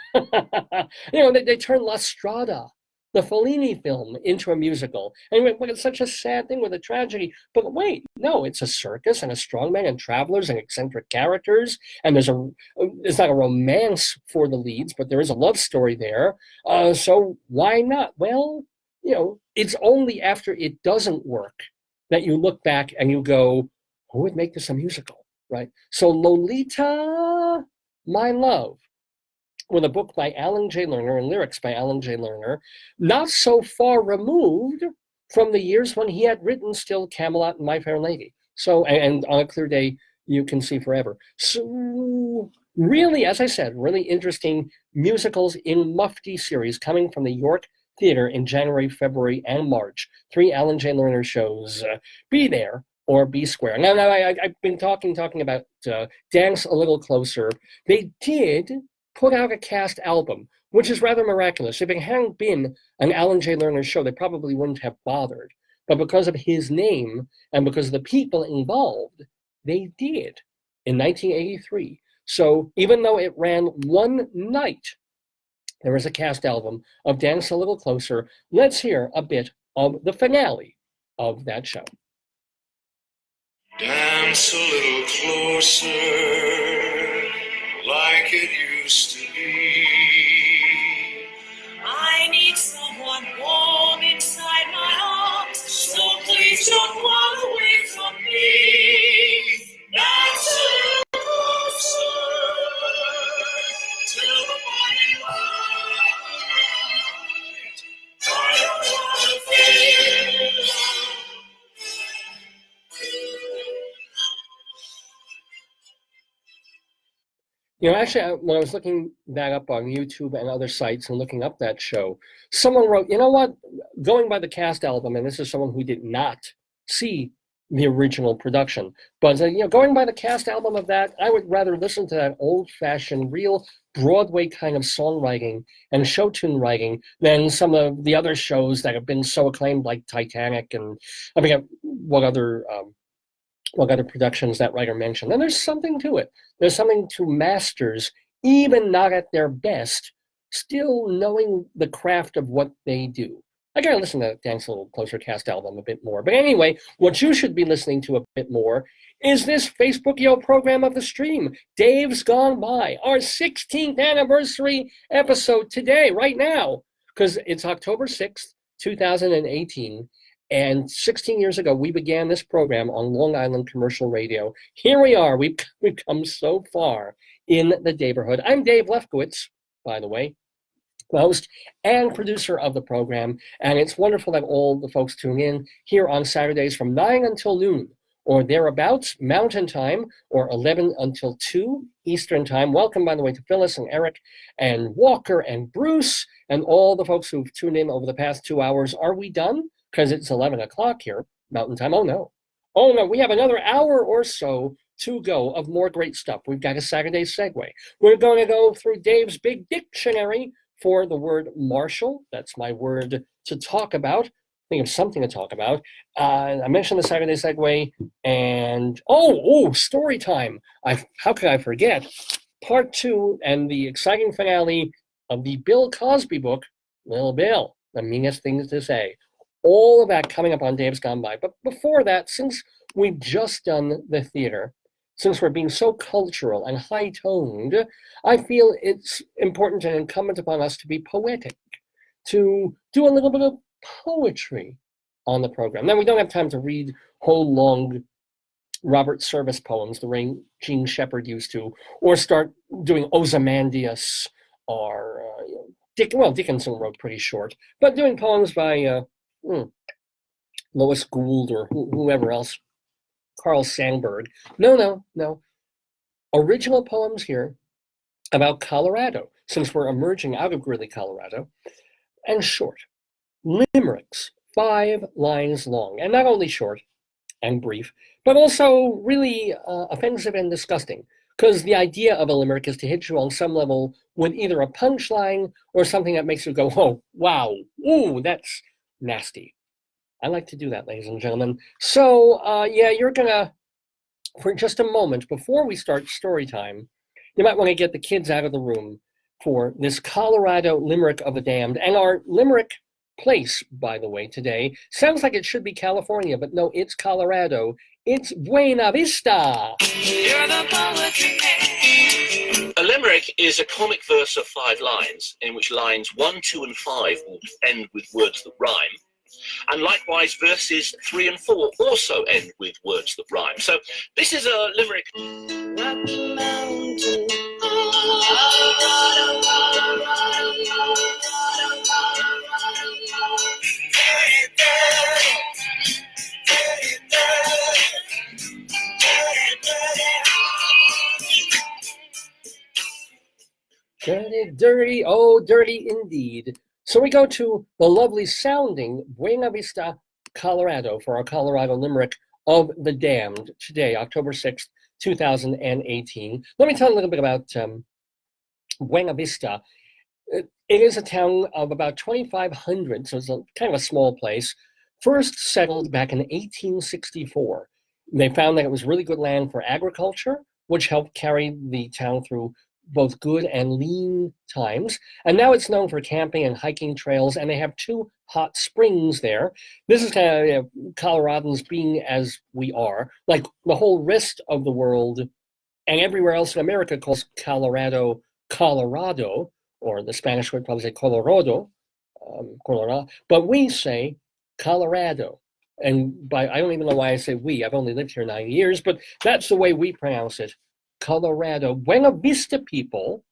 they turned La Strada the Fellini film into a musical. And well, it's such a sad thing with a tragedy. But wait, no, it's a circus and a strongman and travelers and eccentric characters. And it's not a romance for the leads, but there is a love story there. So why not? Well, it's only after it doesn't work that you look back and you go, who would make this a musical, right? So Lolita, My Love, with a book by Alan J. Lerner and lyrics by Alan J. Lerner, not so far removed from the years when he had written still Camelot and My Fair Lady. So, and On a Clear Day, You Can See Forever. So really, as I said, really interesting musicals in Mufti series coming from the York Theater in January, February, and March. 3 Alan J. Lerner shows. Be there or be square. Now I've been talking about Dance a Little Closer. They did put out a cast album, which is rather miraculous. If it hadn't been an Alan J. Lerner show, they probably wouldn't have bothered. But because of his name and because of the people involved, they did in 1983. So even though it ran one night, there was a cast album of Dance a Little Closer. Let's hear a bit of the finale of that show. Dance a little closer, like it used to be. I need someone warm inside my arms, so please don't run away from me. Dance a little closer till the morning light. I don't want to feel. Actually, when I was looking that up on YouTube and other sites and looking up that show, someone wrote, you know what, going by the cast album, and this is someone who did not see the original production, but going by the cast album of that, I would rather listen to that old-fashioned, real Broadway kind of songwriting and show tune writing than some of the other shows that have been so acclaimed, like Titanic, and I forget what other productions that writer mentioned. And there's something to it. There's something to masters, even not at their best, still knowing the craft of what they do. I gotta listen to Dance a Little Closer cast album a bit more. But anyway, what you should be listening to a bit more is this Facebook program of the stream, Dave's Gone By, our 16th anniversary episode today, right now, because it's October 6th, 2018. And 16 years ago, we began this program on Long Island Commercial Radio. Here we are. We've come so far in the Daverhood. I'm Dave Lefkowitz, by the way, host and producer of the program. And it's wonderful that all the folks tune in here on Saturdays from 9 until noon or thereabouts, Mountain Time, or 11 until 2 Eastern Time. Welcome, by the way, to Phyllis and Eric and Walker and Bruce and all the folks who've tuned in over the past 2 hours. Are we done? Because it's 11 o'clock here, Mountain Time. Oh, no, we have another hour or so to go of more great stuff. We've got a Saturday segue. We're going to go through Dave's big dictionary for the word marshal. That's my word to talk about. Think of something to talk about. I mentioned the Saturday segue, and story time. How could I forget? Part 2 and the exciting finale of the Bill Cosby book, Little Bill, The Meanest Things to Say. All of that coming up on Dave's Gone By. But before that, since we've just done the theater, since we're being so cultural and high-toned, I feel it's important and incumbent upon us to be poetic, to do a little bit of poetry on the program. Now, we don't have time to read whole long Robert Service poems the way Gene Shepard used to, or start doing Ozymandias, or Dickinson wrote pretty short, but doing poems by Lois Gould or whoever else, Carl Sandburg. No. Original poems here about Colorado, since we're emerging out of Greeley, Colorado, and short. Limericks, 5 lines long, and not only short and brief, but also really offensive and disgusting, because the idea of a limerick is to hit you on some level with either a punchline or something that makes you go, oh, wow, ooh, that's nasty. I like to do that, ladies and gentlemen. So, you're gonna, for just a moment, before we start story time, you might want to get the kids out of the room for this Colorado Limerick of the Damned. And our Limerick place, by the way, today. Sounds like it should be California, but no, it's Colorado. It's Buena Vista. You're the poetry man. A limerick is a comic verse of 5 lines, in which lines 1, 2, and 5 will end with words that rhyme. And likewise, verses 3 and 4 also end with words that rhyme. So this is a limerick. Rocky Mountain. Dirty, dirty, oh, dirty indeed. So we go to the lovely sounding Buena Vista, Colorado for our Colorado Limerick of the Damned today, October 6th, 2018. Let me tell you a little bit about Buena Vista. It is a town of about 2,500, so it's kind of a small place. First settled back in 1864. They found that it was really good land for agriculture, which helped carry the town through both good and lean times. And now it's known for camping and hiking trails, and they have 2 hot springs there. This is kind of Coloradans being as we are, like the whole rest of the world and everywhere else in America calls Colorado, Colorado, or the Spanish would probably say Colorado, Colorado, but we say Colorado. And I don't even know why I say we. I've only lived here 9 years, but that's the way we pronounce it. Colorado. Buena Vista people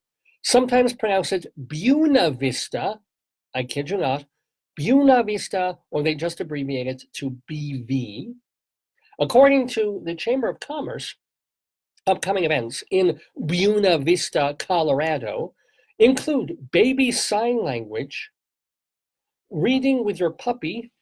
sometimes pronounce it Buena Vista. I kid you not. Buena Vista, or they just abbreviate it to BV. According to the Chamber of Commerce, upcoming events in Buena Vista, Colorado include baby sign language, reading with your puppy,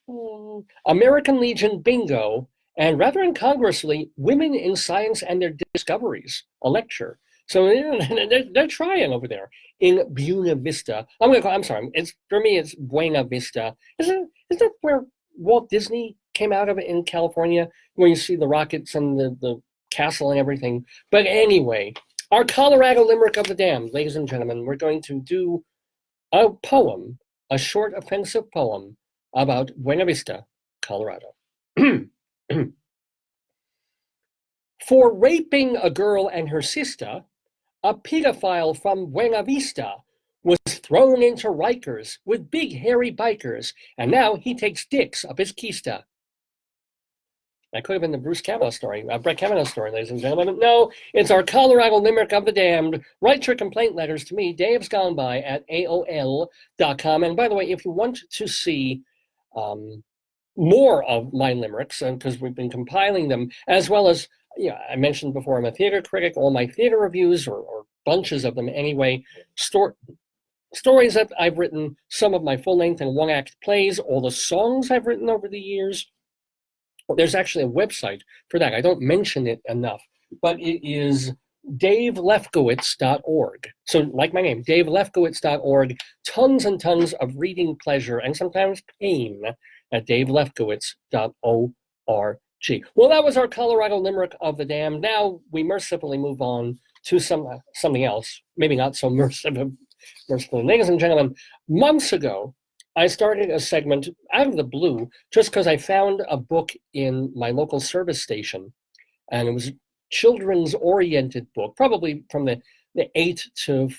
American Legion bingo, and rather incongruously, women in science and their discoveries, a lecture. So they're trying over there in Buena Vista. I'm sorry. For me, it's Buena Vista. Isn't that where Walt Disney came out of it in California, where you see the rockets and the castle and everything? But anyway, our Colorado Limerick of the Damned, ladies and gentlemen, we're going to do a poem, a short offensive poem about Buena Vista, Colorado. For raping a girl and her sister, a pedophile from Buena Vista was thrown into Rikers with big hairy bikers, and now he takes dicks up his keister. That could have been the Brett Kavanaugh story, ladies and gentlemen. No, it's our Colorado Limerick of the Damned. Write your complaint letters to me, Dave's Gone By, at AOL.com. And by the way, if you want to see more of my limericks, because we've been compiling them, as well as, I mentioned before, I'm a theater critic, all my theater reviews, or bunches of them anyway, stories that I've written, some of my full-length and one-act plays, all the songs I've written over the years. There's actually a website for that. I don't mention it enough, but it is davelefkowitz.org. So like my name, davelefkowitz.org, tons and tons of reading pleasure and sometimes pain at davelefkowitz.org. Well, that was our Colorado Limerick of the Damned. Now we mercifully move on to something else, maybe not so mercifully. Ladies and gentlemen, months ago, I started a segment out of the blue just because I found a book in my local service station, and it was a children's-oriented book, probably from the 8 to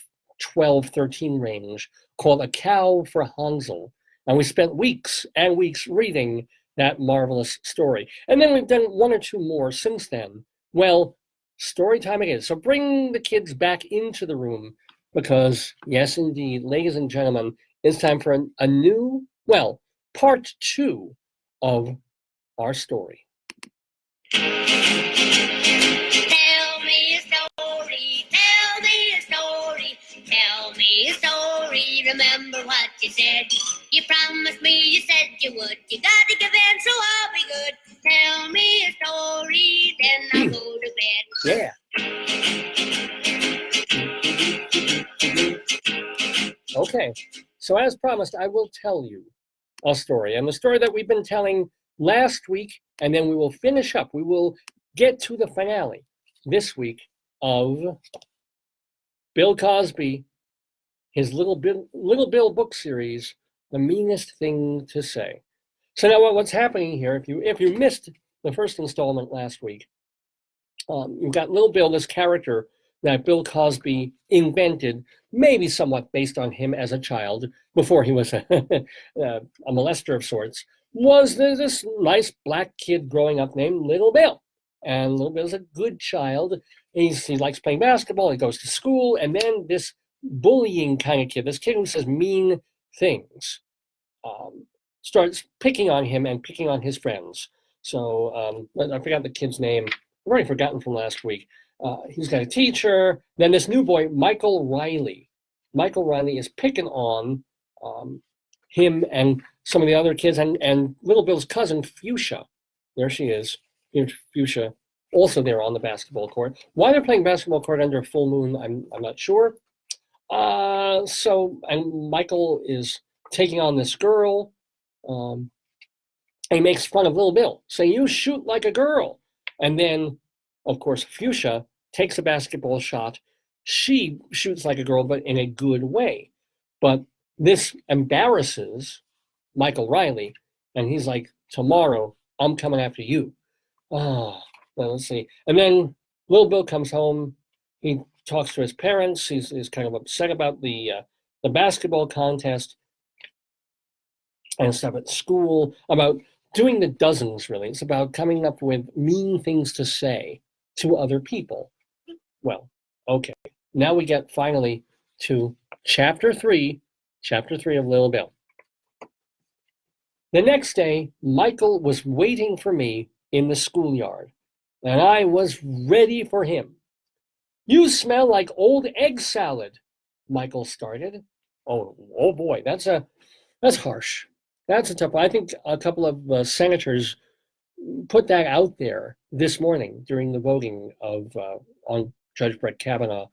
12, 13 range, called A Cow for Hansel. And we spent weeks and weeks reading that marvelous story. And then we've done 1 or 2 more since then. Well, story time it is. So bring the kids back into the room because, yes, indeed, ladies and gentlemen, it's time for a new, part 2 of our story. Tell me a story, tell me a story, tell me a story. Remember what you said. You promised me, you said you would. You gotta give in, so I'll be good. Tell me a story, then I'll go to bed. Yeah. Okay. So as promised, I will tell you a story. And the story that we've been telling last week, and then we will finish up. We will get to the finale this week of Bill Cosby, his Little Bill book series, The meanest thing to say. So now what's happening here, if you missed the first installment last week, you've got Little Bill, this character that Bill Cosby invented, maybe somewhat based on him as a child, before he was a molester of sorts, was this nice black kid growing up named Little Bill. And Little Bill's a good child. He likes playing basketball, he goes to school, and then this bullying kind of kid, this kid who says mean things, starts picking on him and picking on his friends. So I forgot the kid's name. I've already forgotten from last week. He's got a teacher. Then this new boy, Michael Riley. Michael Riley is picking on him and some of the other kids, and Little Bill's cousin, Fuchsia. There she is, Fuchsia, also there on the basketball court. Why they're playing basketball court under a full moon, I'm not sure. And Michael is taking on this girl. And he makes fun of Little Bill, saying, "You shoot like a girl." And then, of course, Fuchsia takes a basketball shot. She shoots like a girl, but in a good way. But this embarrasses Michael Riley, and he's like, "Tomorrow, I'm coming after you." Oh, well, let's see. And then Little Bill comes home. He talks to his parents. He's kind of upset about the basketball contest and stuff at school, about doing the dozens, really. It's about coming up with mean things to say to other people. Well, okay. Now we get finally to chapter 3 of Little Bill. The next day, Michael was waiting for me in the schoolyard, and I was ready for him. "You smell like old egg salad," Michael started. Oh boy, that's harsh. That's a tough one. I think a couple of senators put that out there this morning during the voting on Judge Brett Kavanaugh,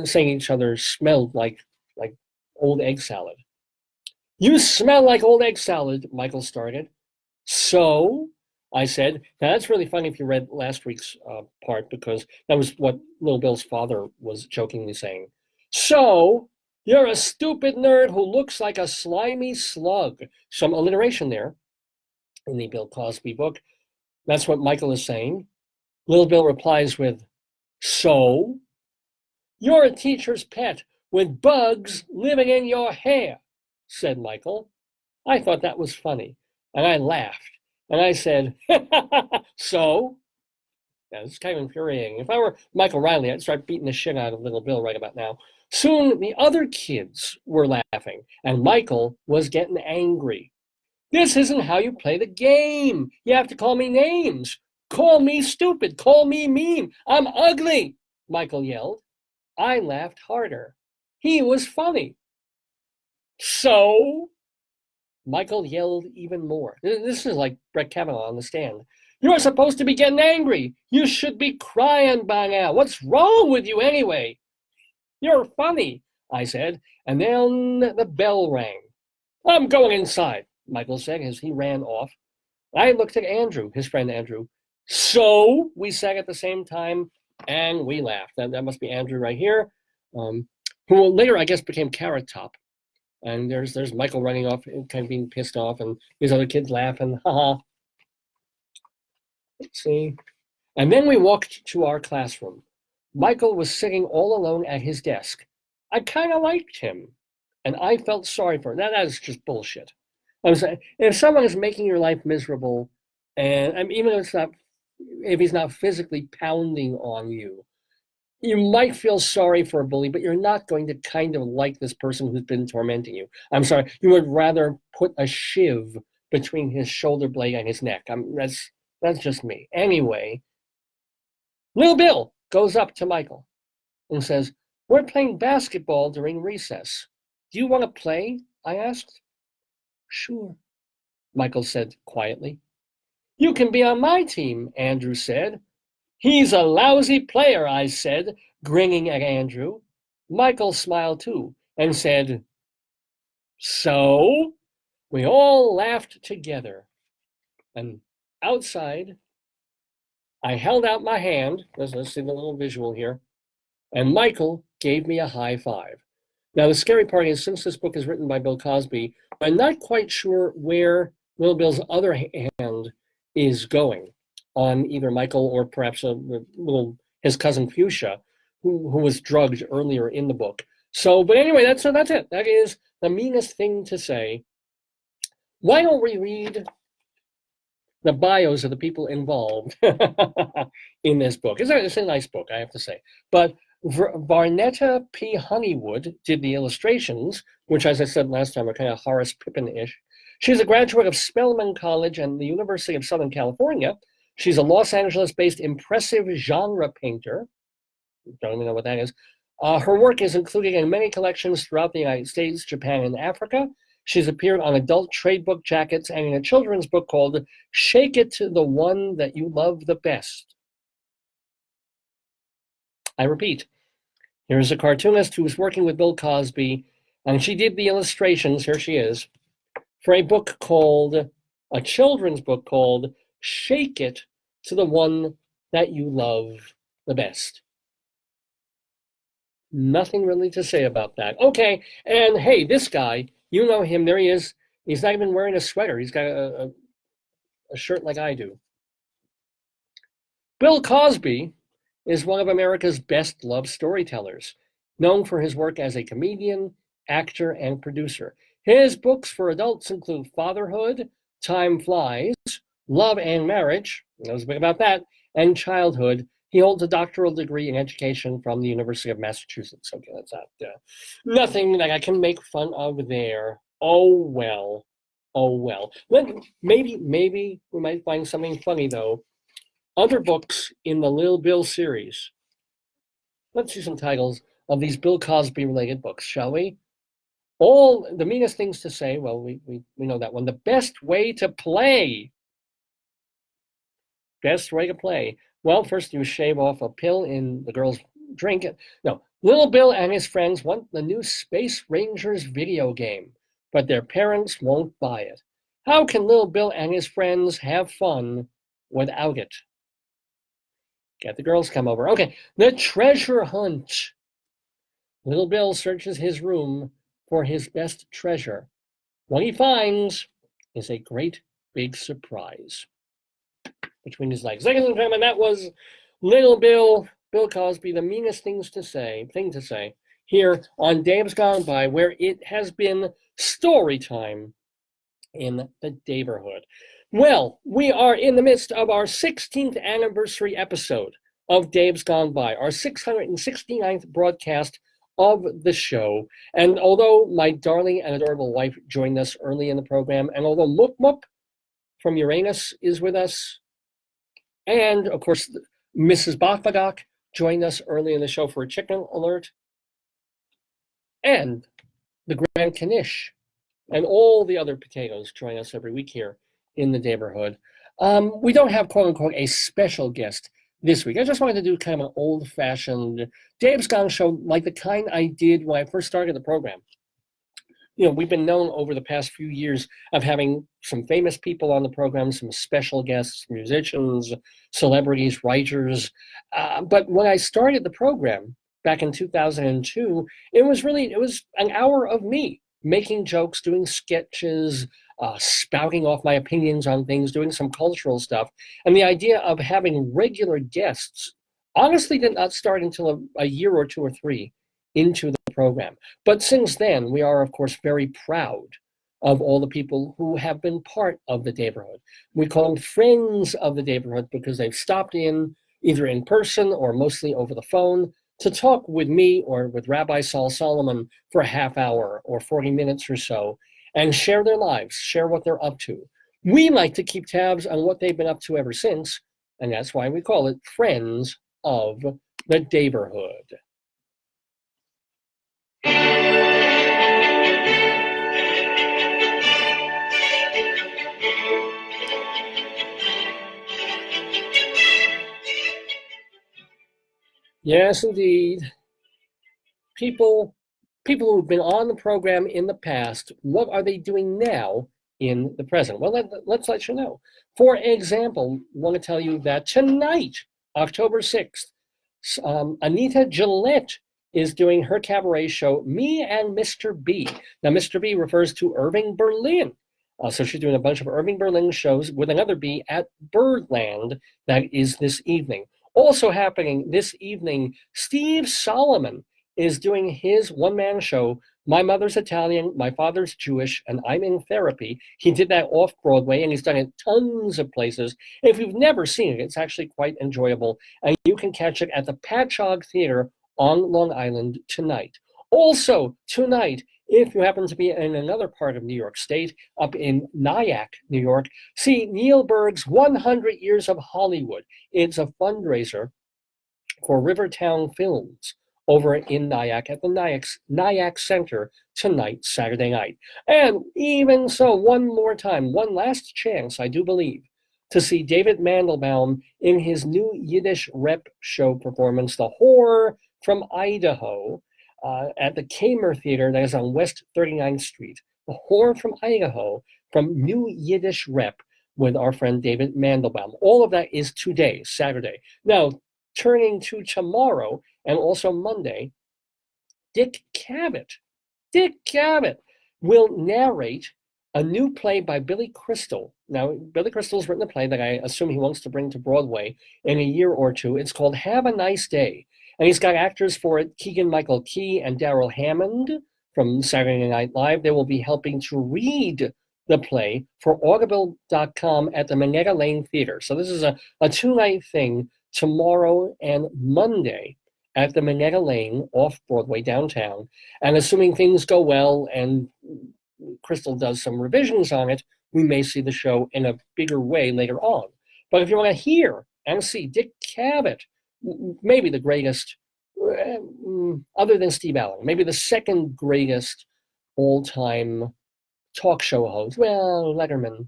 saying each other smelled like old egg salad. "You smell like old egg salad," Michael started. "So?" I said. Now that's really funny if you read last week's part, because that was what Little Bill's father was jokingly saying. "So, you're a stupid nerd who looks like a slimy slug." Some alliteration there in the Bill Cosby book. That's what Michael is saying. Little Bill replies with, "So? You're a teacher's pet with bugs living in your hair," said Michael. I thought that was funny, and I laughed, and I said, "So?" Yeah, it's kind of infuriating. If I were Michael Riley, I'd start beating the shit out of Little Bill right about now. Soon the other kids were laughing, and Michael was getting angry. "This isn't how you play the game. You have to call me names. Call me stupid. Call me mean. I'm ugly," Michael yelled. I laughed harder. He was funny. "So?" Michael yelled even more. This is like Brett Kavanaugh on the stand. "You're supposed to be getting angry. You should be crying by now. What's wrong with you anyway?" "You're funny," I said, and then the bell rang. "I'm going inside," Michael said as he ran off. I looked at Andrew, his friend Andrew. "So?" we said at the same time, and we laughed. That must be Andrew right here, who later, I guess, became Carrot Top. And there's Michael running off, kind of being pissed off, and these other kids laughing. Haha. Let's see. And then we walked to our classroom. Michael was sitting all alone at his desk. I kind of liked him, and I felt sorry for him. That is just bullshit. I was saying, if someone is making your life miserable, and even if he's not physically pounding on you, you might feel sorry for a bully, but you're not going to kind of like this person who's been tormenting you. I'm sorry, you would rather put a shiv between his shoulder blade and his neck. That's just me. Anyway, Little Bill goes up to Michael and says, "We're playing basketball during recess. Do you want to play?" I asked. "Sure," Michael said quietly. "You can be on my team," Andrew said. "He's a lousy player," I said, grinning at Andrew. Michael smiled too and said, "So?" We all laughed together. And outside, I held out my hand. Let's see the little visual here. And Michael gave me a high five. Now, the scary part is, since this book is written by Bill Cosby, I'm not quite sure where Little Bill's other hand is going on either Michael or perhaps his cousin Fuchsia, who was drugged earlier in the book. So, but anyway, that's it. That is the meanest thing to say. Why don't we read the bios of the people involved in this book? It's a nice book, I have to say. But Varnetta P. Honeywood did the illustrations, which, as I said last time, are kind of Horace Pippin-ish. She's a graduate of Spelman College and the University of Southern California. She's a Los Angeles-based impressive genre painter. Don't even know what that is. Her work is included in many collections throughout the United States, Japan, and Africa. She's appeared on adult trade book jackets and in a children's book called Shake It to the One That You Love the Best. I repeat, here's a cartoonist who was working with Bill Cosby, and she did the illustrations, here she is, for a children's book called Shake It to the One That You Love the Best. Nothing really to say about that. Okay, and hey, this guy, you know him, there he is. He's not even wearing a sweater. He's got a shirt like I do. Bill Cosby is one of America's best-loved storytellers, known for his work as a comedian, actor, and producer. His books for adults include Fatherhood, Time Flies, Love and Marriage, knows a bit about that, and Childhood. He holds a doctoral degree in education from the University of Massachusetts. Okay, that's nothing that I can make fun of there. Oh well. Maybe we might find something funny though. Other books in the Little Bill series. Let's see some titles of these Bill Cosby related books, shall we? All the meanest things to say. Well, we know that one. The Best Way to Play. Best way to play. Well, first you shave off a pill in the girl's drink. No, Little Bill and his friends want the new Space Rangers video game, but their parents won't buy it. How can Little Bill and his friends have fun without it? Get the girls come over. Okay, the treasure hunt. Little Bill searches his room for his best treasure. What he finds is a great big surprise between his legs. Ladies and gentlemen, that was Little Bill Cosby, the meanest thing to say, here on Dave's Gone By, where it has been story time in the Daverhood. Well, we are in the midst of our 16th anniversary episode of Dave's Gone By, our 669th broadcast of the show. And although my darling and adorable wife joined us early in the program, and although moop-moop from Uranus is with us, and of course Mrs. Bafagok joined us early in the show for a chicken alert, and the Grand Knish, and all the other potatoes join us every week here in the Daverhood. We don't have, quote unquote, a special guest this week. I just wanted to do kind of an old-fashioned Dave's Gone show, like the kind I did when I first started the program. You know, we've been known over the past few years of having some famous people on the program, some special guests, musicians, celebrities, writers. But when I started the program back in 2002, it was an hour of me making jokes, doing sketches, spouting off my opinions on things, doing some cultural stuff. And the idea of having regular guests honestly did not start until a year or two or three into the program. But since then, we are, of course, very proud of all the people who have been part of the Daverhood. We call them friends of the Daverhood because they've stopped in either in person or mostly over the phone to talk with me or with Rabbi Saul Solomon for a half hour or 40 minutes or so and share their lives, share what they're up to. We like to keep tabs on what they've been up to ever since, and that's why we call it Friends of the Daverhood. Yes, indeed. People who've been on the program in the past, what are they doing now in the present? Well, let's let you know. For example, I want to tell you that tonight, October 6th, Anita Gillette is doing her cabaret show, Me and Mr. B. Now, Mr. B refers to Irving Berlin. So she's doing a bunch of Irving Berlin shows with another B at Birdland. That is this evening. Also happening this evening, Steve Solomon is doing his one-man show, My Mother's Italian, My Father's Jewish, and I'm in Therapy. He did that off Broadway, and he's done it tons of places. If you've never seen it, it's actually quite enjoyable, and you can catch it at the Patchogue Theater on Long Island tonight. Also tonight, if you happen to be in another part of New York State, up in Nyack, New York, see Neil Berg's 100 Years of Hollywood. It's a fundraiser for Rivertown Films over in Nyack at the Nyack Center tonight, Saturday night. And even so, one more time, one last chance, I do believe, to see David Mandelbaum in his new Yiddish rep show performance, The Whore from Idaho, at the Kamer Theater that is on West 39th Street. The Whore from Idaho, from New Yiddish Rep with our friend David Mandelbaum. All of that is today, Saturday. Now, turning to tomorrow and also Monday, Dick Cavett will narrate a new play by Billy Crystal. Now, Billy Crystal's written a play that I assume he wants to bring to Broadway in a year or two. It's called Have a Nice Day. And he's got actors for it, Keegan-Michael Key and Daryl Hammond from Saturday Night Live. They will be helping to read the play for Audible.com at the Minetta Lane Theater. So this is a two-night thing tomorrow and Monday at the Minetta Lane off Broadway downtown. And assuming things go well and Crystal does some revisions on it, we may see the show in a bigger way later on. But if you want to hear and see Dick Cavett, maybe the greatest, other than Steve Allen, maybe the second greatest all-time talk show host. Well, Letterman.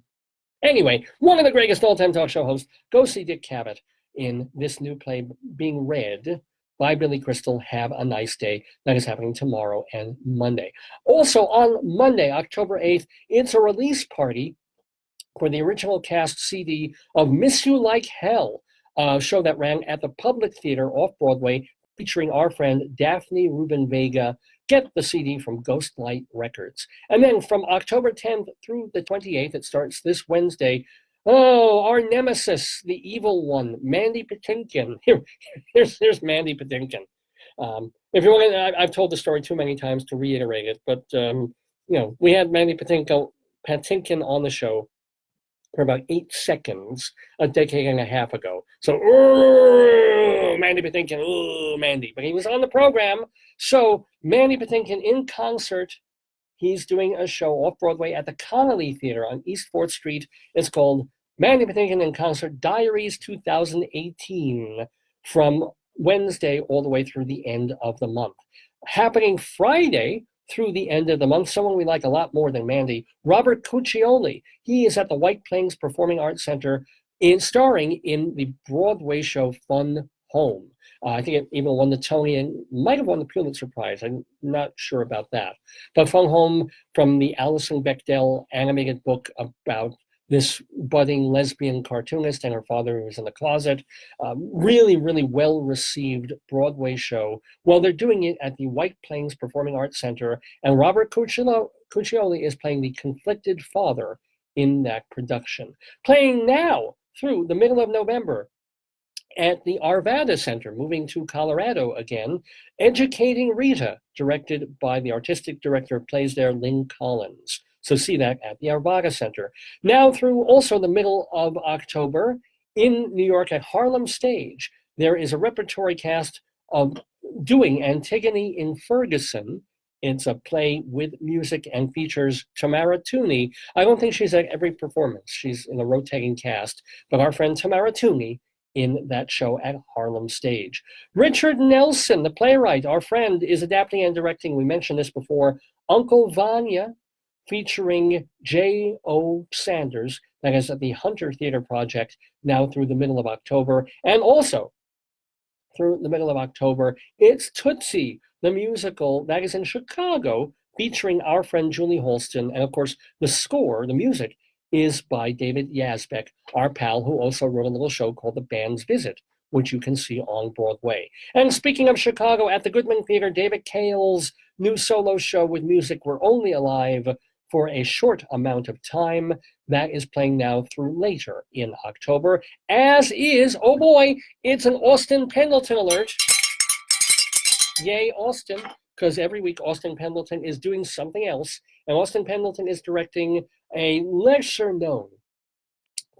Anyway, one of the greatest all-time talk show hosts. Go see Dick Cavett in this new play being read by Billy Crystal, Have a Nice Day. That is happening tomorrow and Monday. Also on Monday, October 8th, it's a release party for the original cast CD of Miss You Like Hell, a show that ran at the Public Theater off Broadway, featuring our friend Daphne Rubin Vega. Get the CD from Ghostlight Records. And then from October 10th through the 28th, it starts this Wednesday. Oh, our nemesis, the evil one, Mandy Patinkin. Here's Mandy Patinkin. If you want to, I've told the story too many times to reiterate it, but we had Mandy Patinkin on the show for about 8 seconds a decade and a half ago. So, Mandy Patinkin, Mandy. But he was on the program. So, Mandy Patinkin in concert, he's doing a show off Broadway at the Connolly Theater on East 4th Street. It's called Mandy Patinkin in Concert Diaries 2018 from Wednesday all the way through the end of the month. Happening Friday through the end of the month, someone we like a lot more than Mandy, Robert Cuccioli. He is at the White Plains Performing Arts Center starring in the Broadway show Fun Home. I think it even won the Tony and might have won the Pulitzer Prize. I'm not sure about that. But Fun Home, from the Alison Bechdel animated book about this budding lesbian cartoonist and her father who was in the closet. Really, really well-received Broadway show. Well, they're doing it at the White Plains Performing Arts Center, and Robert Cuccioli is playing the conflicted father in that production. Playing now through the middle of November at the Arvada Center, moving to Colorado again, Educating Rita, directed by the artistic director of plays there, Lynn Collins. So see that at the Arvada Center. Now through also the middle of October in New York at Harlem Stage, there is a repertory cast of doing Antigone in Ferguson. It's a play with music and features Tamara Tooney. I don't think she's at every performance. She's in a rotating cast, but our friend Tamara Tooney in that show at Harlem Stage. Richard Nelson, the playwright, our friend, is adapting and directing, we mentioned this before, Uncle Vanya, featuring J.O. Sanders, that is at the Hunter Theater Project, now through the middle of October. And also, through the middle of October, it's Tootsie, the musical that is in Chicago, featuring our friend Julie Holston. And of course, the score, the music, is by David Yazbek, our pal, who also wrote a little show called The Band's Visit, which you can see on Broadway. And speaking of Chicago, at the Goodman Theater, David Cale's new solo show with music, We're Only Alive for a Short Amount of Time, that is playing now through later in October, as is, oh boy, it's an Austin Pendleton alert. Yay, Austin, because every week Austin Pendleton is doing something else, and Austin Pendleton is directing a lesser-known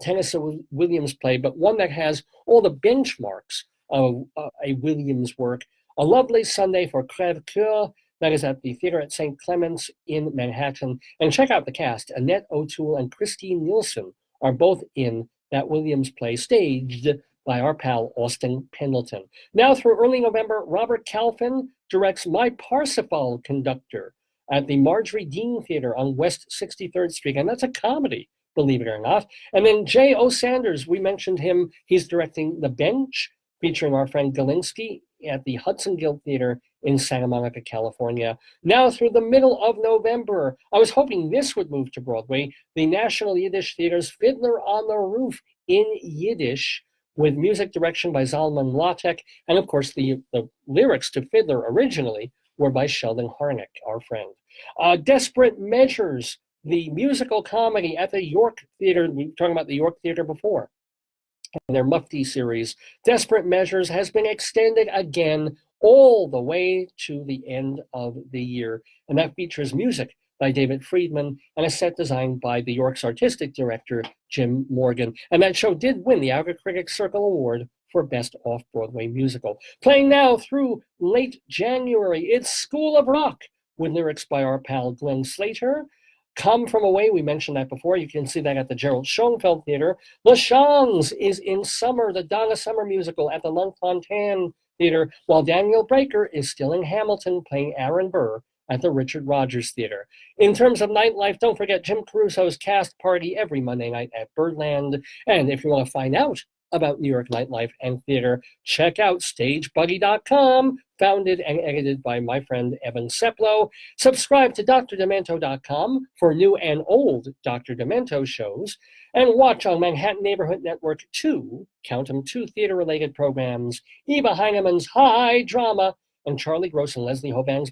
Tennessee Williams play, but one that has all the benchmarks of a Williams work, A Lovely Sunday for Crève-Cœur, that is at the theater at St. Clement's in Manhattan. And check out the cast. Annette O'Toole and Christine Nielsen are both in that Williams play, staged by our pal Austin Pendleton. Now through early November, Robert Calfin directs My Parsifal Conductor at the Marjorie Dean Theater on West 63rd Street, and that's a comedy, believe it or not. And then J. O. Sanders, we mentioned him, he's directing The Bench, featuring our friend Galinsky at the Hudson Guild Theater in Santa Monica, California. Now through the middle of November, I was hoping this would move to Broadway, the National Yiddish Theater's Fiddler on the Roof in Yiddish, with music direction by Zalman Latek, and of course the lyrics to Fiddler originally were by Sheldon Harnick, our friend. Desperate Measures, the musical comedy at the York Theater, we were talking about the York Theater before, and their Mufti series. Desperate Measures has been extended again all the way to the end of the year, and that features music by David Friedman and a set designed by the York's artistic director, Jim Morgan. And that show did win the Outer Critics Circle Award for Best Off-Broadway Musical. Playing now through late January, it's School of Rock, with lyrics by our pal Glenn Slater. Come From Away, we mentioned that before. You can see that at the Gerald Schoenfeld Theater. Le Chans is in summer, the Donna Summer musical at the L'Enfantin Theater, while Daniel Breaker is still in Hamilton playing Aaron Burr at the Richard Rogers Theater. In terms of nightlife, don't forget Jim Caruso's cast party every Monday night at Birdland. And if you want to find out about New York nightlife and theater, check out StageBuddy.com, founded and edited by my friend Evan Seplow. Subscribe to DrDemento.com for new and old Dr. Demento shows, and watch on Manhattan Neighborhood Network 2, count them, 2 theater-related programs, Eva Heinemann's High Drama, and Charlie Gross and Leslie Hoban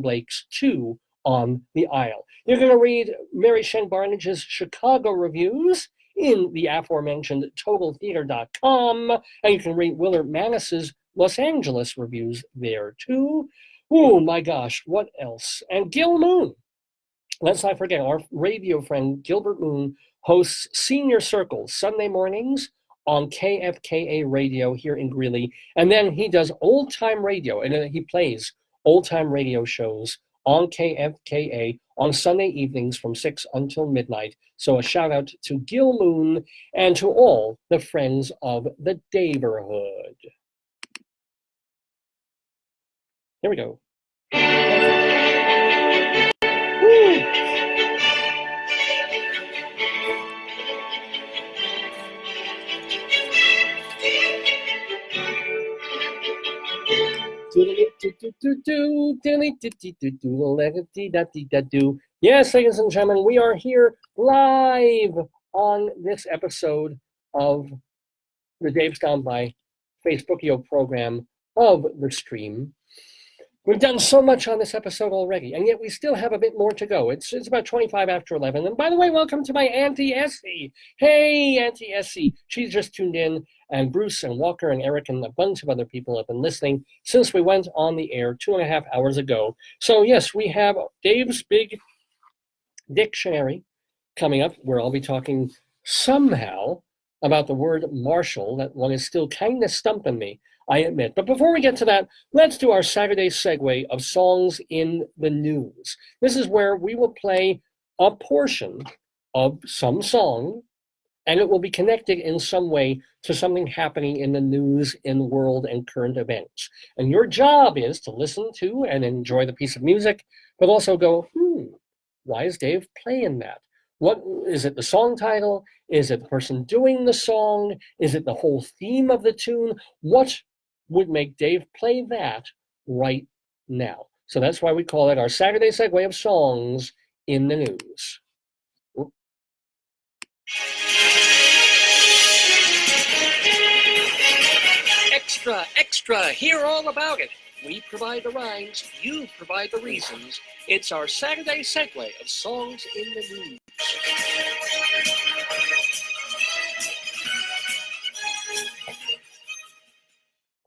Blake's 2 on the Aisle. You're going to read Mary Shen Barnage's Chicago reviews in the aforementioned TotalTheater.com, and you can read Willard Manis's Los Angeles reviews there too. Oh my gosh, what else? And Gil Moon. Let's not forget, our radio friend Gilbert Moon hosts Senior Circles Sunday mornings on KFKA radio here in Greeley. And then he does old time radio, and he plays old time radio shows on KFKA on Sunday evenings from 6 until midnight. So a shout out to Gil Moon and to all the friends of the Daverhood. Here we go. Woo! Yes, ladies and gentlemen, we are here live on this episode of the Dave's Gone By Facebookio program of the stream. We've done so much on this episode already, and yet we still have a bit more to go. It's about 25 after 11. And by the way, welcome to my Auntie Essie. Hey, Auntie Essie. She's just tuned in, and Bruce and Walker and Eric and a bunch of other people have been listening since we went on the air 2.5 hours ago. So yes, we have Dave's Big Dictionary coming up, where I'll be talking somehow about the word Marshall. That one is still kind of stumping me, I admit. But before we get to that, let's do our Saturday segue of songs in the news. This is where we will play a portion of some song, and it will be connected in some way to something happening in the news, in world, and current events. And your job is to listen to and enjoy the piece of music, but also go, why is Dave playing that? What is it, the song title? Is it the person doing the song? Is it the whole theme of the tune? What would make Dave play that right now? So that's why we call it our Saturday segue of songs in the news. extra, extra, hear all about it. We provide the rhymes, you provide the reasons. It's our Saturday segue of songs in the news.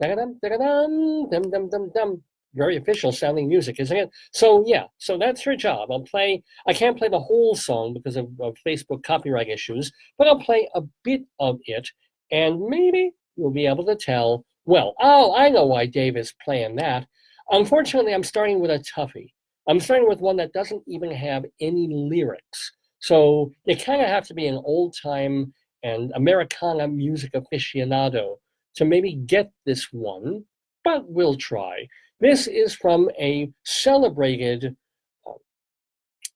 Da-da-dum, da-da-dum, dum-dum-dum-dum. Very official sounding music, isn't it? So yeah, so that's your job. I can't play the whole song because of Facebook copyright issues, but I'll play a bit of it, and maybe you'll be able to tell, well, oh, I know why Dave is playing that. Unfortunately, I'm starting with a toughie. I'm starting with one that doesn't even have any lyrics. So you kind of have to be an old-time and Americana music aficionado to maybe get this one, but we'll try. This is from a celebrated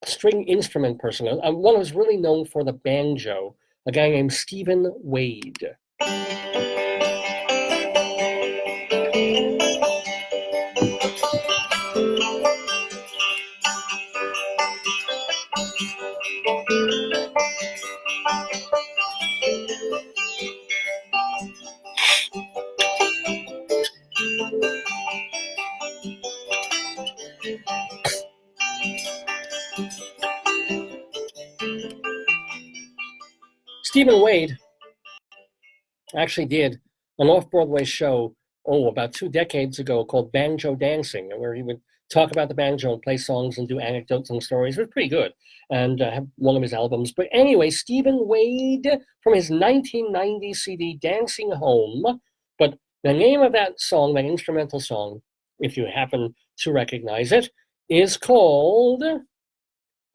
string instrument person, one who's really known for the banjo, a guy named Stephen Wade. Stephen Wade actually did an off-Broadway show, about 2 decades ago called Banjo Dancing, where he would talk about the banjo and play songs and do anecdotes and stories. It was pretty good, and have one of his albums. But anyway, Stephen Wade from his 1990 CD, Dancing Home. But the name of that song, that instrumental song, if you happen to recognize it, is called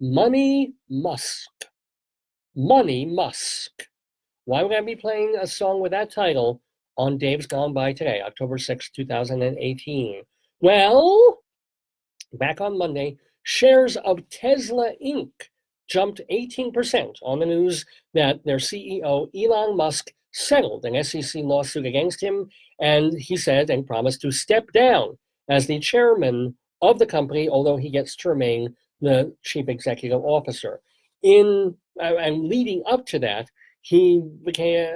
Money Musk. Money Musk. Why would I be playing a song with that title on Dave's Gone By today, October 6, 2018? Well, back on Monday, shares of Tesla Inc. jumped 18% on the news that their CEO, Elon Musk, settled an SEC lawsuit against him, and he said and promised to step down as the chairman of the company, although he gets to remain the chief executive officer. And leading up to that, he became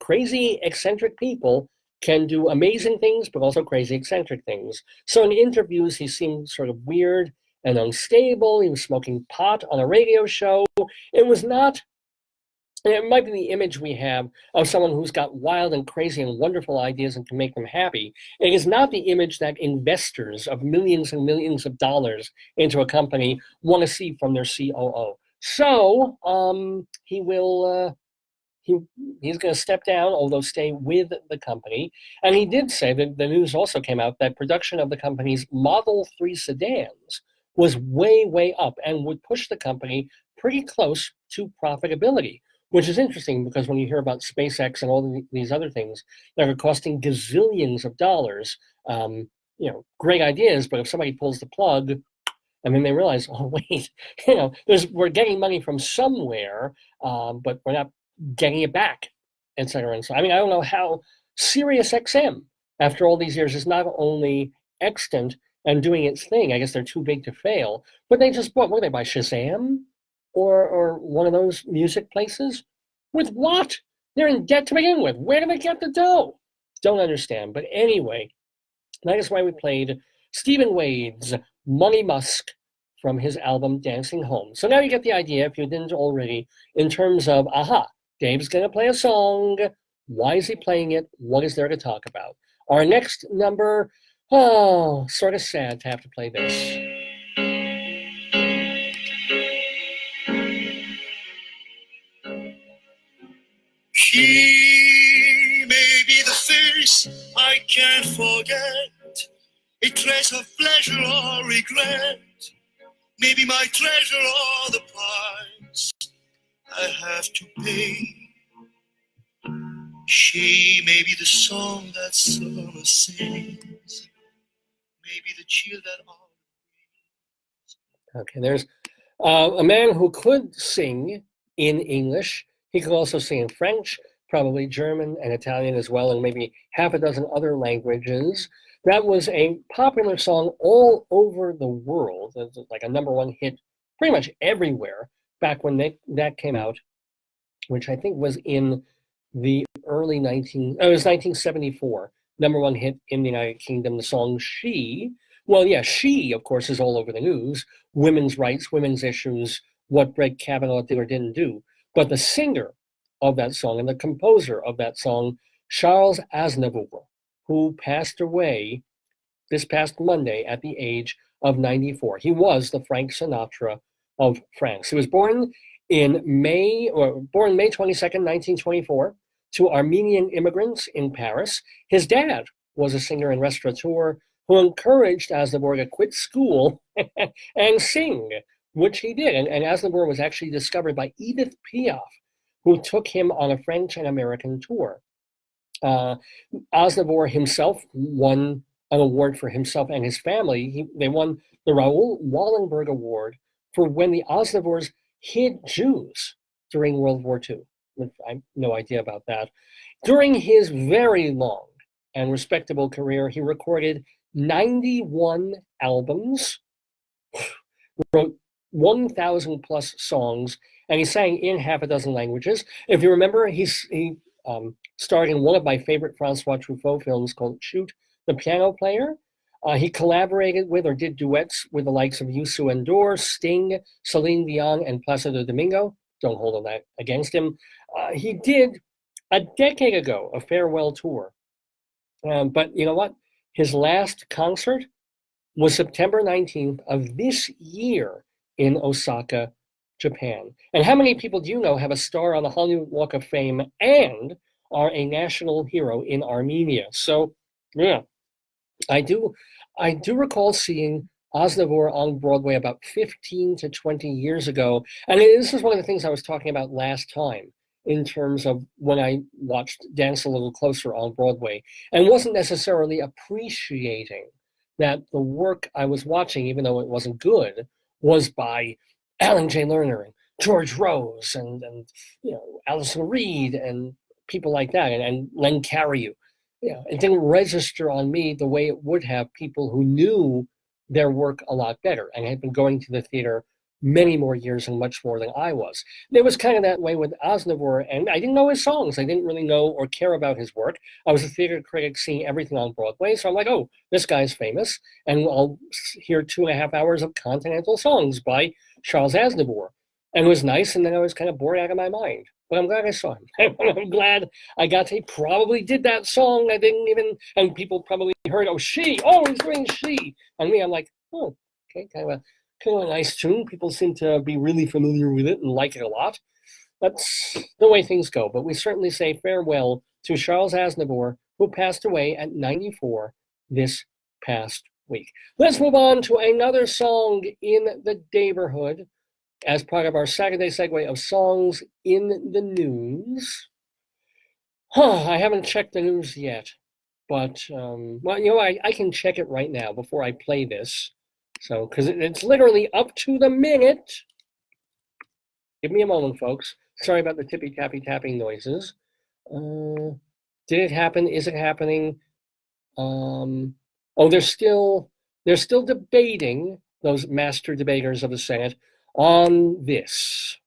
crazy, eccentric people can do amazing things, but also crazy, eccentric things. So in interviews, he seemed sort of weird and unstable. He was smoking pot on a radio show. It might be the image we have of someone who's got wild and crazy and wonderful ideas and can make them happy. It is not the image that investors of millions and millions of dollars into a company want to see from their COO. So he's going to step down, although stay with the company. And he did say that the news also came out that production of the company's Model 3 sedans was way, way up and would push the company pretty close to profitability, which is interesting because when you hear about SpaceX and all these other things that are costing gazillions of dollars, great ideas, but if somebody pulls the plug, and then they realize, oh, wait, we're getting money from somewhere, but we're not getting it back, et cetera. And so, I don't know how SiriusXM, after all these years, is not only extant and doing its thing. I guess they're too big to fail, but they just bought, what did they buy, Shazam? Or one of those music places? With what? They're in debt to begin with. Where do they get the dough? Don't understand. But anyway, that is why we played Stephen Wade's Money Musk from his album Dancing Home. So now you get the idea, if you didn't already, in terms of, Dave's going to play a song. Why is he playing it? What is there to talk about? Our next number, sort of sad to have to play this. She may be the face I can't forget, a trace of pleasure or regret, maybe my treasure or the price I have to pay. She may be the song that summer sings, maybe the chill that all. Okay, there's a man who could sing in English. He could also sing in French, probably German and Italian as well, and maybe half a dozen other languages. That was a popular song all over the world. It was like a #1 hit pretty much everywhere back when that came out, which I think was in the early it was 1974 #1 hit in the United Kingdom, the song She. Well, yeah, She, of course, is all over the news. Women's rights, women's issues, what Brett Kavanaugh did or didn't do. But the singer of that song and the composer of that song, Charles Aznavour, who passed away this past Monday at the age of 94. He was the Frank Sinatra of France. He was born May 22nd, 1924, to Armenian immigrants in Paris. His dad was a singer and restaurateur who encouraged Aznavour to quit school and sing, which he did. And Aznavour was actually discovered by Edith Piaf, who took him on a French and American tour. Aznavour himself won an award for himself and his family. They won the Raoul Wallenberg Award for when the Aznavours hid Jews during World War II. I have no idea about that. During his very long and respectable career, he recorded 91 albums, wrote 1,000 plus songs, and he sang in half a dozen languages. If you remember, he starred in one of my favorite Francois Truffaut films called Shoot the Piano Player. He collaborated with or did duets with the likes of Youssou N'Dour, Sting, Celine Dion, and Placido Domingo. Don't hold that against him. He did, a decade ago, a farewell tour. But you know what? His last concert was September 19th of this year in Osaka, Japan. And how many people do you know have a star on the Hollywood Walk of Fame and are a national hero in Armenia? So, yeah, I do recall seeing Aznavour on Broadway about 15 to 20 years ago. And this is one of the things I was talking about last time in terms of when I watched Dance a Little Closer on Broadway and wasn't necessarily appreciating that the work I was watching, even though it wasn't good, was by Alan J. Lerner and George Rose and Alison Reed and people like that, and Len Cariou. It didn't register on me the way it would have people who knew their work a lot better and had been going to the theater many more years and much more than I was. It was kind of that way with Aznavour, and I didn't know his songs. I didn't really know or care about his work. I was a theater critic seeing everything on Broadway, so I'm like, oh, this guy's famous, and I'll hear 2.5 hours of continental songs by Charles Aznavour. And it was nice, and then I was kind of bored out of my mind. But I'm glad I saw him. I'm glad I got to, he probably did that song. I didn't even, and people probably heard, he's doing She. And me, I'm like, oh, okay, kind of a nice tune. People seem to be really familiar with it and like it a lot. That's the way things go. But we certainly say farewell to Charles Aznavour, who passed away at 94 this past week. Let's move on to another song in the Daverhood as part of our Saturday segue of songs in the news. I haven't checked the news yet, but, I can check it right now before I play this. So, because it's literally up to the minute. Give me a moment, folks. Sorry about the tippy-tappy tapping noises. Did it happen? Is it happening? They're still debating, those master debaters of the Senate, on this.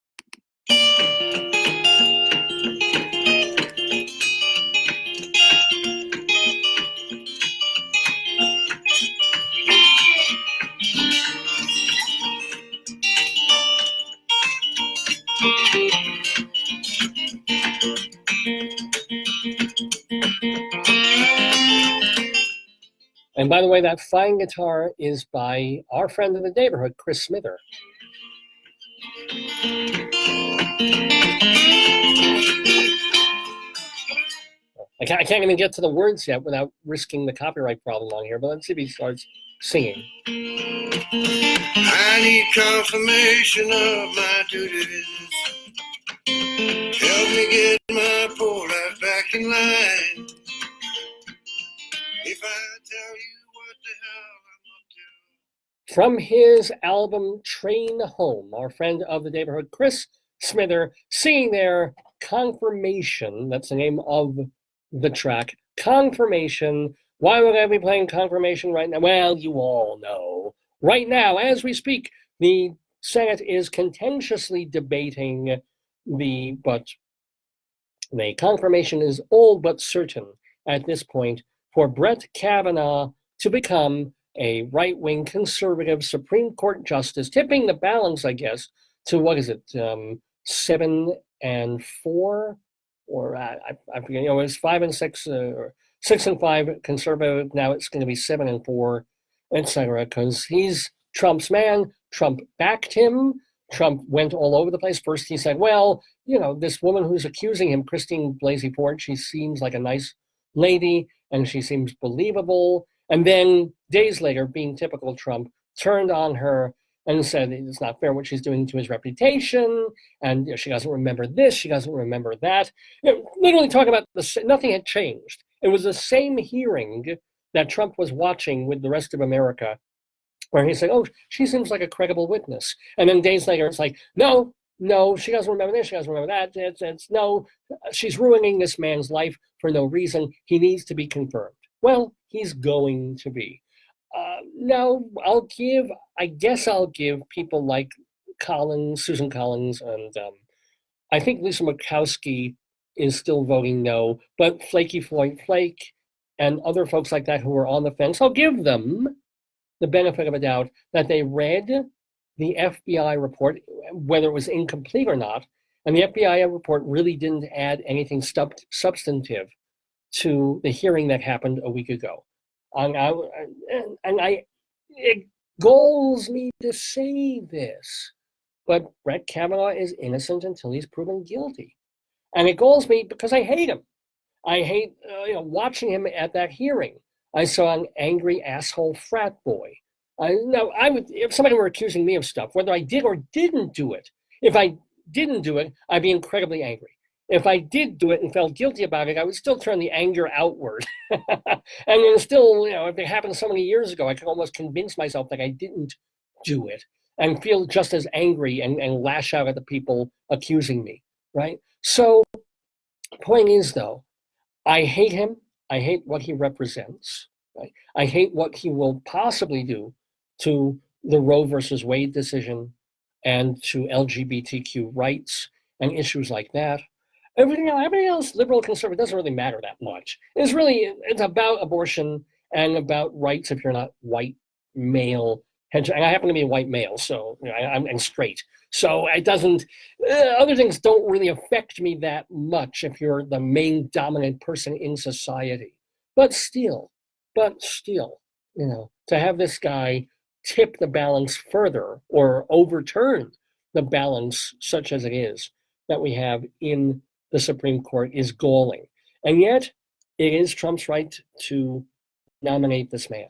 And by the way, that fine guitar is by our friend in the neighborhood, Chris Smither. I can't even get to the words yet without risking the copyright problem on here, but let's see if he starts singing. I need confirmation of my duties. Help me get my poor life back in line. If I tell you what the hell I'm up to. From his album Train Home, our friend of the neighborhood, Chris Smither, singing there, Confirmation. That's the name of the track, Confirmation. Why would I be playing Confirmation right now? Well, you all know. Right now, as we speak, the Senate is contentiously debating the confirmation is all but certain at this point for Brett Kavanaugh to become a right-wing conservative Supreme Court justice, tipping the balance, I guess, to what is it, 7-4, or I forget. It was 5 and 6, or 6 and 5 conservative. Now it's going to be 7 and 4, etc. Because he's Trump's man. Trump backed him. Trump went all over the place. First, he said, well, this woman who's accusing him, Christine Blasey Ford, she seems like a nice lady and she seems believable. And then days later, being typical Trump, turned on her and said it's not fair what she's doing to his reputation, and she doesn't remember this, she doesn't remember that. Literally talking about nothing had changed. It was the same hearing that Trump was watching with the rest of America, where he said, oh, she seems like a credible witness. And then days later, it's like, no, she doesn't remember this, she doesn't remember that. No, she's ruining this man's life for no reason. He needs to be confirmed. Well, he's going to be. Now, I guess I'll give people like Susan Collins, and I think Lisa Murkowski is still voting no, but Flaky Floyd Flake and other folks like that who are on the fence, I'll give them the benefit of a doubt that they read the FBI report, whether it was incomplete or not, and the FBI report really didn't add anything substantive to the hearing that happened a week ago. It galls me to say this, but Brett Kavanaugh is innocent until he's proven guilty. And it galls me because I hate him. I hate watching him at that hearing. I saw an angry asshole frat boy. If somebody were accusing me of stuff, whether I did or didn't do it, if I didn't do it, I'd be incredibly angry. If I did do it and felt guilty about it, I would still turn the anger outward. And then still, if it happened so many years ago, I could almost convince myself that I didn't do it and feel just as angry and lash out at the people accusing me, right? So, point is, though, I hate him. I hate what he represents. Right? I hate what he will possibly do to the Roe versus Wade decision and to LGBTQ rights and issues like that. Everything else, liberal, conservative, doesn't really matter that much. It's about abortion and about rights if you're not white, male, and I happen to be a white male, so I'm straight. So it doesn't, other things don't really affect me that much if you're the main dominant person in society. But still, to have this guy tip the balance further or overturn the balance such as it is that we have in the Supreme Court is galling. And yet, it is Trump's right to nominate this man.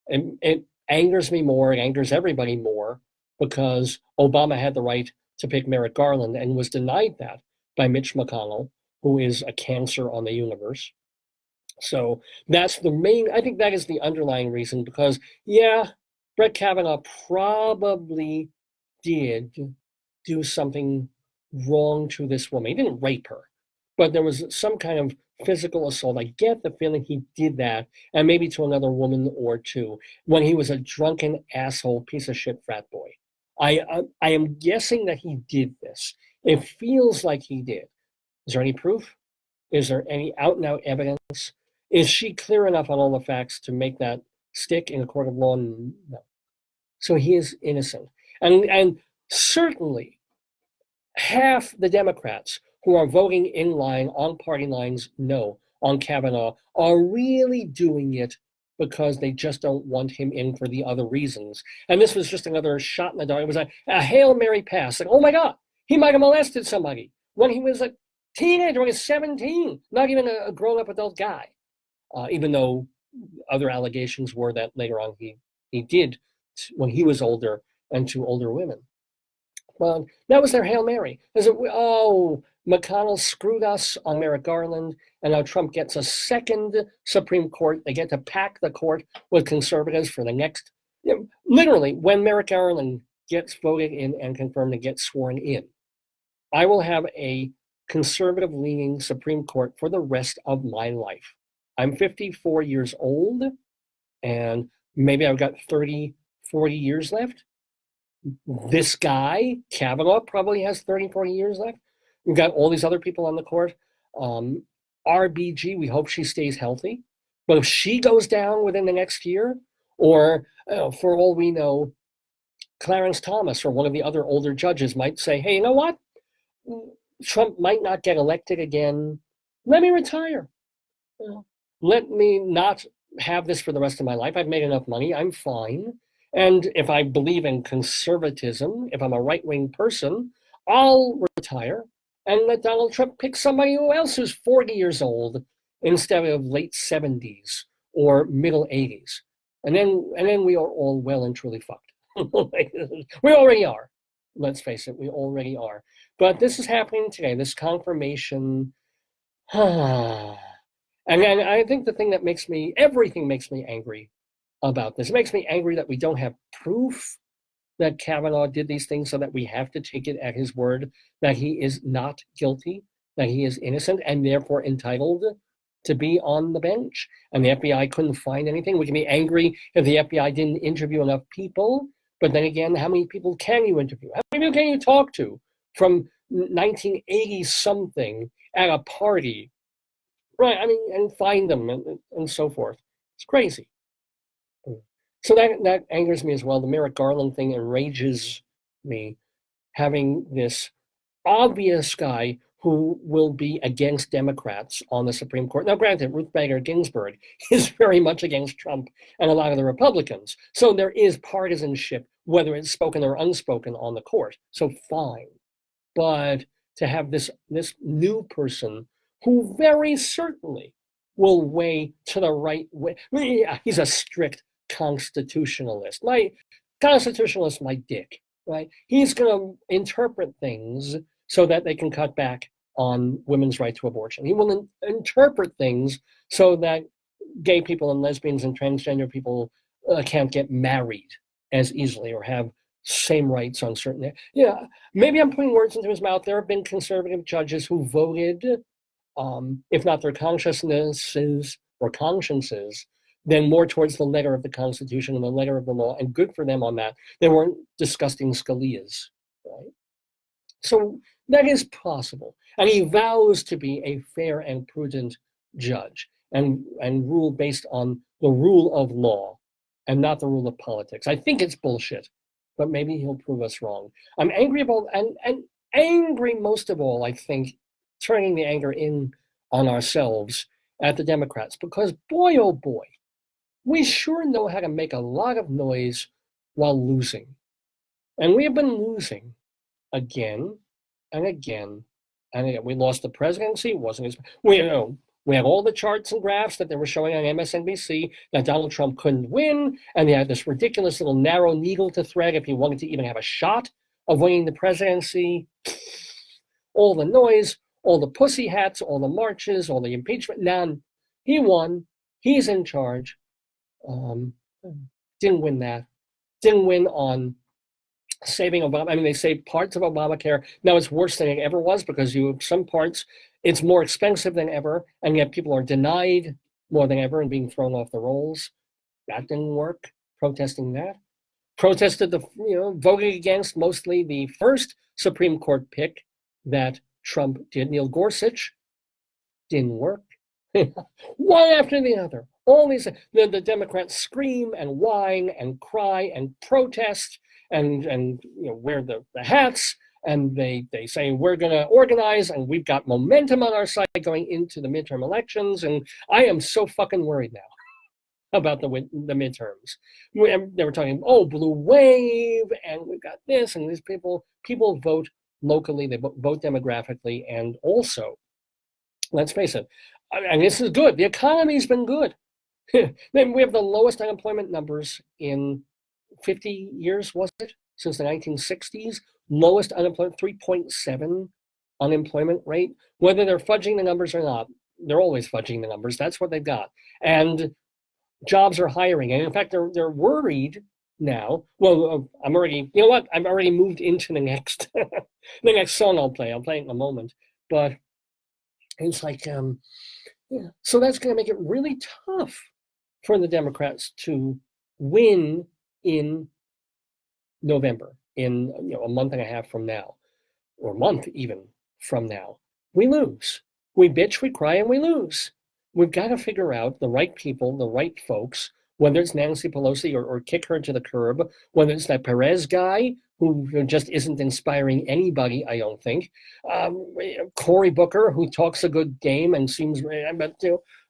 And it angers me more, it angers everybody more, because Obama had the right to pick Merrick Garland and was denied that by Mitch McConnell, who is a cancer on the universe. So that's I think that is the underlying reason, because, Brett Kavanaugh probably did do something wrong to this woman. He didn't rape her, but there was some kind of physical assault. I get the feeling he did that, and maybe to another woman or two, when he was a drunken asshole piece of shit frat boy. I am guessing that he did this. It feels like he did. Is there any proof? Is there any out-and-out evidence? Is she clear enough on all the facts to make that stick in a court of law? No. So he is innocent. And certainly half the Democrats who are voting in line on party lines no on Kavanaugh are really doing it because they just don't want him in for the other reasons. And this was just another shot in the dark. It was a Hail Mary pass. Like, oh my God, he might have molested somebody when he was a teenager, when he was 17, not even a grown-up adult guy. Even though other allegations were that later on he did when he was older and to older women. Well, that was their Hail Mary. McConnell screwed us on Merrick Garland, and now Trump gets a second Supreme Court. They get to pack the court with conservatives for the next, literally, when Merrick Garland gets voted in and confirmed and gets sworn in, I will have a conservative-leaning Supreme Court for the rest of my life. I'm 54 years old, and maybe I've got 30, 40 years left. This guy, Kavanaugh, probably has 30, 40 years left. We've got all these other people on the court. RBG, we hope she stays healthy. But if she goes down within the next year, or for all we know, Clarence Thomas or one of the other older judges might say, hey, you know what? Trump might not get elected again. Let me retire. Let me not have this for the rest of my life. I've made enough money. I'm fine. And if I believe in conservatism, if I'm a right-wing person, I'll retire and let Donald Trump pick somebody else who's 40 years old instead of late 70s or middle 80s. And then we are all well and truly fucked. We already are. Let's face it, we already are. But this is happening today, this confirmation. And I think the thing that everything makes me angry about this. It makes me angry that we don't have proof that Kavanaugh did these things, so that we have to take it at his word that he is not guilty, that he is innocent, and therefore entitled to be on the bench. And the FBI couldn't find anything. We can be angry if the FBI didn't interview enough people. But then again, how many people can you interview? How many people can you talk to from 1980 something at a party? Right, I mean, and find them and so forth. It's crazy. So that angers me as well. The Merrick Garland thing enrages me, having this obvious guy who will be against Democrats on the Supreme Court. Now, granted, Ruth Bader Ginsburg is very much against Trump and a lot of the Republicans. So there is partisanship, whether it's spoken or unspoken, on the court. So fine. But to have this new person who very certainly will weigh to the right way. He's a strict constitutionalist. My dick, right? He's going to interpret things so that they can cut back on women's right to abortion. He will interpret things so that gay people and lesbians and transgender people can't get married as easily or have same rights on certain. Yeah, maybe I'm putting words into his mouth. There have been conservative judges who voted, if not their consciences, then more towards the letter of the Constitution and the letter of the law, and good for them on that. They weren't disgusting Scalias, right? So that is possible. And he vows to be a fair and prudent judge and rule based on the rule of law and not the rule of politics. I think it's bullshit, but maybe he'll prove us wrong. I'm angry about, and angry most of all, I think, turning the anger in on ourselves at the Democrats, because boy, oh boy, we sure know how to make a lot of noise while losing. And we have been losing again and again and again. We lost the presidency. It wasn't as, we had all the charts and graphs that they were showing on MSNBC that Donald Trump couldn't win, and they had this ridiculous little narrow needle to thread if he wanted to even have a shot of winning the presidency. All the noise, all the pussy hats, all the marches, all the impeachment. None. He won. He's in charge. Didn't win that. Didn't win on saving Obama. I mean, they saved parts of Obamacare. Now it's worse than it ever was, because you have some parts, it's more expensive than ever, and yet people are denied more than ever and being thrown off the rolls. That didn't work. Protesting that. Protested voted against mostly the first Supreme Court pick that Trump did, Neil Gorsuch. Didn't work. One after the other. All these, the Democrats scream and whine and cry and protest and wear the hats, and they say we're going to organize and we've got momentum on our side going into the midterm elections. And I am so fucking worried now about the midterms. They were talking, blue wave, and we've got this, and these people vote locally, they vote demographically, and also, let's face it, and this is good, the economy's been good. Then we have the lowest unemployment numbers in 50 years, was it? Since the 1960s, lowest unemployment, 3.7 unemployment rate. Whether they're fudging the numbers or not, they're always fudging the numbers. That's what they've got. And jobs are hiring. And in fact, they're worried now. Well, I'm already, I've already moved into the next, the next song I'll play. I'll play it in a moment. But it's like, so that's going to make it really tough for the Democrats to win in November, in a month and a half from now, or a month even from now. We lose. We bitch, we cry, and we lose. we've got to figure out the right people, the right folks, whether it's Nancy Pelosi or kick her to the curb, whether it's that Perez guy who just isn't inspiring anybody, I don't think. Cory Booker, who talks a good game and seems, but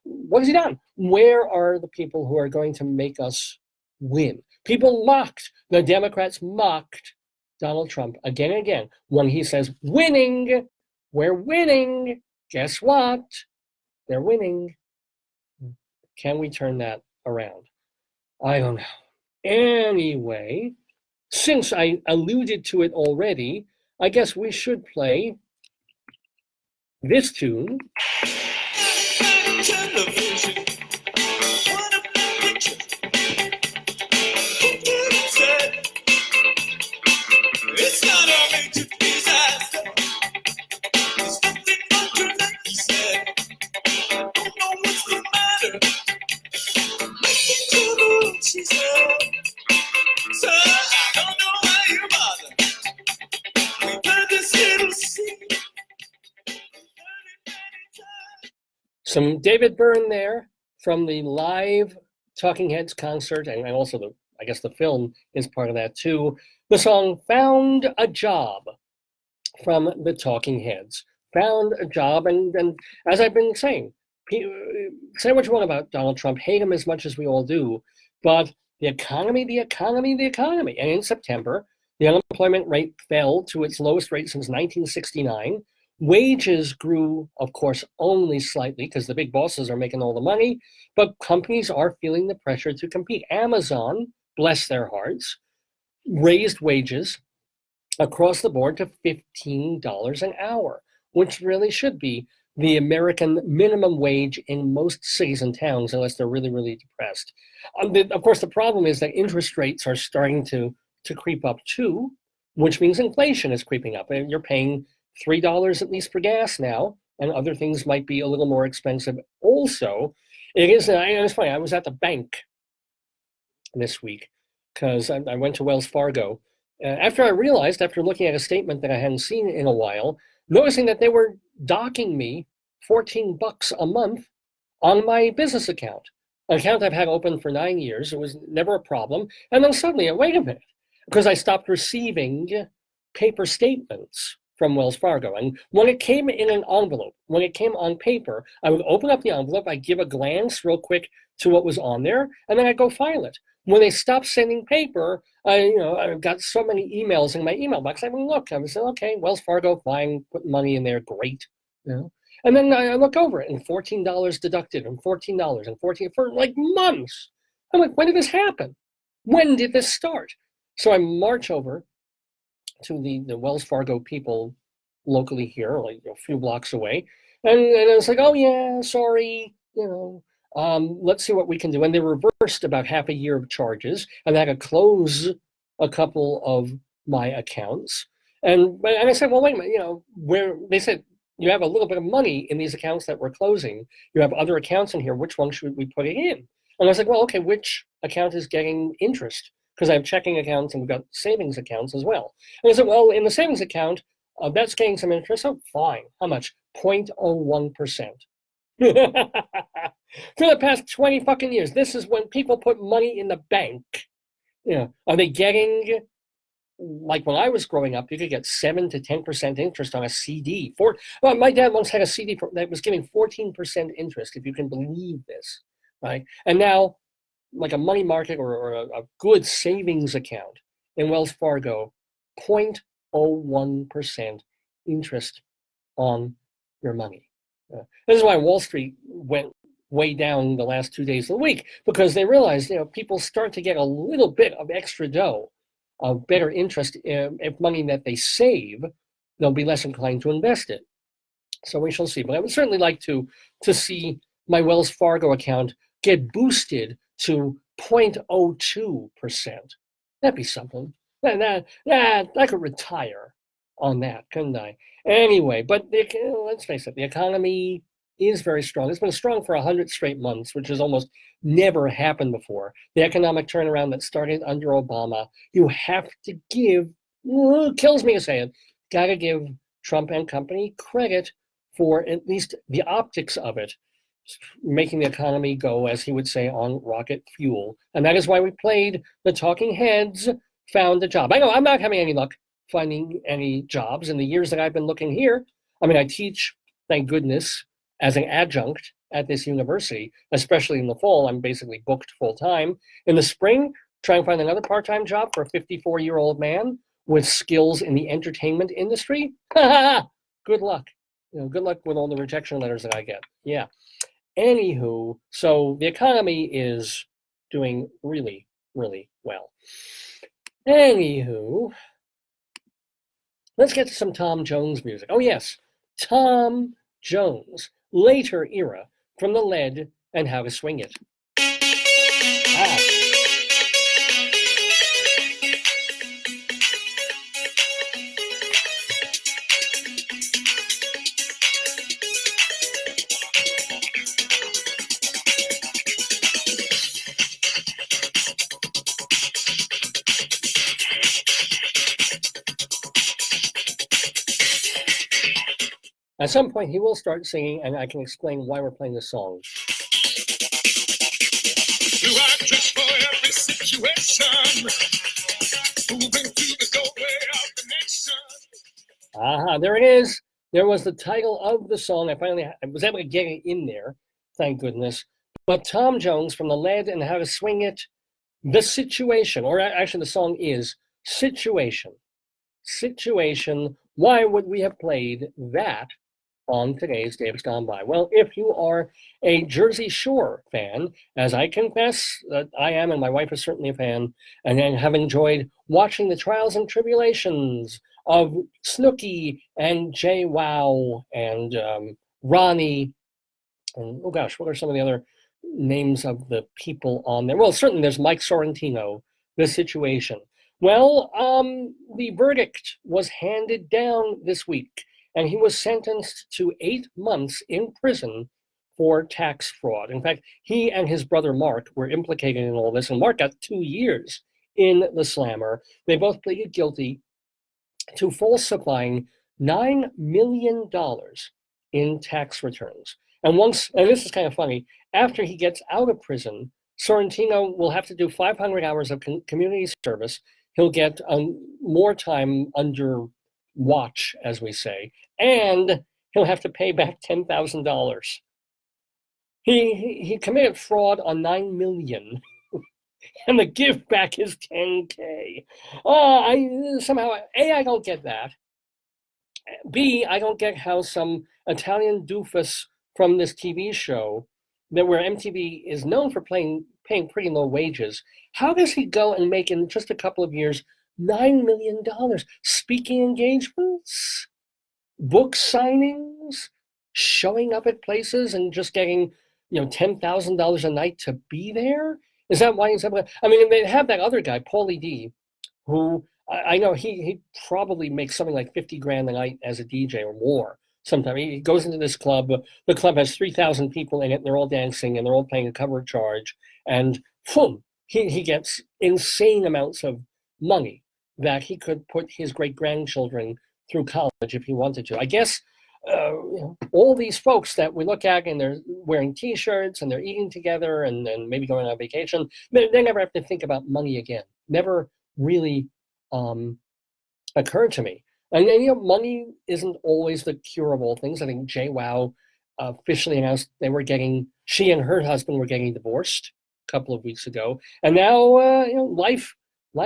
what has he done? Where are the people who are going to make us win? People mocked, the Democrats mocked Donald Trump again and again when he says, winning, we're winning. Guess what? They're winning. Can we turn that around? I don't know. Anyway, since I alluded to it already, I guess we should play this tune. Television, what a picture. Who could have said it's not a major disaster? There's nothing under that he said. I don't know what's the matter. To the room, she said. So I don't know why you bother. We heard this little scene. Some David Byrne there from the live Talking Heads concert, and also I guess the film is part of that too. The song Found a Job from the Talking Heads. Found a job, and as I've been saying, say what you want about Donald Trump, hate him as much as we all do, but the economy. And in September, the unemployment rate fell to its lowest rate since 1969. Wages grew, of course, only slightly because the big bosses are making all the money, but companies are feeling the pressure to compete. Amazon, bless their hearts, raised wages across the board to $15 an hour, which really should be the American minimum wage in most cities and towns, unless they're really, really depressed. Of course, the problem is that interest rates are starting to creep up too, which means inflation is creeping up. And you're paying $3 at least for gas now, and other things might be a little more expensive also. It's funny, I was at the bank this week because I went to Wells Fargo. After I realized, after looking at a statement that I hadn't seen in a while, noticing that they were docking me $14 a month on my business account, an account I've had open for 9 years. It was never a problem. And then suddenly, wait a minute, because I stopped receiving paper statements from Wells Fargo. And when it came in an envelope, when it came on paper, I would open up the envelope, I'd give a glance real quick to what was on there, and then I'd go file it. When they stopped sending paper, I've got so many emails in my email box. I would look, I would say, okay, Wells Fargo, fine, put money in there, great. And then I look over it, and $14 deducted, and $14, and $14 for like months. I'm like, when did this happen? When did this start? So I march over to the Wells Fargo people locally here, like a few blocks away. And it's like, oh yeah, sorry, let's see what we can do. And they reversed about half a year of charges, and I had to close a couple of my accounts. And I said, well, wait a minute, they said, you have a little bit of money in these accounts that we're closing. You have other accounts in here. Which one should we put it in? And I was like, well, okay, which account is getting interest? Because I have checking accounts and we've got savings accounts as well. And I said, well, in the savings account, that's getting some interest. Oh, fine. How much? 0.01%. For the past 20 fucking years, this is when people put money in the bank. Are they getting, like when I was growing up, you could get 7 to 10% interest on a CD. My dad once had a CD that was giving 14% interest, if you can believe this, right? And now, like a money market or a good savings account in Wells Fargo, 0.01% interest on your money. This is why Wall Street went way down the last 2 days of the week, because they realized, people start to get a little bit of extra dough, of better interest if money that they save, they'll be less inclined to invest it. So we shall see. But I would certainly like to see my Wells Fargo account get boosted to 0.02%. That'd be something. I could retire on that, couldn't I? Anyway, but let's face it, the economy is very strong. It's been strong for 100 straight months, which has almost never happened before. The economic turnaround that started under Obama, you have to give, kills me to say it, got to give Trump and company credit for at least the optics of it. making the economy go, as he would say, on rocket fuel. And that is why we played the Talking Heads Found a Job. I know I'm not having any luck finding any jobs in the years that I've been looking here. I mean, I teach, thank goodness, as an adjunct at this university, especially in the fall. I'm basically booked full time. In the spring, try and find another part-time job for a 54-year-old man with skills in the entertainment industry. Good luck. Good luck with all the rejection letters that I get. Yeah. Anywho, so the economy is doing really, really well. Anywho, let's get to some Tom Jones music. Oh yes, Tom Jones, later era from The Lead and How to Swing It. Ah. At some point, he will start singing, and I can explain why we're playing this song. Do I dress for every situation? Moving through the doorway of the nation. Aha, there it is. There was the title of the song. I was able to get it in there, thank goodness. But Tom Jones from The Lead and How to Swing It, The Situation, or actually the song is Situation. Situation. Why would we have played that on today's Dave's Gone By? Well, if you are a Jersey Shore fan, as I confess that I am, and my wife is certainly a fan, and then have enjoyed watching the trials and tribulations of Snooki and Jay Wow and Ronnie, and oh gosh, what are some of the other names of the people on there? Well, certainly there's Mike Sorrentino, The Situation. Well, the verdict was handed down this week, and he was sentenced to 8 months in prison for tax fraud. In fact, he and his brother Mark were implicated in all this, and Mark got 2 years in the slammer. They both pleaded guilty to falsifying $9 million in tax returns. And this is kind of funny, after he gets out of prison, Sorrentino will have to do 500 hours of community service. He'll get more time under watch, as we say, and he'll have to pay back $10,000. He committed fraud on $9 million, and the give back is $10K. I don't get that. B, I don't get how some Italian doofus from this TV show, where MTV is known for paying pretty low wages, how does he go and make in just a couple of years $9 million? Speaking engagements, book signings, showing up at places and just getting, $10,000 a night to be there? Is that why he's able to? I mean, they have that other guy, Paulie D, who I know he probably makes something like 50 grand a night as a DJ or more. Sometimes he goes into this club. The club has 3,000 people in it, and they're all dancing, and they're all paying a cover charge. And boom, he gets insane amounts of money that he could put his great-grandchildren through college if he wanted to. I guess all these folks that we look at, and they're wearing T-shirts, and they're eating together, and maybe going on vacation, they never have to think about money again. Never really occurred to me. And money isn't always the cure of all things. I think JWoww officially announced she and her husband were getting divorced a couple of weeks ago. And now, life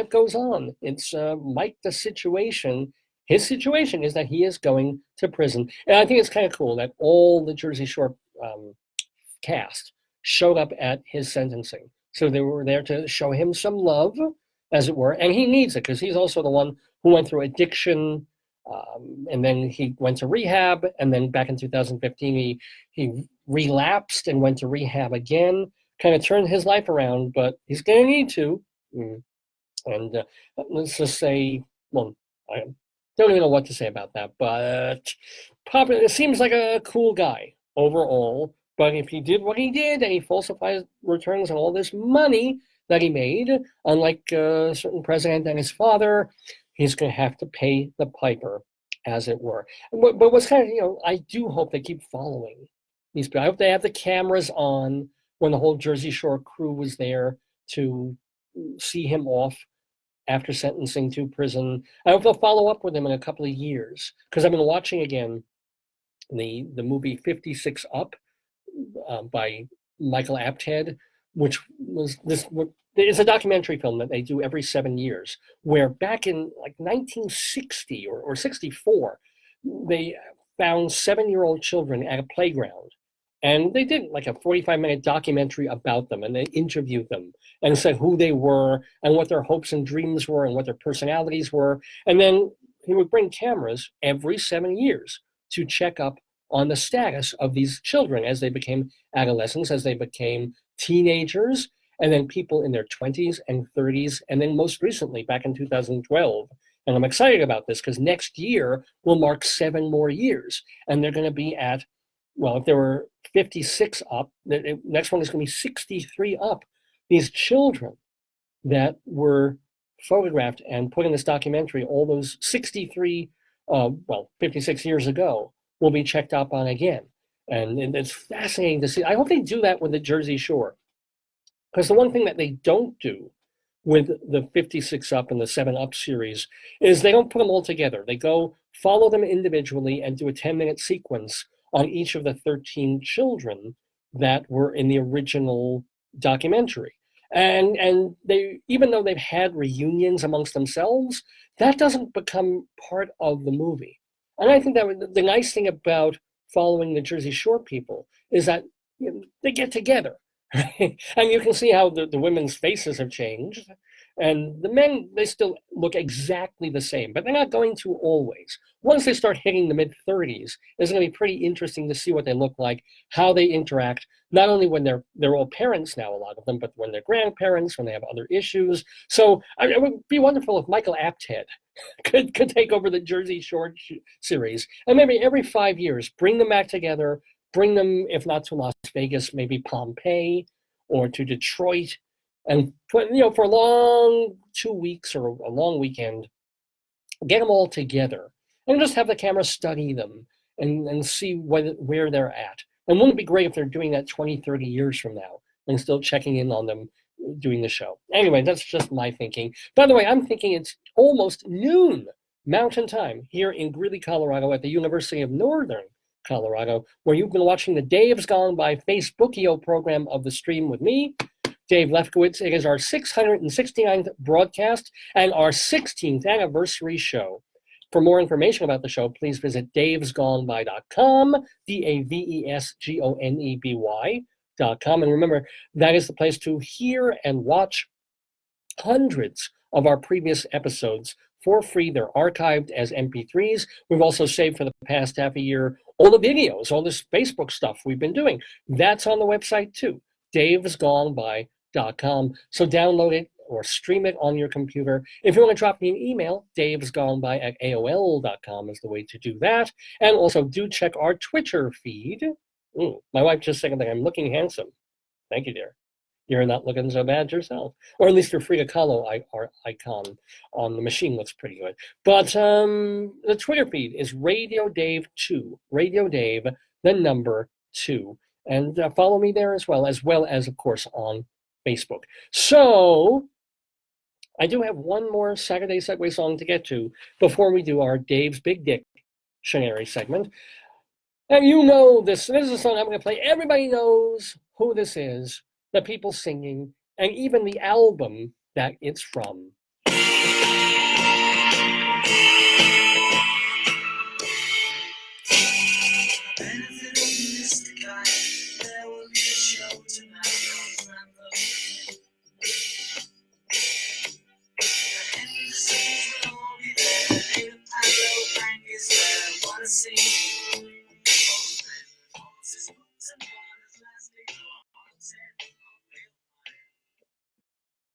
goes on. It's Mike, the situation. His situation is that he is going to prison. And I think it's kind of cool that all the Jersey Shore cast showed up at his sentencing. So they were there to show him some love, as it were. And he needs it, because he's also the one who went through addiction. And then he went to rehab, and then back in 2015, he relapsed and went to rehab again, kind of turned his life around, but he's going to need to. And let's just say, well, I don't even know what to say about that, but it seems like a cool guy overall. But if he did what he did, and he falsified returns on all this money that he made, unlike a certain president and his father, he's going to have to pay the piper, as it were. But what's kind of, I do hope they keep following these people. I hope they have the cameras on when the whole Jersey Shore crew was there to see him off after sentencing to prison. I hope they'll follow up with him in a couple of years, because I've been watching again the movie 56 Up by Michael Apted, which was it's a documentary film that they do every 7 years, where back in like 1960 or 64, they found 7-year-old children at a playground. And they did like a 45-minute documentary about them, and they interviewed them and said who they were and what their hopes and dreams were and what their personalities were. And then he would bring cameras every 7 years to check up on the status of these children as they became adolescents, as they became teenagers, and then people in their 20s and 30s, and then most recently back in 2012. And I'm excited about this because next year will mark 7 more years, and they're going to be at, well, if there were 56 up, the next one is going to be 63 up. These children that were photographed and put in this documentary, all those 56 years ago, will be checked up on again. And it's fascinating to see. I hope they do that with the Jersey Shore. Because the one thing that they don't do with the 56 Up and the 7 Up series is they don't put them all together. They go follow them individually and do a 10-minute sequence on each of the 13 children that were in the original documentary. And they, even though they've had reunions amongst themselves, that doesn't become part of the movie. And I think that the nice thing about following the Jersey Shore people is that they get together. Right? And you can see how the women's faces have changed. And the men, they still look exactly the same, but they're not going to always. Once they start hitting the mid-30s, it's going to be pretty interesting to see what they look like, how they interact, not only when they're all parents now, a lot of them, but when they're grandparents, when they have other issues. So it would be wonderful if Michael Apted could take over the Jersey Shore series, and maybe every 5 years, bring them back together, bring them, if not to Las Vegas, maybe Pompeii or to Detroit, and put, for a long 2 weeks or a long weekend, get them all together and just have the camera study them and see where they're at. And wouldn't it be great if they're doing that 20, 30 years from now and still checking in on them doing the show? Anyway, that's just my thinking. By the way, I'm thinking it's almost noon Mountain Time here in Greeley, Colorado at the University of Northern Colorado, where you've been watching the Dave's Gone By Facebookio program of the stream with me, Dave Lefkowitz. It is our 669th broadcast and our 16th anniversary show. For more information about the show, please visit davesgoneby.com, DAVESGONEBY.com. And remember, that is the place to hear and watch hundreds of our previous episodes for free. They're archived as MP3s. We've also saved for the past half a year all the videos, all this Facebook stuff we've been doing. That's on the website too, davesgoneby.com. So download it or stream it on your computer. If you want to drop me an email, davesgoneby@aol.com is the way to do that. And also do check our Twitter feed. My wife just said that I'm looking handsome. Thank you, dear. You're not looking so bad yourself. Or at least your Frida Kahlo icon on the machine looks pretty good. But the Twitter feed is Radio Dave 2. Radio Dave, the number 2. And follow me there as well as, of course, on Facebook. So I do have one more Saturday Segue song to get to before we do our Dave's Big Dictionary segment. And you know this is a song I'm going to play. Everybody knows who this is, the people singing, and even the album that it's from.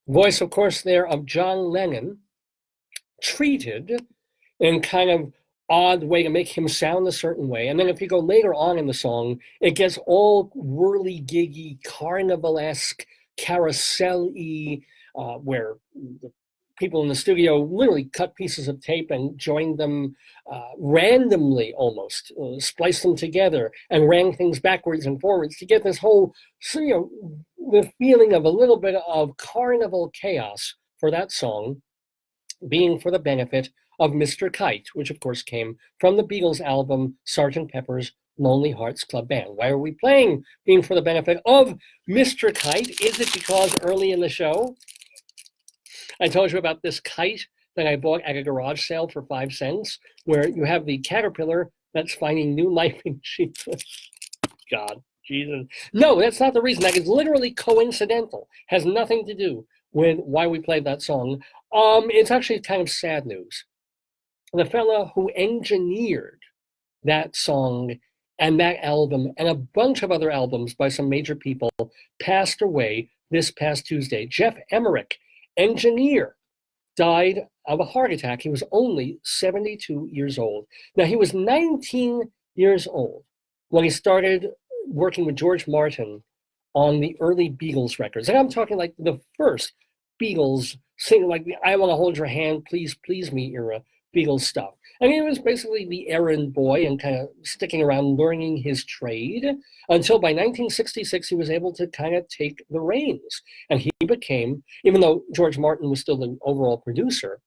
Voice, of course, there of John Lennon, treated in kind of odd way to make him sound a certain way. And then if you go later on in the song, it gets all whirly-giggy, carnival-esque, carousel-y, where the people in the studio literally cut pieces of tape and joined them randomly almost, spliced them together and ran things backwards and forwards to get this whole, the feeling of a little bit of carnival chaos for that song being for the benefit of Mr. Kite, which of course came from the Beatles album Sgt. Pepper's Lonely Hearts Club Band. Why are we playing being for the benefit of Mr. Kite? Is it because early in the show I told you about this kite that I bought at a garage sale for 5 cents, where you have the caterpillar that's finding new life in Jesus. God, Jesus. No, that's not the reason. That is literally coincidental. Has nothing to do with why we played that song. It's actually kind of sad news. The fella who engineered that song and that album and a bunch of other albums by some major people passed away this past Tuesday. Jeff Emmerich, engineer, died of a heart attack. He was only 72 years old. Now, he was 19 years old when he started working with George Martin on the early Beatles records. And I'm talking like the first Beatles singing, like the I Want to Hold Your Hand, Please Please Me era Beatles stuff. I mean, he was basically the errand boy and kind of sticking around learning his trade until by 1966 he was able to kind of take the reins. And he became, even though George Martin was still the overall producer,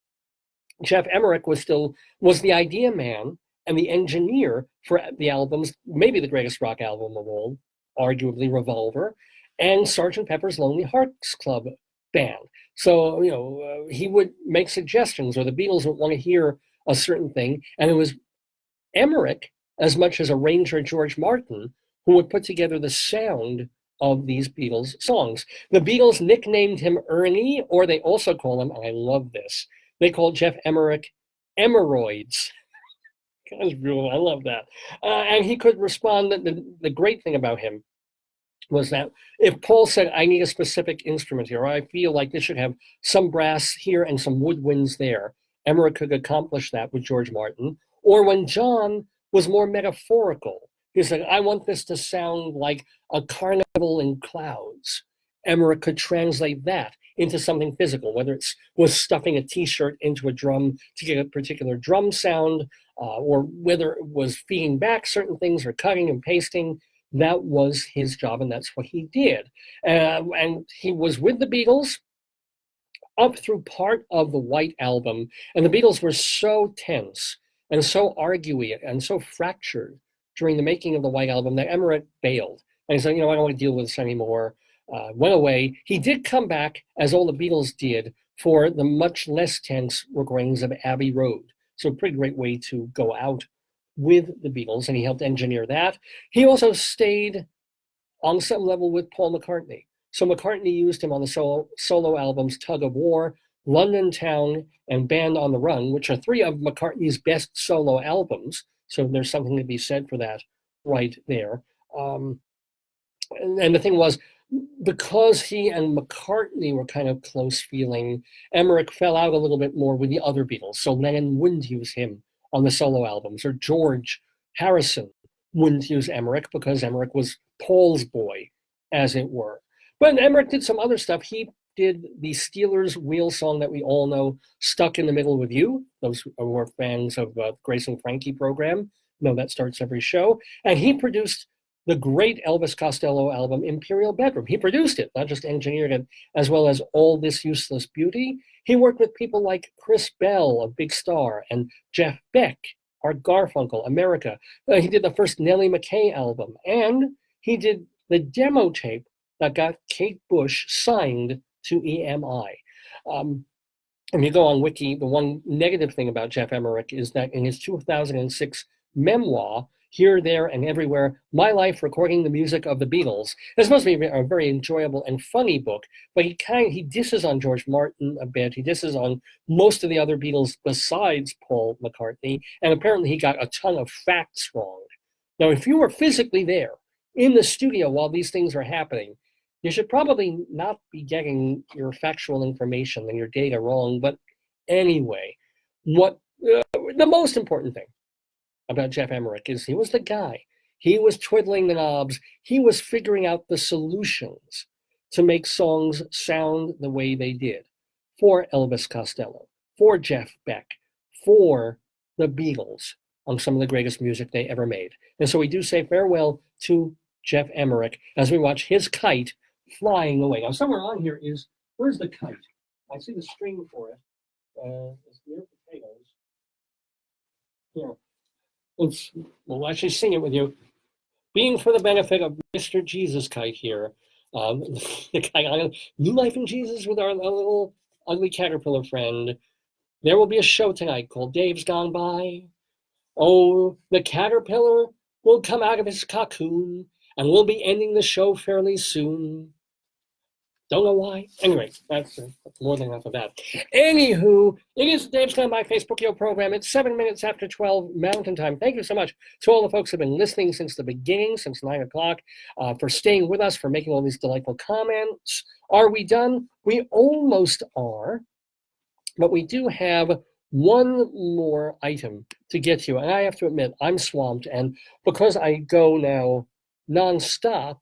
Jeff Emmerich was the idea man and the engineer for the albums, maybe the greatest rock album of all, arguably Revolver, and Sgt. Pepper's Lonely Hearts Club Band. So, he would make suggestions, or the Beatles would want to hear a certain thing, and it was Emmerich, as much as arranger George Martin, who would put together the sound of these Beatles songs. The Beatles nicknamed him Ernie, or they also call him, and I love this, they called Jeff Emmerich Emeroids. That's beautiful. I love that. And he could respond. The great thing about him was that if Paul said, I need a specific instrument here, or I feel like this should have some brass here and some woodwinds there, Emmerich could accomplish that with George Martin. Or when John was more metaphorical, he said, I want this to sound like a carnival in clouds. Emmerich could translate that into something physical, whether it was stuffing a T-shirt into a drum to get a particular drum sound, or whether it was feeding back certain things or cutting and pasting. That was his job, and that's what he did. And he was with the Beatles up through part of the White Album, and the Beatles were so tense and so arguey and so fractured during the making of the White Album that Emmerich bailed. And he said, I don't want to deal with this anymore. Went away. He did come back, as all the Beatles did, for the much less tense recordings of Abbey Road. So a pretty great way to go out with the Beatles, and he helped engineer that. He also stayed on some level with Paul McCartney. So McCartney used him on the solo albums Tug of War, London Town, and Band on the Run, which are 3 of McCartney's best solo albums. So there's something to be said for that right there. And the thing was, because he and McCartney were kind of close feeling, Emmerich fell out a little bit more with the other Beatles. So Lennon wouldn't use him on the solo albums, or George Harrison wouldn't use Emmerich because Emmerich was Paul's boy, as it were. But Emmerich did some other stuff. He did the Steelers wheel song that we all know, Stuck in the Middle with You. Those who are fans of Grace and Frankie program know that starts every show. And he produced the great Elvis Costello album, Imperial Bedroom. He produced it, not just engineered it, as well as All This Useless Beauty. He worked with people like Chris Bell of Big Star and Jeff Beck, Art Garfunkel, America. He did the first Nellie McKay album, and he did the demo tape that got Kate Bush signed to EMI. If you go on Wiki, the one negative thing about Jeff Emmerich is that in his 2006 memoir, Here, There, and Everywhere, My Life Recording the Music of the Beatles. It's supposed to be a very enjoyable and funny book, but he disses on George Martin a bit. He disses on most of the other Beatles besides Paul McCartney, and apparently he got a ton of facts wrong. Now, if you were physically there in the studio while these things are happening, you should probably not be getting your factual information and your data wrong. But anyway, the most important thing about Jeff Emmerich is he was the guy. He was twiddling the knobs. He was figuring out the solutions to make songs sound the way they did. for Elvis Costello, for Jeff Beck, for the Beatles, on some of the greatest music they ever made. And so we do say farewell to Jeff Emmerich as we watch his kite flying away. Now, somewhere on here is, where's the kite? I see the string for it. It's near potatoes. Yeah. We'll actually sing it with you. Being for the benefit of Mr. Jesus Kite here. The kite, New Life in Jesus with our little ugly caterpillar friend. There will be a show tonight called Dave's Gone By. Oh, the caterpillar will come out of his cocoon, and we'll be ending the show fairly soon. Don't know why. Anyway, that's more than enough of that. Anywho, it is Dave's Gone By Facebook program. It's 7 minutes after 12 Mountain Time. Thank you so much to all the folks who have been listening since the beginning, since 9 o'clock, for staying with us, for making all these delightful comments. Are we done? We almost are, but we do have one more item to get to. And I have to admit, I'm swamped. And because I go now nonstop,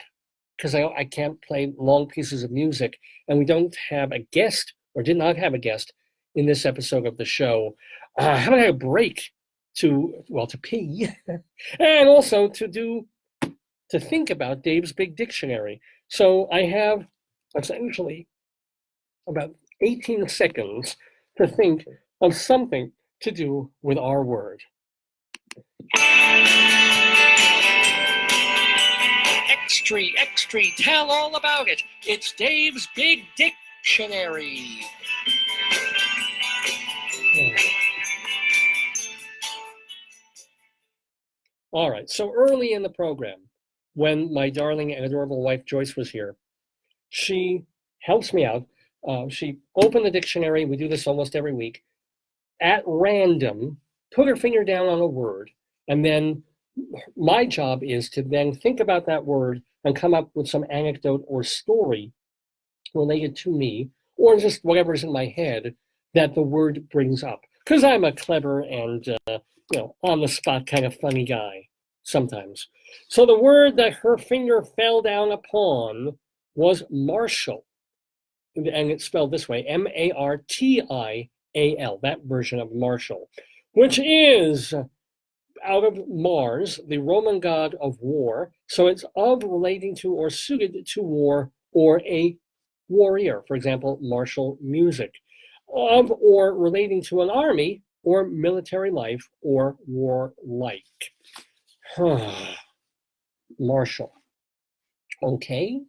because I can't play long pieces of music, and we don't have a guest, or did not have a guest, in this episode of the show, I haven't had a break to pee, and also to think about Dave's Big Dictionary. So I have essentially about 18 seconds to think of something to do with our word. Extra, tell all about it. It's Dave's Big Dictionary. All right, so early in the program, when my darling and adorable wife Joyce was here, she helps me out. She opened the dictionary, we do this almost every week, at random, put her finger down on a word, and then my job is to then think about that word and come up with some anecdote or story related to me, or just whatever's in my head that the word brings up. Because I'm a clever and on the spot kind of funny guy sometimes. So the word that her finger fell down upon was martial, and it's spelled this way: M-A-R-T-I-A-L. That version of martial, which is out of Mars, the Roman god of war. So it's of, relating to, or suited to war, or a warrior. For example, martial music. Of or relating to an army, or military life, or warlike. Martial. Okay.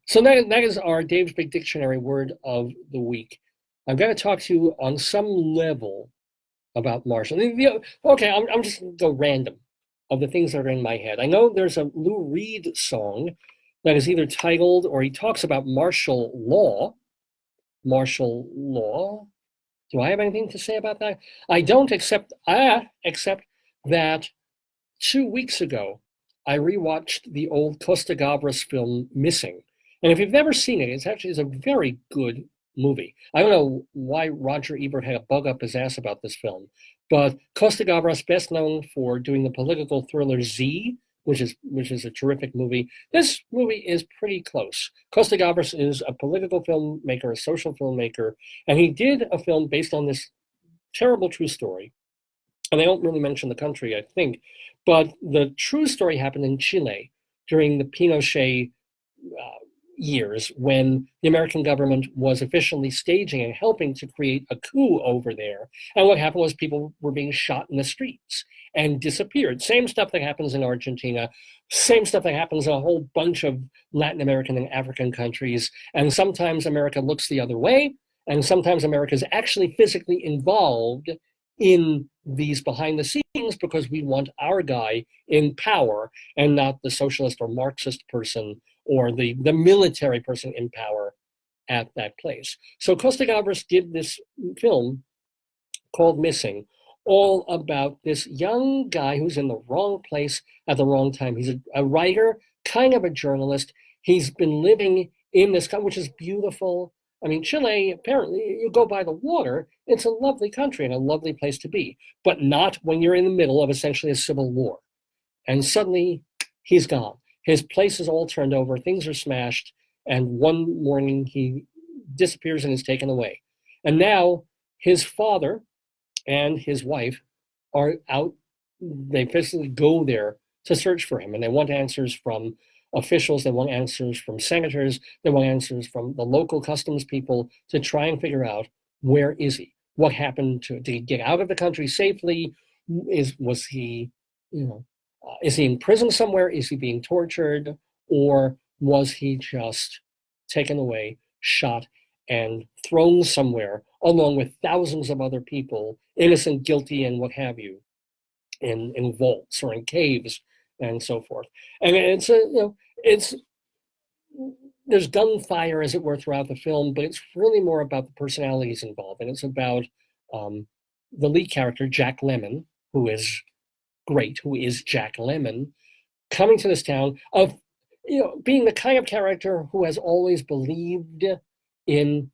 So that is our Dave's Big Dictionary word of the week. I'm going to talk to you on some level about martial. Okay, I'm just going to go random of the things that are in my head. I know there's a Lou Reed song that is either titled, or he talks about martial law. Martial law. Do I have anything to say about that? I don't, except that 2 weeks ago, I rewatched the old Costa Gavras film Missing. And if you've never seen it, it's a very good movie. I don't know why Roger Ebert had a bug up his ass about this film, but Costa Gavras, best known for doing the political thriller Z, which is a terrific movie. This movie is pretty close. Costa Gavras is a political filmmaker, a social filmmaker, and he did a film based on this terrible true story. And they don't really mention the country, I think, but the true story happened in Chile during the Pinochet years, when the American government was officially staging and helping to create a coup over there. And what happened was people were being shot in the streets and disappeared. Same stuff that happens in Argentina, same stuff that happens in a whole bunch of Latin American and African countries. And sometimes America looks the other way, and sometimes America is actually physically involved in these behind the scenes because we want our guy in power and not the socialist or Marxist person or the military person in power at that place. So Costa Gavras did this film called Missing, all about this young guy who's in the wrong place at the wrong time. He's a writer, kind of a journalist. He's been living in this country, which is beautiful. I mean, Chile, apparently, you go by the water, it's a lovely country and a lovely place to be, but not when you're in the middle of essentially a civil war. And suddenly, he's gone. His place is all turned over, things are smashed, and one morning he disappears and is taken away. And now his father and his wife are out. They physically go there to search for him, and they want answers from officials, they want answers from senators, they want answers from the local customs people to try and figure out, where is he? What happened to, did he get out of the country safely? Was he, is he in prison somewhere? Is he being tortured? Or was he just taken away, shot, and thrown somewhere along with thousands of other people, innocent, guilty, and what have you, in vaults or in caves and so forth? And there's gunfire, as it were, throughout the film, but it's really more about the personalities involved, and it's about the lead character, Jack Lemmon, who is great, who is Jack Lemmon, coming to this town of, being the kind of character who has always believed in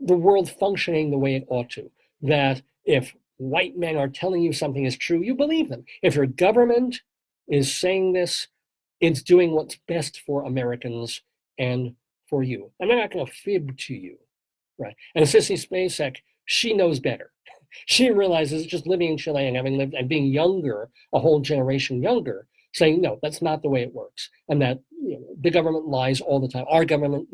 the world functioning the way it ought to, that if white men are telling you something is true, you believe them. If your government is saying this, it's doing what's best for Americans and for you. And they're not going to fib to you, right? And Sissy Spacek, she knows better. She realizes, just living in Chile and having lived and being younger, a whole generation younger, saying, no, that's not the way it works. And that the government lies all the time. Our government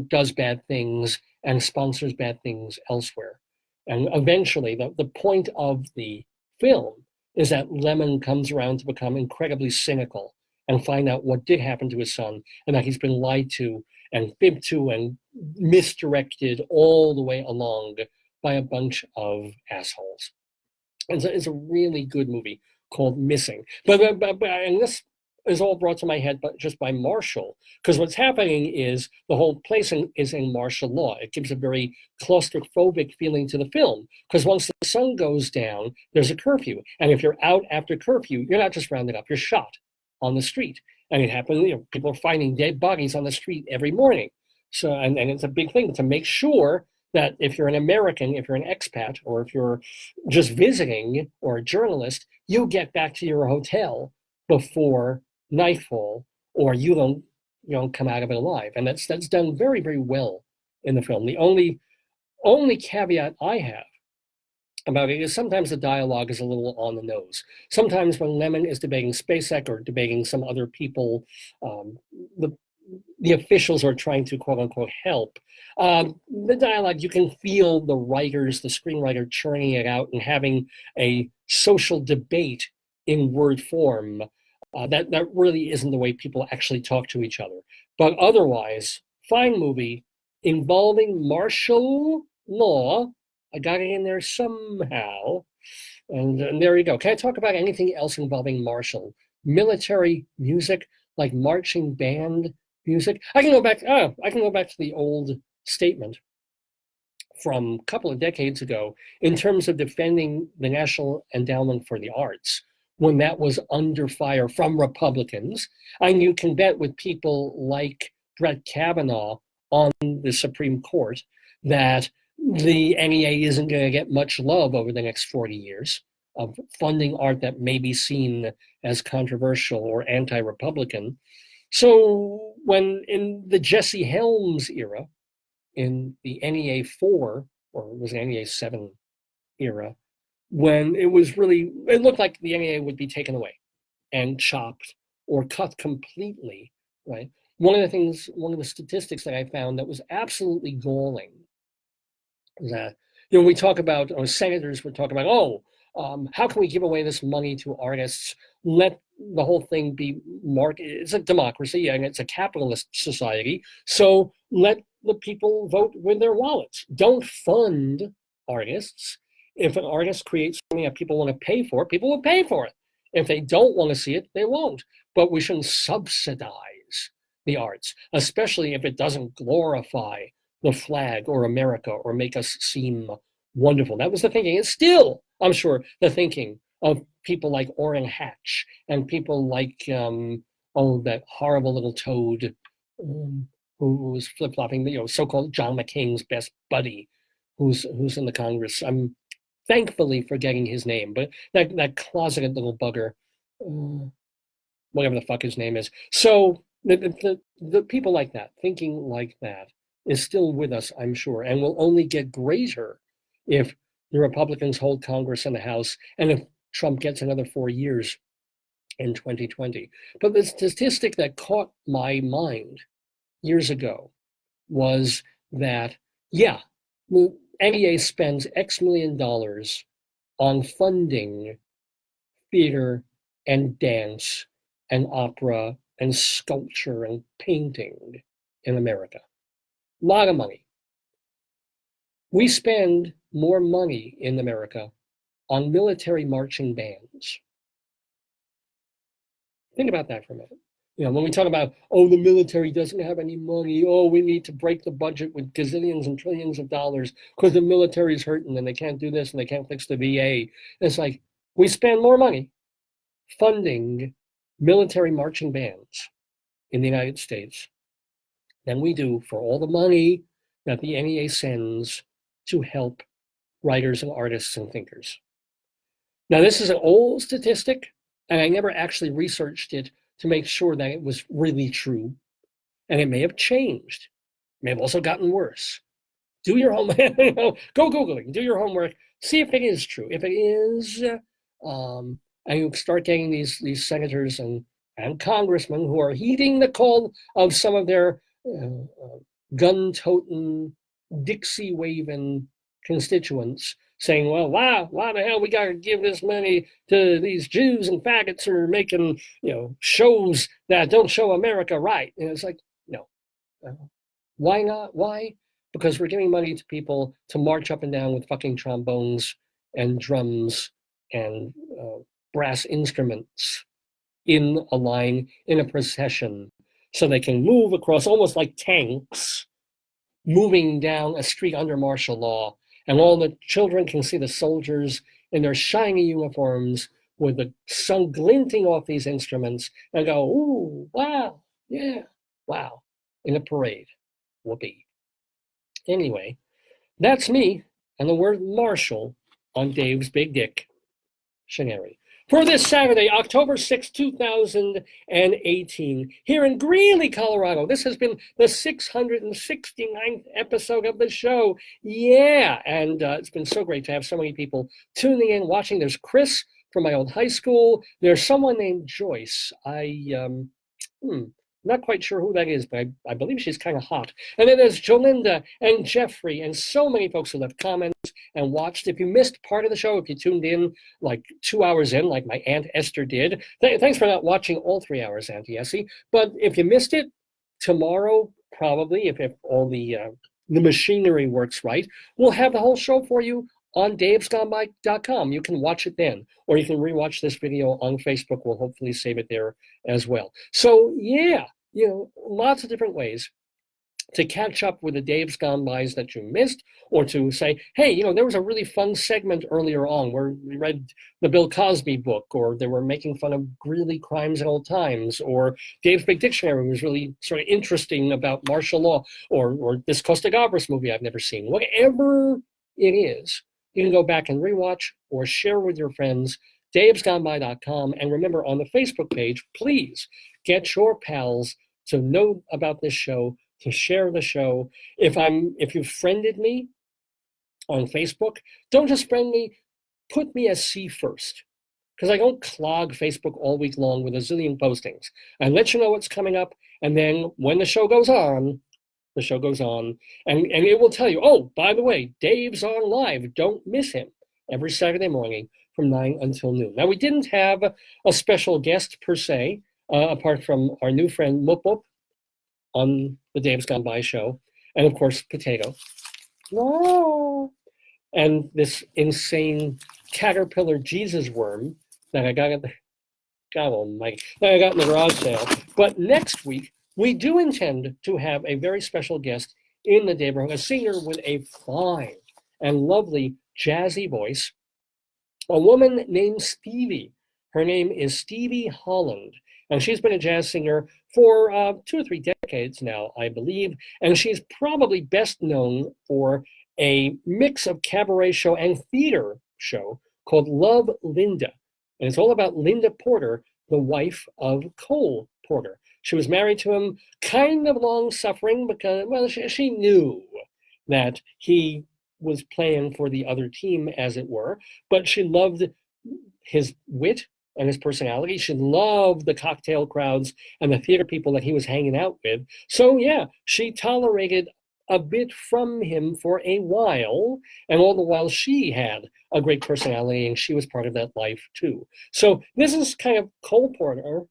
does bad things and sponsors bad things elsewhere. And eventually, the point of the film is that Lemmon comes around to become incredibly cynical and find out what did happen to his son, and that he's been lied to and fibbed to and misdirected all the way along by a bunch of assholes. And so it's a really good movie called Missing. But and this is all brought to my head but just by martial, because what's happening is the whole place is in martial law. It gives a very claustrophobic feeling to the film, because once the sun goes down, there's a curfew. And if you're out after curfew, you're not just rounded up, you're shot on the street. And it happens, people are finding dead bodies on the street every morning. So, and it's a big thing to make sure that if you're an American, if you're an expat, or if you're just visiting or a journalist, you get back to your hotel before nightfall, or you don't come out of it alive. And that's done very, very well in the film. The only caveat I have about it is sometimes the dialogue is a little on the nose. Sometimes when Lemmon is debating Spacek or debating some other people, the officials are trying to quote unquote help. The dialogue, you can feel the writers, the screenwriter churning it out and having a social debate in word form. That really isn't the way people actually talk to each other. But otherwise, fine movie involving martial law. I got it in there somehow. And there you go. Can I talk about anything else involving martial? Military music, like marching band music. I can go back to the old statement from a couple of decades ago in terms of defending the National Endowment for the Arts, when that was under fire from Republicans. And you can bet with people like Brett Kavanaugh on the Supreme Court that the NEA isn't going to get much love over the next 40 years of funding art that may be seen as controversial or anti-Republican. So when in the Jesse Helms era, in the NEA 4, or it was NEA 7 era, when it looked like the NEA would be taken away and chopped or cut completely, right? One of the statistics that I found that was absolutely galling is that, we talk about, or senators would talk about, how can we give away this money to artists? Let the whole thing be market. It's a democracy and it's a capitalist society. So let the people vote with their wallets. Don't fund artists. If an artist creates something that people want to pay for, people will pay for it. If they don't want to see it, they won't. But we shouldn't subsidize the arts, especially if it doesn't glorify the flag or America or make us seem wonderful. That was the thinking. It's still, I'm sure, the thinking of people like Orrin Hatch and people like, that horrible little toad who was flip-flopping, so-called John McCain's best buddy, who's in the Congress. I'm thankfully forgetting his name, but that closeted little bugger, whatever the fuck his name is. So The people like that, thinking like that, is still with us, I'm sure, and will only get greater if the Republicans hold Congress and the House, and if Trump gets another 4 years in 2020. But the statistic that caught my mind years ago was that, yeah, NEA spends X million dollars on funding theater and dance and opera and sculpture and painting in America. A lot of money. We spend more money in America on military marching bands. Think about that for a minute. You know, when we talk about, oh, the military doesn't have any money, oh, we need to break the budget with gazillions and trillions of dollars because the military's hurting and they can't do this and they can't fix the VA. It's like, we spend more money funding military marching bands in the United States than we do for all the money that the NEA sends to help writers and artists and thinkers. Now, this is an old statistic, and I never actually researched it to make sure that it was really true. And it may have changed. It may have also gotten worse. Do your homework, go Googling, do your homework, see if it is true. If it is, and you start getting these senators and congressmen who are heeding the call of some of their gun-toting, Dixie-waving constituents, saying, well, why the hell we got to give this money to these Jews and faggots who are making, shows that don't show America right? And it's like, no. Why not? Why? Because we're giving money to people to march up and down with fucking trombones and drums and brass instruments in a line, in a procession, so they can move across almost like tanks, moving down a street under martial law. And all the children can see the soldiers in their shiny uniforms with the sun glinting off these instruments and go, ooh, wow, yeah, wow, in a parade. Whoopee. Anyway, that's me and the word Marshall on Dave's Big Dick Dictionary. For this Saturday, October 6, 2018, here in Greeley, Colorado. This has been the 669th episode of the show. Yeah, and it's been so great to have so many people tuning in, watching. There's Chris from my old high school. There's someone named Joyce. Not quite sure who that is, but I believe she's kind of hot. And then there's Jolinda and Jeffrey and so many folks who left comments and watched. If you missed part of the show, if you tuned in like 2 hours in, like my Aunt Esther did, thanks for not watching all 3 hours, Auntie Essie. But if you missed it, tomorrow, probably, if all the machinery works right, we'll have the whole show for you on davesgoneby.com. You can watch it then, or you can rewatch this video on Facebook. We'll hopefully save it there as well. So yeah, lots of different ways to catch up with the Dave's Gone Bys that you missed, or to say, hey, there was a really fun segment earlier on where we read the Bill Cosby book, or they were making fun of Greeley crimes in old times, or Dave's Big Dictionary was really sort of interesting about martial law, or this Costa Gavras movie I've never seen. Whatever it is, you can go back and rewatch or share with your friends, davesgoneby.com. And remember, on the Facebook page, please get your pals to know about this show, to share the show. If you've friended me on Facebook, don't just friend me, put me as C first. Because I don't clog Facebook all week long with a zillion postings. I let you know what's coming up, and then when the show goes on, and it will tell you, oh, by the way, Dave's on live. Don't miss him every Saturday morning from 9 until noon. Now, we didn't have a special guest per se, apart from our new friend moop-moop on the Dave's Gone By show, and of course, Potato. And this insane caterpillar Jesus worm that I got in the garage sale. But next week, we do intend to have a very special guest in the Daverhood, a singer with a fine and lovely jazzy voice, a woman named Stevie. Her name is Stevie Holland, and she's been a jazz singer for 2 or 3 decades now, I believe, and she's probably best known for a mix of cabaret show and theater show called Love, Linda, and it's all about Linda Porter, the wife of Cole Porter. She was married to him, kind of long-suffering because, well, she knew that he was playing for the other team, as it were, but she loved his wit and his personality. She loved the cocktail crowds and the theater people that he was hanging out with. So yeah, she tolerated a bit from him for a while, and all the while she had a great personality and she was part of that life too. So this is kind of Cole Porter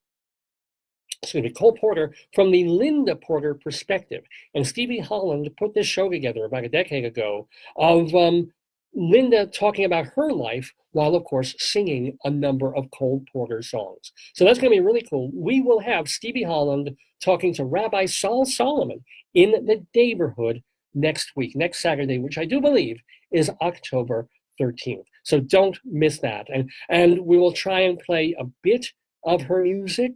from the Linda Porter perspective. And Stevie Holland put this show together about a decade ago of Linda talking about her life while, of course, singing a number of Cole Porter songs. So that's going to be really cool. We will have Stevie Holland talking to Rabbi Saul Solomon in the Daverhood next week, next Saturday, which I do believe is October 13th. So don't miss that. And we will try and play a bit of her music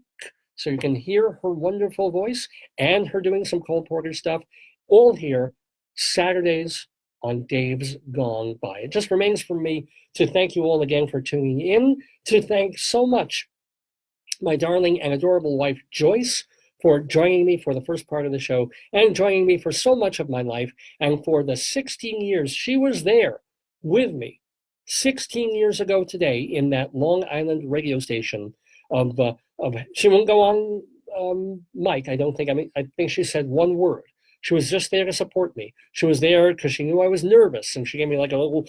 so you can hear her wonderful voice and her doing some Cole Porter stuff, all here Saturdays on Dave's Gone By. It just remains for me to thank you all again for tuning in, to thank so much my darling and adorable wife, Joyce, for joining me for the first part of the show and joining me for so much of my life, and for the 16 years she was there with me 16 years ago today in that Long Island radio station of she won't go on mic, I don't think. I think she said one word. She was just there to support me. She was there because she knew I was nervous, and she gave me like a little,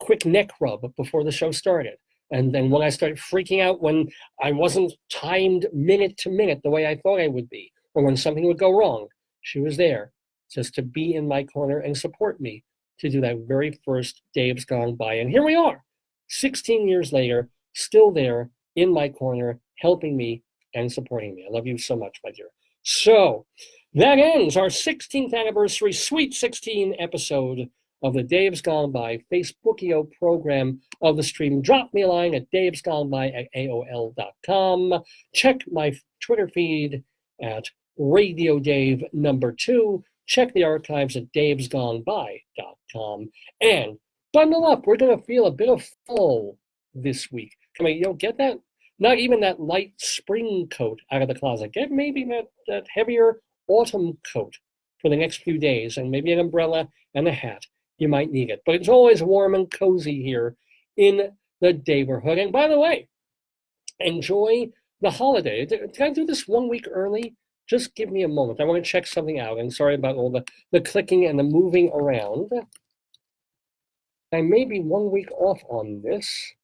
quick neck rub before the show started. And then when I started freaking out when I wasn't timed minute to minute the way I thought I would be, or when something would go wrong, she was there just to be in my corner and support me to do that very first Dave's Gone By. And here we are, 16 years later, still there in my corner, helping me and supporting me. I love you so much, my dear. So that ends our 16th anniversary, Sweet 16 episode of the Dave's Gone By Facebookio program of the stream. Drop me a line at davesgoneby@aol.com. Check my Twitter feed at Radio Dave #2. Check the archives at davesgoneby.com. And bundle up. We're going to feel a bit of fall this week. I mean, get that, not even that light spring coat out of the closet. Get maybe that heavier autumn coat for the next few days, and maybe an umbrella and a hat. You might need it. But it's always warm and cozy here in the Daverhood. And by the way, enjoy the holiday. Can I do this 1 week early? Just give me a moment. I want to check something out. And sorry about all the clicking and the moving around. I may be 1 week off on this.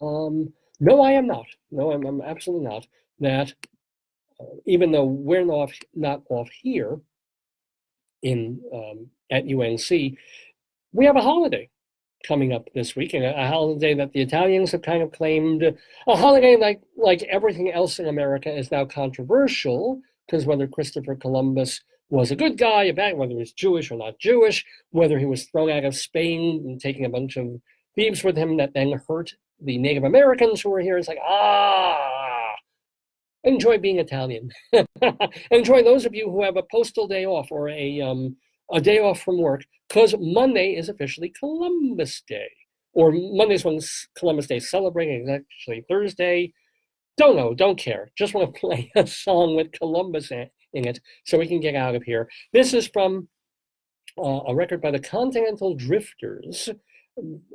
No, I am not. No, I'm absolutely not. That even though we're not off here in at UNC, we have a holiday coming up this week, and a holiday that the Italians have kind of claimed, a holiday like everything else in America is now controversial, because whether Christopher Columbus was a good guy, a bad, whether he was Jewish or not Jewish, whether he was thrown out of Spain and taking a bunch of thieves with him that then hurt the Native Americans who were here. It's like, enjoy being Italian. Enjoy those of you who have a postal day off or a day off from work, because Monday is officially Columbus Day. Or Monday's when Columbus Day is celebrating. It's actually Thursday. Don't know, don't care. Just want to play a song with Columbus in it so we can get out of here. This is from a record by the Continental Drifters.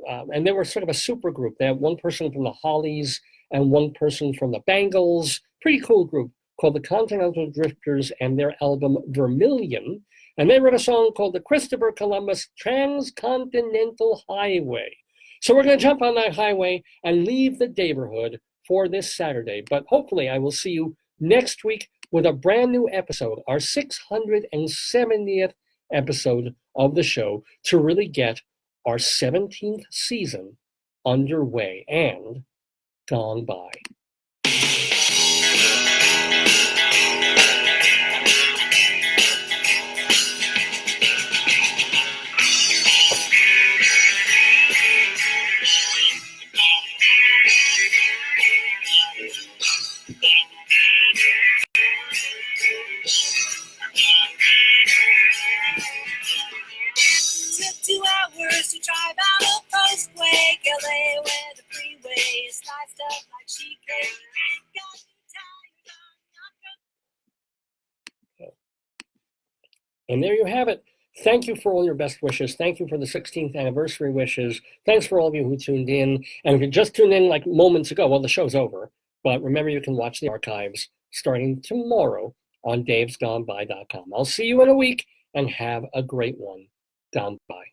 And they were sort of a super group. They had one person from the Hollies and one person from the Bangles. Pretty cool group called the Continental Drifters, and their album Vermilion. And they wrote a song called the Christopher Columbus Transcontinental Highway. So we're going to jump on that highway and leave the Daverhood for this Saturday. But hopefully I will see you next week with a brand new episode, our 670th episode of the show, to really get our 17th season underway and gone by. 2 hours to drive out of Postway, LA, where the freeway is sliced up like sheet cake. And there you have it. Thank you for all your best wishes. Thank you for the 16th anniversary wishes. Thanks for all of you who tuned in. And if you just tuned in like moments ago, well, the show's over. But remember, you can watch the archives starting tomorrow on davesgoneby.com. I'll see you in a week, and have a great one. Gone by.